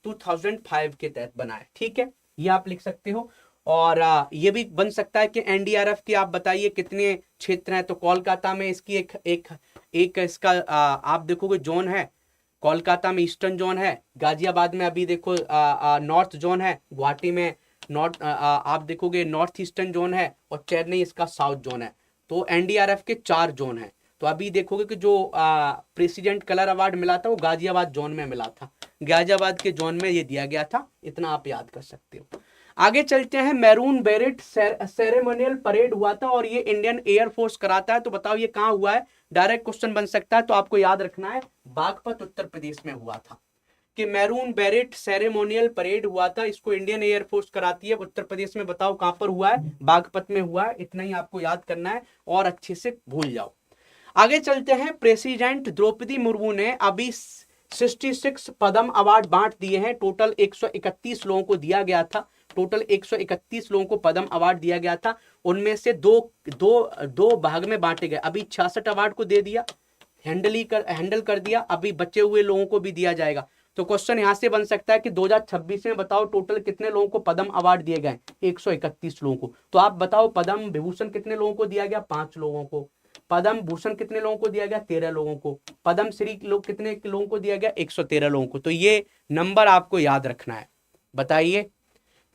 2005 के तहत बना है, ठीक है, ये आप लिख सकते हो। और ये भी बन सकता है कि एनडीआरएफ की आप बताइए कितने क्षेत्र हैं? तो कोलकाता में इसकी एक इसका आप देखोगे जोन है। कोलकाता में ईस्टर्न जोन है, गाजियाबाद में अभी देखो नॉर्थ जोन है, गुवाहाटी में नॉर्थ आप देखोगे नॉर्थ ईस्टर्न जोन है, और चेन्नई इसका साउथ जोन है। तो एनडीआरएफ के 4 जोन है। तो अभी देखोगे कि जो प्रेसिडेंट कलर अवार्ड मिला था वो गाजियाबाद जोन में मिला था, गाजियाबाद के जोन में ये दिया गया था, इतना आप याद कर सकते हो। आगे चलते हैं। मैरून बेरेट सेरेमोनियल परेड हुआ था और ये इंडियन एयरफोर्स कराता है। तो बताओ ये कहाँ हुआ है? डायरेक्ट क्वेश्चन बन सकता है, तो आपको याद रखना है बागपत उत्तर प्रदेश में हुआ था कि मैरून बेरेट सेरेमोनियल परेड हुआ था। इसको इंडियन एयरफोर्स कराती है उत्तर प्रदेश में। बताओ कहां पर हुआ है? बागपत में हुआ है, इतना ही आपको याद करना है और अच्छे से भूल जाओ। आगे चलते हैं। प्रेसिडेंट द्रौपदी मुर्मू ने अभी 66 पद्म अवार्ड बांट दिए हैं। टोटल 131 लोगों को दिया गया था, टोटल 131 लोगों को पद्म अवार्ड दिया गया था। उनमें से दो भाग में बांटे गए। अभी 66 अवार्ड को दे दिया, हैंडल कर दिया, अभी बचे हुए लोगों को भी दिया जाएगा। तो क्वेश्चन यहां से बन सकता है कि 2026 में बताओ टोटल कितने लोगों को पद्म अवार्ड दिए गए? 131 लोगों को। तो आप बताओ पद्म विभूषण कितने लोगों को दिया गया? 5 लोगों को। पद्म भूषण कितने लोगों को दिया गया? 13 लोगों को। पद्म श्री कितने लोगों को दिया गया? 113 लोगों को। तो ये नंबर आपको याद रखना है, बताइए।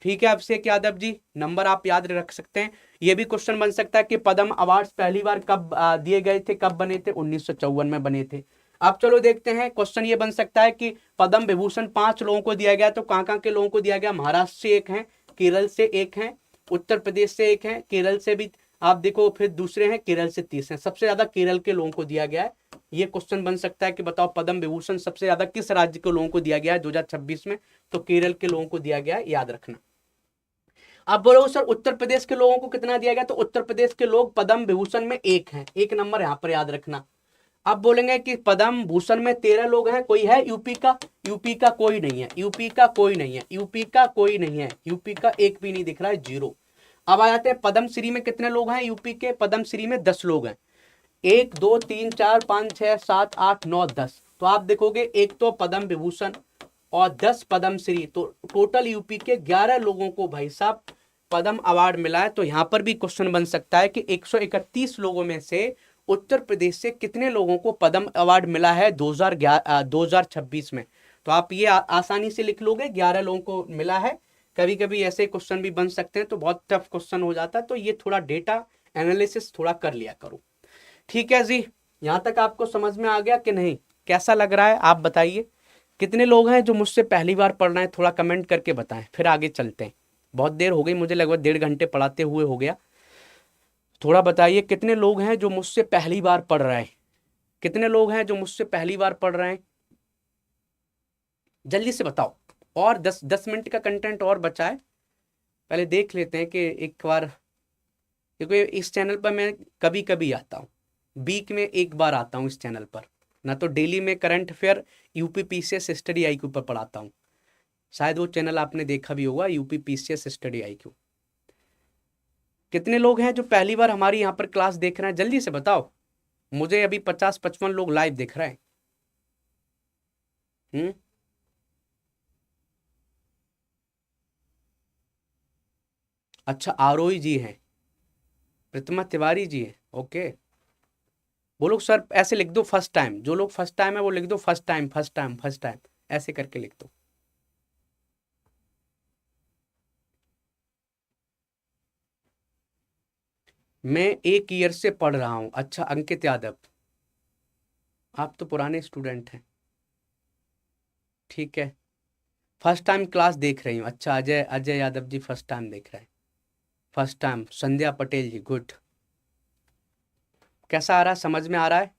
ठीक है अभिषेक यादव जी, नंबर आप याद रख सकते हैं। ये भी क्वेश्चन बन सकता है कि पद्म अवार्ड्स पहली बार कब दिए गए थे, कब बने थे, 1954 में बने थे। अब चलो देखते हैं, क्वेश्चन ये बन सकता है कि पद्म विभूषण 5 लोगों को दिया गया, तो कहाँ कहाँ के लोगों को दिया गया? महाराष्ट्र से एक है, केरल से एक है, उत्तर प्रदेश से एक है, केरल से भी आप देखो, फिर दूसरे हैं केरल से 30 हैं, सबसे ज्यादा केरल के लोगों को दिया गया है। ये क्वेश्चन बन सकता है कि बताओ पद्म विभूषण सबसे ज्यादा किस राज्य के लोगों को दिया गया है 2026 में? तो केरल के लोगों को दिया गया है, याद रखना। अब बोलो सर उत्तर प्रदेश के लोगों को कितना दिया गया? तो उत्तर प्रदेश के लोग पद्म विभूषण में एक हैं, एक नंबर यहां पर याद रखना। अब बोलेंगे कि पद्म भूषण में 13 लोग हैं, कोई है यूपी का? यूपी का कोई नहीं है, यूपी का कोई नहीं है, यूपी का कोई नहीं है, यूपी का एक भी नहीं दिख रहा है, 0। अब आ जाते हैं पद्मश्री में कितने लोग हैं यूपी के? पद्मश्री में 10 लोग हैं, 1 2 3 4 5 6 7 8 9 10। तो आप देखोगे एक तो पद्म विभूषण और 10 पद्मश्री, तो टोटल यूपी के 11 लोगों को भाई साहब पद्म अवार्ड मिला है। तो यहां पर भी क्वेश्चन बन सकता है कि 131 लोगों में से उत्तर प्रदेश से कितने लोगों को पद्म अवार्ड मिला है 2026 में? तो आप ये आसानी से लिख लोगे, 11 लोगों को मिला है। कभी कभी ऐसे क्वेश्चन भी बन सकते हैं, तो बहुत टफ क्वेश्चन हो जाता है, तो ये थोड़ा डेटा एनालिसिस थोड़ा कर लिया करो। ठीक है जी, यहां तक आपको समझ में आ गया कि नहीं? कैसा लग रहा है आप बताइए। कितने लोग हैं जो मुझसे पहली बार पढ़ रहे हैं, थोड़ा कमेंट करके बताएं, फिर आगे चलते हैं। बहुत देर हो गई, मुझे लगभग 1.5 घंटे पढ़ाते हुए हो गया। थोड़ा बताइए कितने लोग हैं जो मुझसे पहली बार पढ़ रहे हैं, कितने लोग हैं जो मुझसे पहली बार पढ़ रहे हैं, जल्दी से बताओ। और 10 मिनट का कंटेंट और बचा है, पहले देख लेते हैं कि एक बार, क्योंकि इस चैनल पर मैं कभी कभी आता हूँ, वीक में एक बार आता हूँ इस चैनल पर, ना तो डेली में current affair UP PCS study IQ पर पढ़ाता हूँ। शायद वो चैनल आपने देखा भी होगा, यूपी पीसीएस स्टडी आईक्यू। कितने लोग हैं जो पहली बार हमारी यहाँ पर क्लास देख रहे हैं, जल्दी से बताओ। मुझे अभी 50-55 लोग लाइव देख रहे हैं। अच्छा, आरोही जी हैं, प्रतिमा तिवारी जी हैं, ओके। वो लोग सर ऐसे लिख दो फर्स्ट टाइम, जो लोग फर्स्ट टाइम है वो लिख दो first time, first time, first time, ऐसे करके लिख दो। मैं 1 ईयर से पढ़ रहा हूं। अच्छा अंकित यादव, आप तो पुराने स्टूडेंट हैं, ठीक है। फर्स्ट टाइम क्लास देख रही हूँ, अच्छा। अजय अजय यादव जी फर्स्ट टाइम देख रहे हैं, फर्स्ट टाइम। संध्या पटेल जी, गुड। कैसा आ रहा है, समझ में आ रहा है?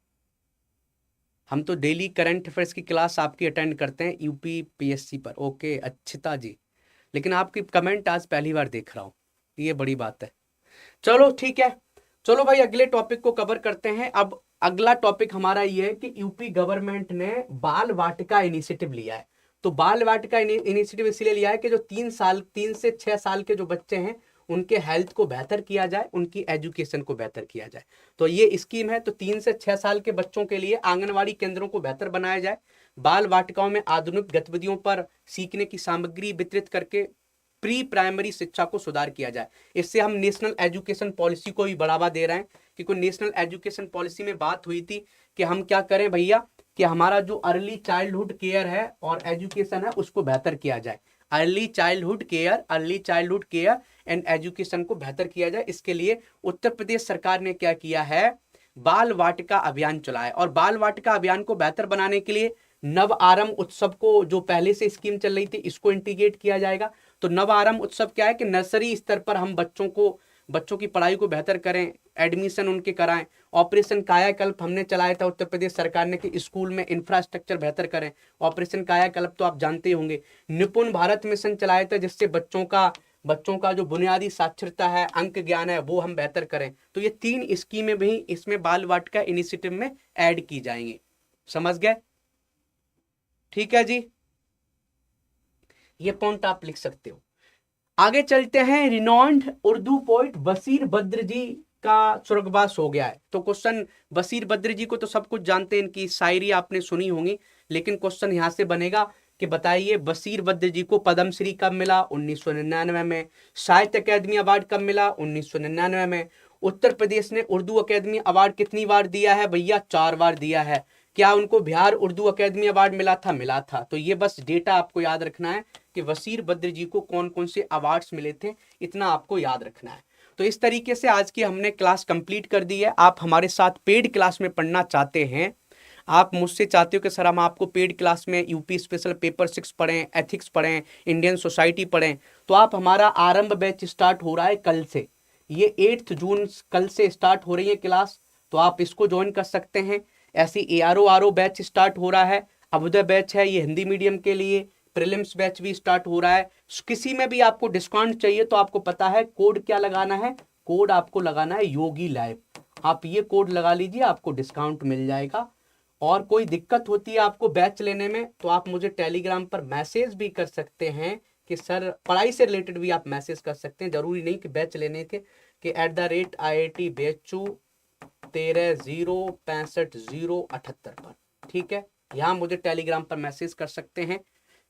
हम तो डेली करंट अफेयर्स की क्लास आपकी अटेंड करते हैं यूपी पीएससी पर, ओके अच्छिता जी। लेकिन आपकी कमेंट आज पहली बार देख रहा हूँ, ये बड़ी बात है। चलो ठीक है, चलो भाई अगले टॉपिक को कवर करते हैं। अब अगला टॉपिक हमारा ये है कि यूपी गवर्नमेंट ने बाल वाटिका इनिशिएटिव लिया है। तो बाल वाटिका इनिशिएटिव इसलिए लिया है कि जो 3 से 6 साल के जो बच्चे हैं उनके हेल्थ को बेहतर किया जाए, उनकी एजुकेशन को बेहतर किया जाए। तो ये स्कीम है, तो 3 से 6 साल के बच्चों के लिए आंगनवाड़ी केंद्रों को बेहतर बनाया जाए, बाल वाटिकाओं में आधुनिक गतिविधियों पर सीखने की सामग्री वितरित करके प्री प्राइमरी शिक्षा को सुधार किया जाए। इससे हम नेशनल एजुकेशन पॉलिसी को भी बढ़ावा दे रहे हैं, क्योंकि नेशनल एजुकेशन पॉलिसी में बात हुई थी कि हम क्या करें भैया, कि हमारा जो अर्ली चाइल्डहुड केयर है और एजुकेशन है उसको बेहतर किया जाए। Early childhood care and education को बेहतर किया जाए। इसके लिए उत्तर प्रदेश सरकार ने क्या किया है, बाल वाटिका अभियान चलाया। और बाल वाटिका अभियान को बेहतर बनाने के लिए नव आरंभ उत्सव को, जो पहले से स्कीम चल रही थी, इसको इंटीग्रेट किया जाएगा। तो नव आरंभ उत्सव क्या है कि नर्सरी स्तर पर हम बच्चों की पढ़ाई को बेहतर करें, एडमिशन उनके कराएं। ऑपरेशन कायाकल्प हमने चलाया था उत्तर प्रदेश सरकार ने कि स्कूल में इंफ्रास्ट्रक्चर बेहतर करें। ऑपरेशन कायाकल्प तो आप जानते ही होंगे। निपुण भारत मिशन चलाया था, जिससे बच्चों का जो बुनियादी साक्षरता है, अंक ज्ञान है, वो हम बेहतर करें। तो ये 3 स्कीमें भी इसमें बाल वाटिका इनिशिएटिव में ऐड की जाएंगी। समझ गए? ठीक है जी, ये पॉइंट आप लिख सकते हो। आगे चलते हैं। रिनॉन्ड उर्दू पोइट बशीर बद्र जी का स्वर्गवास हो गया है। तो क्वेश्चन, बशीर बद्र जी को तो सब कुछ जानते हैं, इनकी शायरी आपने सुनी होंगी, लेकिन क्वेश्चन यहां से बनेगा कि बताइए बशीर बद्र जी को पद्मश्री कब मिला? 1999 में। साहित्य अकादमी अवार्ड कब मिला? 1999 में। उत्तर प्रदेश ने उर्दू अकादमी अवार्ड कितनी बार दिया है भैया? 4 बार दिया है। क्या उनको बिहार उर्दू अकेडमी अवार्ड मिला था? मिला था। तो ये बस डेटा आपको याद रखना है कि वसीर बद्र जी को कौन कौन से अवार्ड्स मिले थे, इतना आपको याद रखना है। तो इस तरीके से आज की हमने क्लास कंप्लीट कर दी है। आप हमारे साथ पेड क्लास में पढ़ना चाहते हैं, आप मुझसे चाहते हो कि सर हम आपको पेड क्लास में यूपी स्पेशल पेपर 6 पढ़ें, एथिक्स पढ़ें, इंडियन सोसाइटी पढ़ें, तो आप हमारा आरंभ बैच स्टार्ट हो रहा है कल से। ये 8 जून कल से स्टार्ट हो रही है क्लास, तो आप इसको ज्वाइन कर सकते हैं। ऐसी ARO बैच स्टार्ट हो रहा है, अभ्युदय बैच है, ये हिंदी मीडियम के लिए, प्रीलिम्स बैच भी स्टार्ट हो रहा है। किसी में भी आपको डिस्काउंट चाहिए तो आपको पता है कोड क्या लगाना है, कोड आपको लगाना है योगी लाइव। आप ये कोड लगा लीजिए, आपको डिस्काउंट मिल जाएगा। और कोई दिक्कत होती है आपको बैच लेने में तो आप मुझे टेलीग्राम पर मैसेज भी कर सकते हैं कि सर, पढ़ाई से रिलेटेड भी आप मैसेज कर सकते हैं, जरूरी नहीं कि बैच लेने के, कि @IIT बेचू 13065078 पर, ठीक है। यहाँ मुझे टेलीग्राम पर मैसेज कर सकते हैं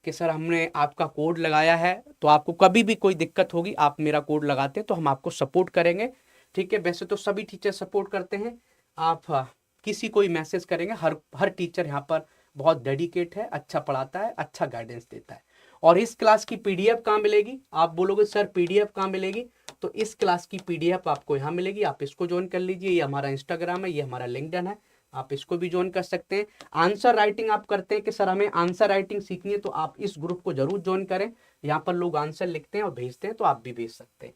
कि सर हमने आपका कोड लगाया है। तो आपको कभी भी कोई दिक्कत होगी, आप मेरा कोड लगाते हैं तो हम आपको सपोर्ट करेंगे, ठीक है। वैसे तो सभी टीचर सपोर्ट करते हैं, आप किसी को ही मैसेज करेंगे, हर टीचर यहाँ पर बहुत डेडिकेट है, अच्छा पढ़ाता है, अच्छा गाइडेंस देता है। और इस क्लास की PDF कहाँ मिलेगी? आप बोलोगे सर PDF कहाँ मिलेगी? तो इस क्लास की PDF आपको यहाँ मिलेगी, आप इसको ज्वाइन कर लीजिए। ये हमारा इंस्टाग्राम है, ये हमारा लिंक्डइन है, आप इसको भी ज्वाइन कर सकते हैं। आंसर राइटिंग आप करते हैं कि सर हमें आंसर राइटिंग सीखनी है, तो आप इस ग्रुप को जरूर ज्वाइन करें। यहाँ पर लोग आंसर लिखते हैं और भेजते हैं, तो आप भी भेज सकते हैं,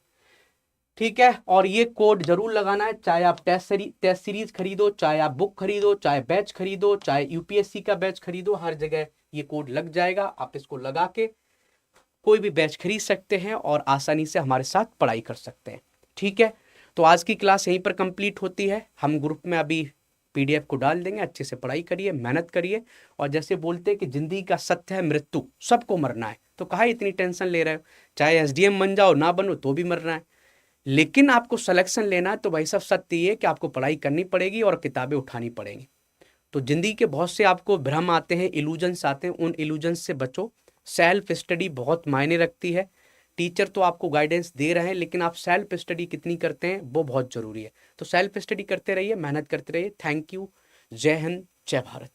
ठीक है। और ये कोड जरूर लगाना है, चाहे आप टेस्ट सीरीज खरीदो, चाहे आप बुक खरीदो, चाहे बैच खरीदो, चाहे UPSC का बैच खरीदो, हर जगह ये कोड लग जाएगा। आप इसको लगा के कोई भी बैच खरीद सकते हैं और आसानी से हमारे साथ पढ़ाई कर सकते हैं, ठीक है। तो आज की क्लास यहीं पर कंप्लीट होती है। हम ग्रुप में अभी PDF को डाल देंगे, अच्छे से पढ़ाई करिए, मेहनत करिए। और जैसे बोलते हैं कि जिंदगी का सत्य है मृत्यु, सबको मरना है, तो काहे इतनी टेंशन ले रहे हो? चाहे SDM बन जाओ, ना बनो तो भी मरना है। लेकिन आपको सिलेक्शन लेना है तो भाई साहब सत्य ये है कि आपको पढ़ाई करनी पड़ेगी और किताबें उठानी पड़ेंगी। तो जिंदगी के बहुत से आपको भ्रम आते हैं, इल्यूजन्स आते हैं, उन इल्यूजन्स से बचो। सेल्फ स्टडी बहुत मायने रखती है। टीचर तो आपको गाइडेंस दे रहे हैं, लेकिन आप सेल्फ स्टडी कितनी करते हैं वो बहुत जरूरी है। तो सेल्फ स्टडी करते रहिए, मेहनत करते रहिए। Thank you. जय हिंद, जय भारत।